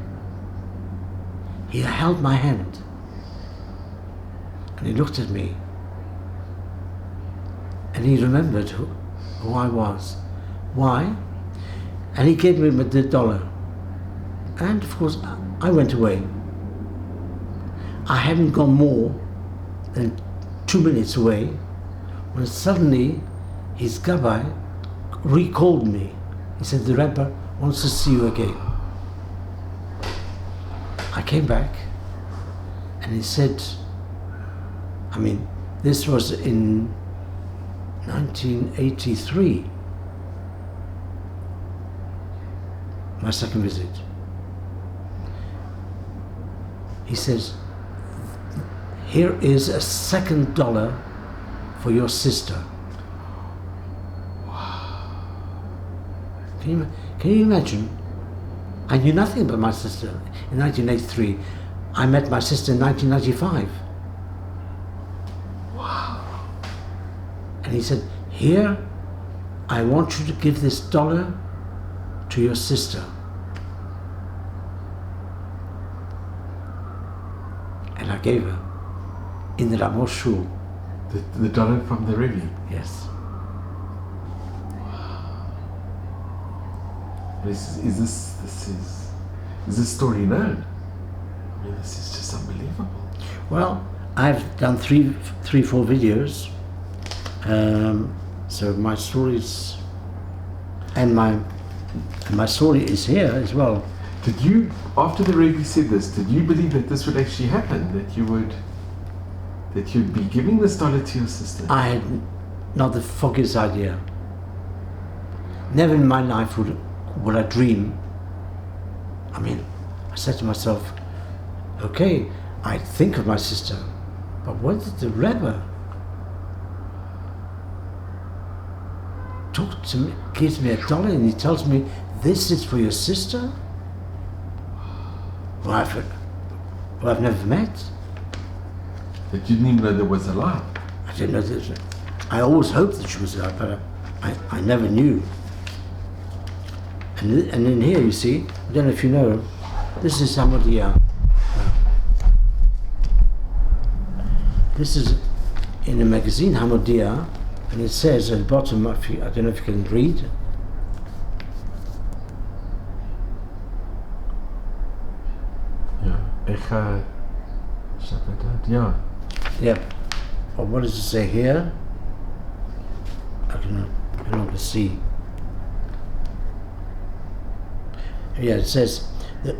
he held my hand and he looked at me and he remembered who I was. Why? And he gave me the dollar. And of course, I went away. I hadn't gone more than 2 minutes away when suddenly his Rabbi recalled me. He said, the Rebbe wants to see you again. I came back and he said, this was in 1983, my second visit. He says, here is a second dollar for your sister. Wow. Can you imagine? I knew nothing about my sister in 1983. I met my sister in 1995. Wow. And he said, here, I want you to give this dollar to your sister. And I gave her in the Ramos shul. The dollar from the Rabbi? Yes. Is this story known? This is just unbelievable. Well, I've done three, 4 videos. So my stories and my story is here as well. Did you, after the Rabbi said this, did you believe that this would actually happen? That you'd be giving this dollar to your sister? I had not the foggiest idea. Never in my life would I dream. I mean, I said to myself, okay, I think of my sister, but what did the Rabbi talk to me, gives me $1 and he tells me, this is for your sister? Who I've never met. That you didn't even know there was a lie? I didn't know this. I always hoped that she was alive, but I never knew. And in here, you see, I don't know if you know, this is Hamodia. This is in a magazine, Hamodia, and it says at the bottom, I don't know if you can read. Yeah. Yeah. Yeah. Or what does it say here? I don't know. I don't want to see. Yeah, it says the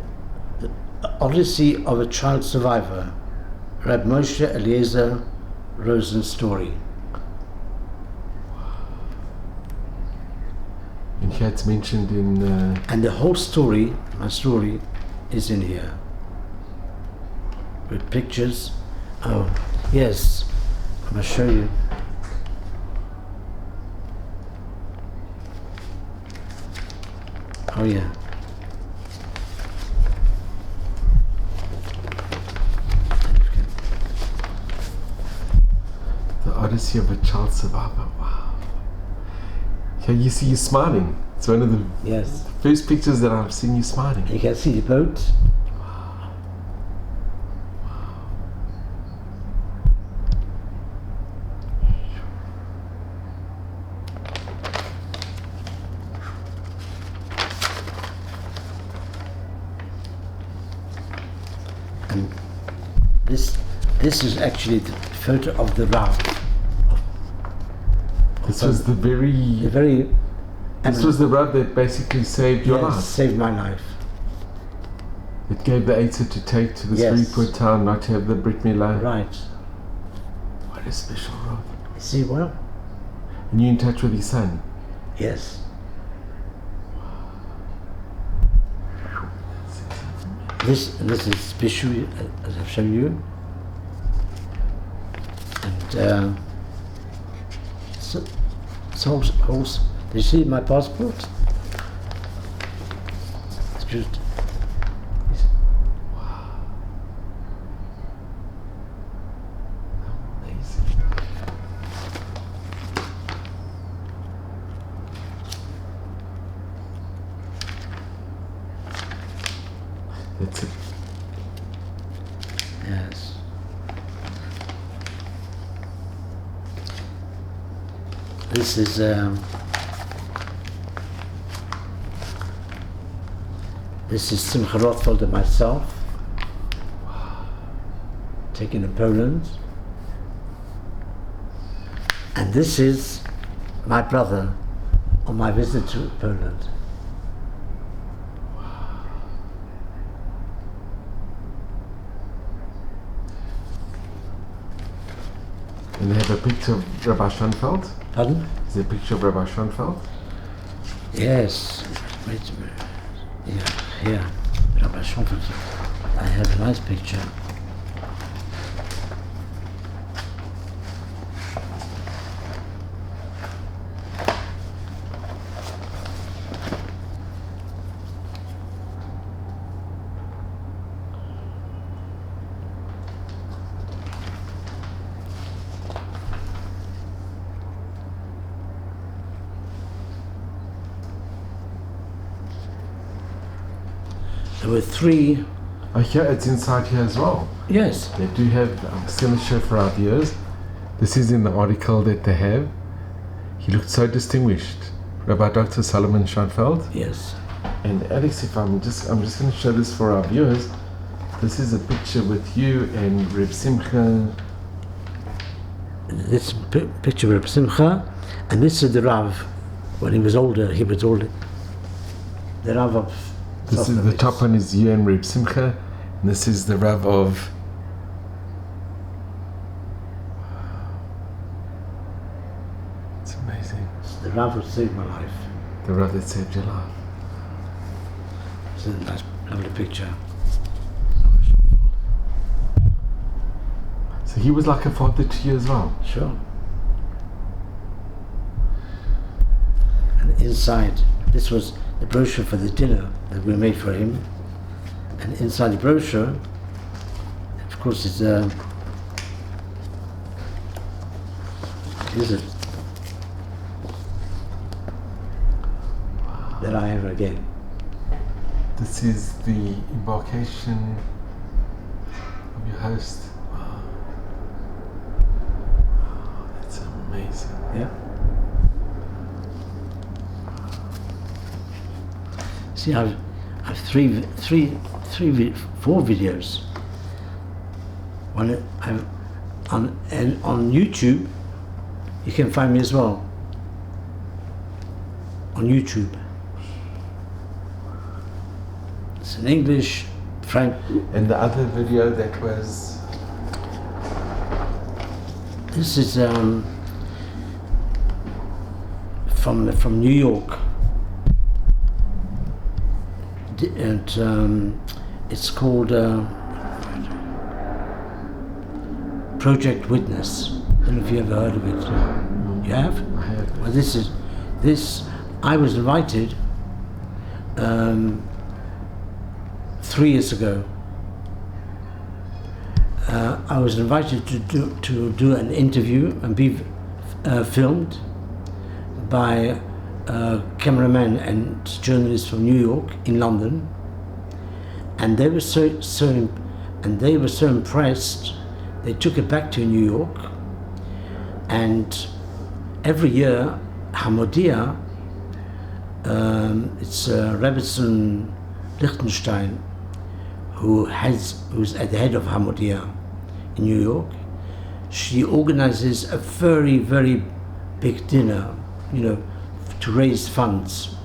Odyssey of a Child Survivor, Rab Moshe Eliezer Rosin story. And here it's mentioned in... And the whole story, my story, is in here. With pictures. Oh, yes. I'm going to show you. Oh, yeah. The Odyssey of a Child Survivor. Wow. Here you see you smiling. It's one of the first pictures that I've seen you smiling. You can see the boat. And this is actually the photo of the Rav. This was the very... This was the Rav that basically saved your life. Saved my life. It gave the Eitzah to take to this very poor town, not to have the Brit Milah. Right. What a special Rav. You see, well? And you in touch with his son? Yes. This is Bishu, as I've shown you. And horse. Do you see my passport? It's just. Wow. Amazing. That's it. Yes. This is Simcha Rothfeld and myself taken in Poland, and this is my brother on my visit to Poland. And they have a picture of Rabbi Schonfeld? Pardon? Is there a picture of Rabbi Schonfeld? Yes. Wait a minute. Yeah, here. Rabbi Schonfeld. I have a nice picture. There were 3. Oh, here it's inside here as well. Yes. They do have, I'm just going to show for our viewers. This is in the article that they have. He looked so distinguished. Rabbi Dr. Solomon Schonfeld. Yes. And Alex, if I'm just going to show this for our viewers. This is a picture with you and Reb Simcha. This picture of Reb Simcha, and this is the Rav. When he was older, the Rav of This is the top one is you and Reb Simcha, and this is the Rav of. It's amazing. It's the Rav that saved my life. The Rav that saved your life. It's a nice, lovely picture. So he was like a father to you as well? Sure. And inside, this was the brochure for the dinner that we made for him. And inside the brochure, of course, is it that I ever again. This is the embarkation of your host. Wow. That's amazing. Yeah. See, I've four videos. One on YouTube. You can find me as well. On YouTube. It's in English, Frank. And the other video that was. This is from New York. And it's called Project Witness. I don't know if you ever heard of it. You have? I have. Well, this. I was invited 3 years ago. I was invited to do an interview and be filmed by cameraman and journalists from New York in London, and they were so impressed. They took it back to New York, and every year Hamodia, it's Rabbi Lichtenstein, who's at the head of Hamodia in New York. She organizes a very, very big dinner, to raise funds.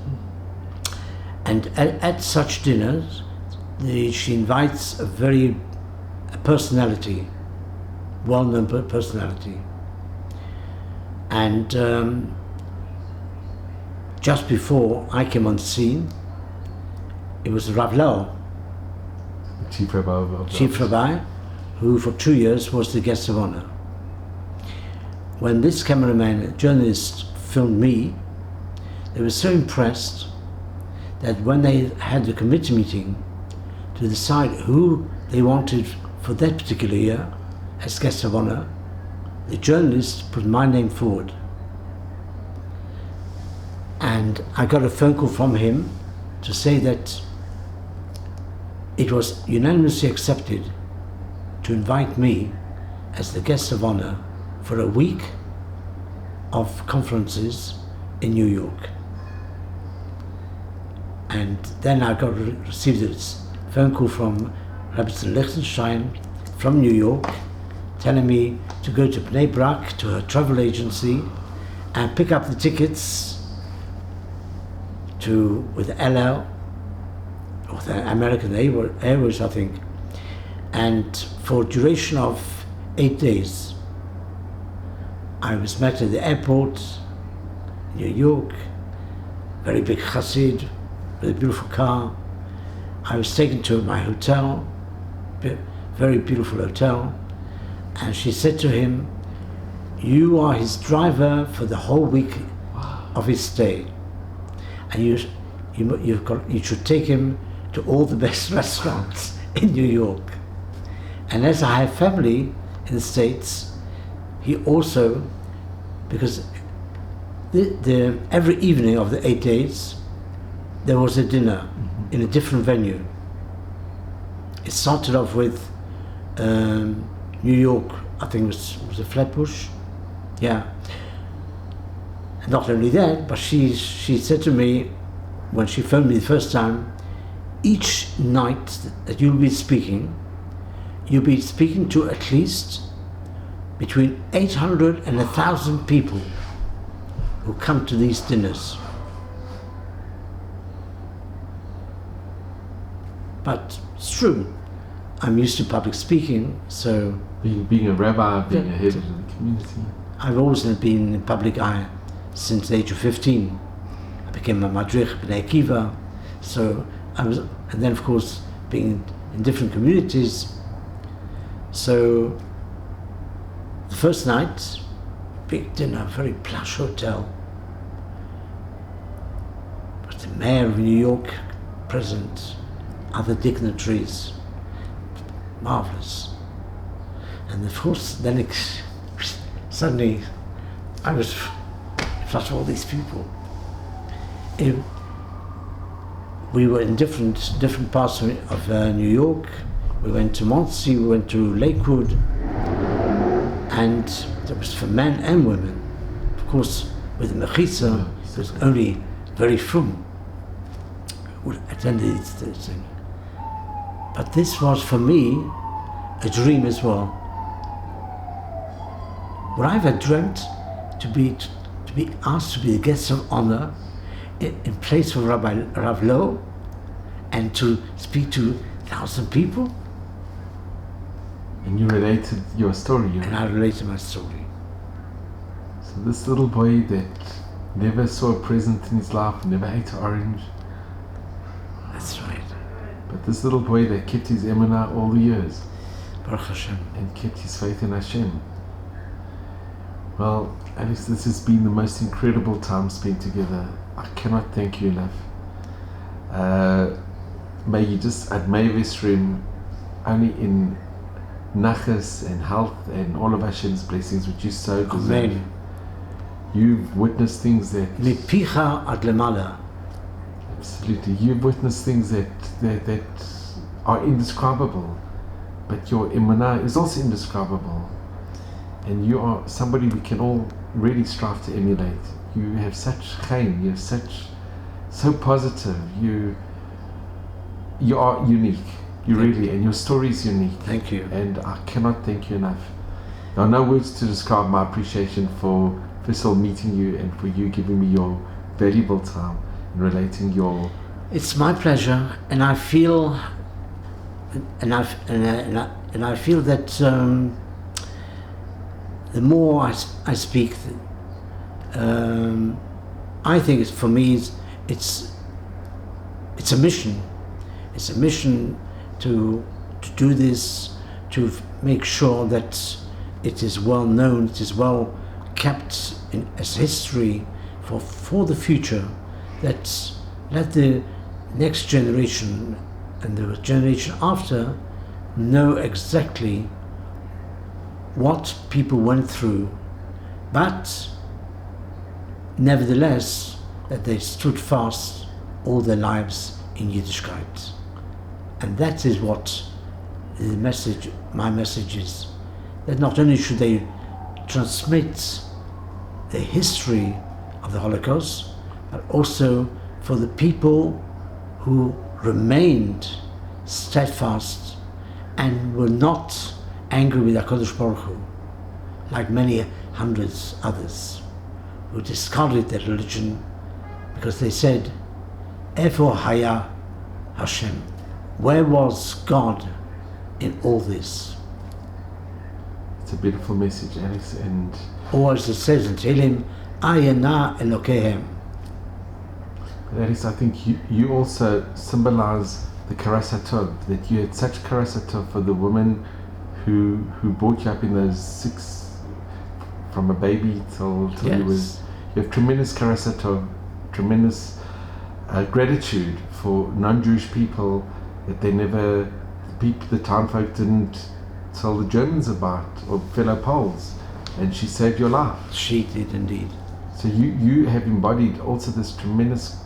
And at such dinners, she invites a personality, well-known personality. And just before I came on scene, it was Rav Lau, Chief Rabbi. Chief Rabbi, who for 2 years was the guest of honor. When this cameraman, journalist, filmed me, they were so impressed that when they had the committee meeting to decide who they wanted for that particular year as guest of honor, the journalist put my name forward. And I got a phone call from him to say that it was unanimously accepted to invite me as the guest of honor for a week of conferences in New York. And then I received this phone call from Rabbi Lichtenstein from New York, telling me to go to Bnei Brak, to her travel agency, and pick up the tickets with LL, or the American Airways, I think, and for a duration of 8 days. I was met at the airport, New York, very big chassid, with a beautiful car. I was taken to my hotel, very beautiful hotel, and she said to him, "You are his driver for the whole week of his stay, and you should take him to all the best restaurants in New York." And as I have family in the States, he also, because every evening of the 8 days, there was a dinner in a different venue. It started off with New York, I think it was a Flatbush, yeah. And not only that, but she said to me, when she phoned me the first time, each night that you'll be speaking to at least between 800 and 1,000 people who come to these dinners. But it's true. I'm used to public speaking, so Being a rabbi, being Yeah. a head of the community. I've always been in the public eye since the age of 15. I became a madrich b'nei Akiva, so and then of course being in different communities. So the first night, big dinner, very plush hotel. But the mayor of New York present, other dignitaries, marvelous. And of course, then suddenly I was in front of all these people. We were in different parts of New York. We went to Monsey, we went to Lakewood, and there was for men and women. Of course, with the Mechitza, there's only very few who attended this thing. But this was for me a dream as well. What I've had dreamt to be asked to be the guest of honor in place of Rav Lowe and to speak to 1,000 people. And you related your story. And I related my story. So this little boy that never saw a present in his life, never ate an orange. That's right. But this little boy that kept his emunah all the years. Baruch Hashem. And kept his faith in Hashem. Well, Alex, this has been the most incredible time spent together. I cannot thank you enough. May you just admire Visrim only in nachas and health and all of Hashem's blessings which you so deserve. Amen. You've witnessed things that... Mipicha ad lemala. Absolutely. You've witnessed things that are indescribable. But your emunah is also indescribable. And you are somebody we can all really strive to emulate. You have such chaim, you're so positive. You are unique. You really, and your story is unique. Thank you. And I cannot thank you enough. There are no words to describe my appreciation for first of all meeting you and for you giving me your valuable time and relating your... It's my pleasure, and I feel, and I feel that the more I speak, I think it's, for me it's a mission. It's a mission to do this, to make sure that it is well known, it is well kept as history for the future, that let the next generation and the generation after know exactly what people went through, but nevertheless that they stood fast all their lives in Yiddishkeit. And that is what the message, my message is, that not only should they transmit the history of the Holocaust, but also for the people who remained steadfast and were not angry with HaKadosh Baruch Hu, like many hundreds others who discarded their religion because they said, Evo haya Hashem, where was God in all this? It's a beautiful message, Alex, and... Or as it says in Tehillim, Ayana Elokehem. Alex, I think you also symbolize the karas hatov, that you had such karas hatov for the woman who brought you up in those 6, from a baby till Yes. you have tremendous karas hatov, tremendous gratitude for non-Jewish people that the town folk didn't tell the Germans about, or fellow Poles, and she saved your life. She did indeed. So you have embodied also this tremendous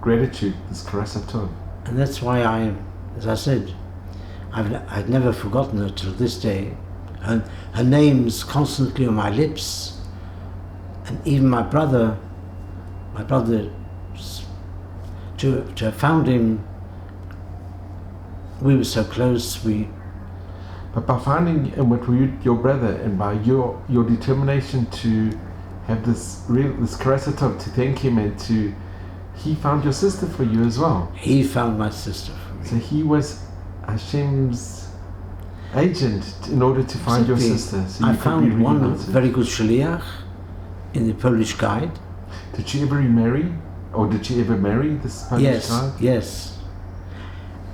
gratitude, this karas hatov. And that's why as I said, I've never forgotten her till this day. Her name's constantly on my lips, and even my brother, to have found him, we were so close. But by finding your brother, and by your determination to have this karas hatov, to thank him, and he found your sister for you as well. He found my sister for me. So he was Hashem's agent in order to find your sister. So I you could be found one reunited. very good shliach in the Polish guide. Did she ever remarry? Or did she ever marry this Polish guy? Yes.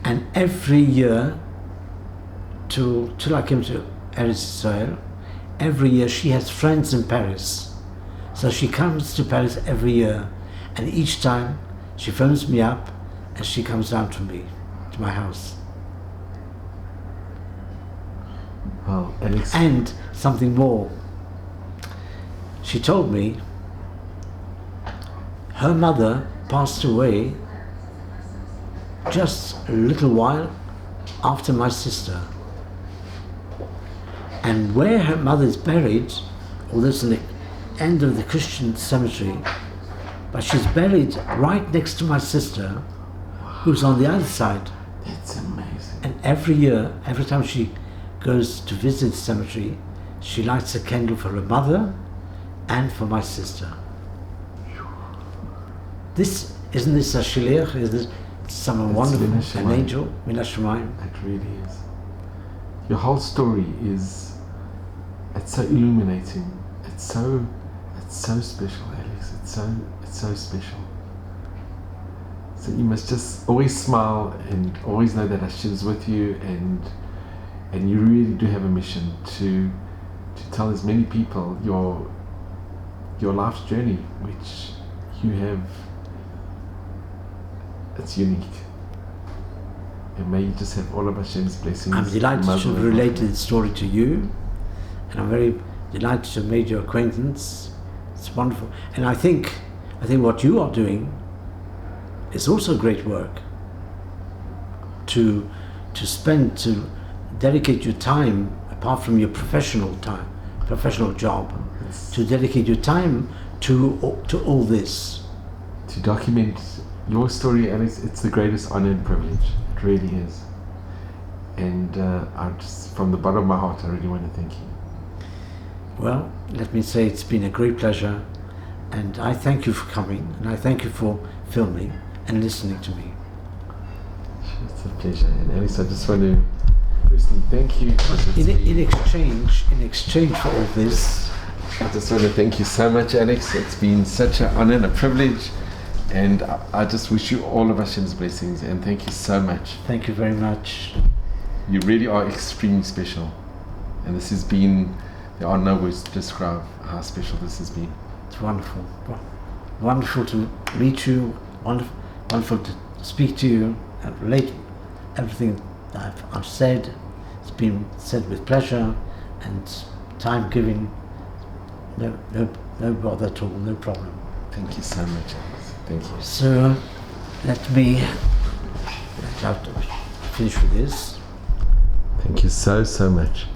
And every year, till I came to Eretz Israel, every year she has friends in Paris. So she comes to Paris every year, and each time she phones me up and she comes down to me, to my house. Well, and something more. She told me her mother passed away just a little while after my sister. And where her mother is buried, although it's in the end of the Christian cemetery, but she's buried right next to my sister, who's on the other side. That's amazing. And every year, every time she goes to visit the cemetery, she lights a candle for her mother and for my sister. Isn't this a shliach? Is this someone wonderful, an angel? Min Hashemayim. It really is. Your whole story is, it's so illuminating. It's so special, Alex. It's so special. So you must just always smile and always know that Hashem's with you, and you really do have a mission to tell as many people your life's journey, which you have. It's unique. And may you just have all of Hashem's blessings. I'm delighted to have related the story to you, and I'm very delighted to have made your acquaintance. It's wonderful. And I think what you are doing is also great work. To dedicate your time, apart from your professional job, to dedicate your time to all this. To document your story, Alex, it's the greatest honor and privilege. It really is. And I just, from the bottom of my heart, I really want to thank you. Well, let me say it's been a great pleasure, and I thank you for coming, and I thank you for filming and listening to me. It's a pleasure. And Alex, I just want to personally thank you. In exchange for all this, I just want to thank you so much, Alex. It's been such an honor and a privilege. And I just wish you all of Hashem's blessings, and thank you so much. Thank you very much. You really are extremely special. And this has been, there are no words to describe how special this has been. It's wonderful. Wonderful to meet you, wonderful to speak to you and relate everything that I've said. It's been said with pleasure and time giving. No bother at all, no problem. Thank you so much, Alex. Thank you. So let me finish with this. Thank you so much.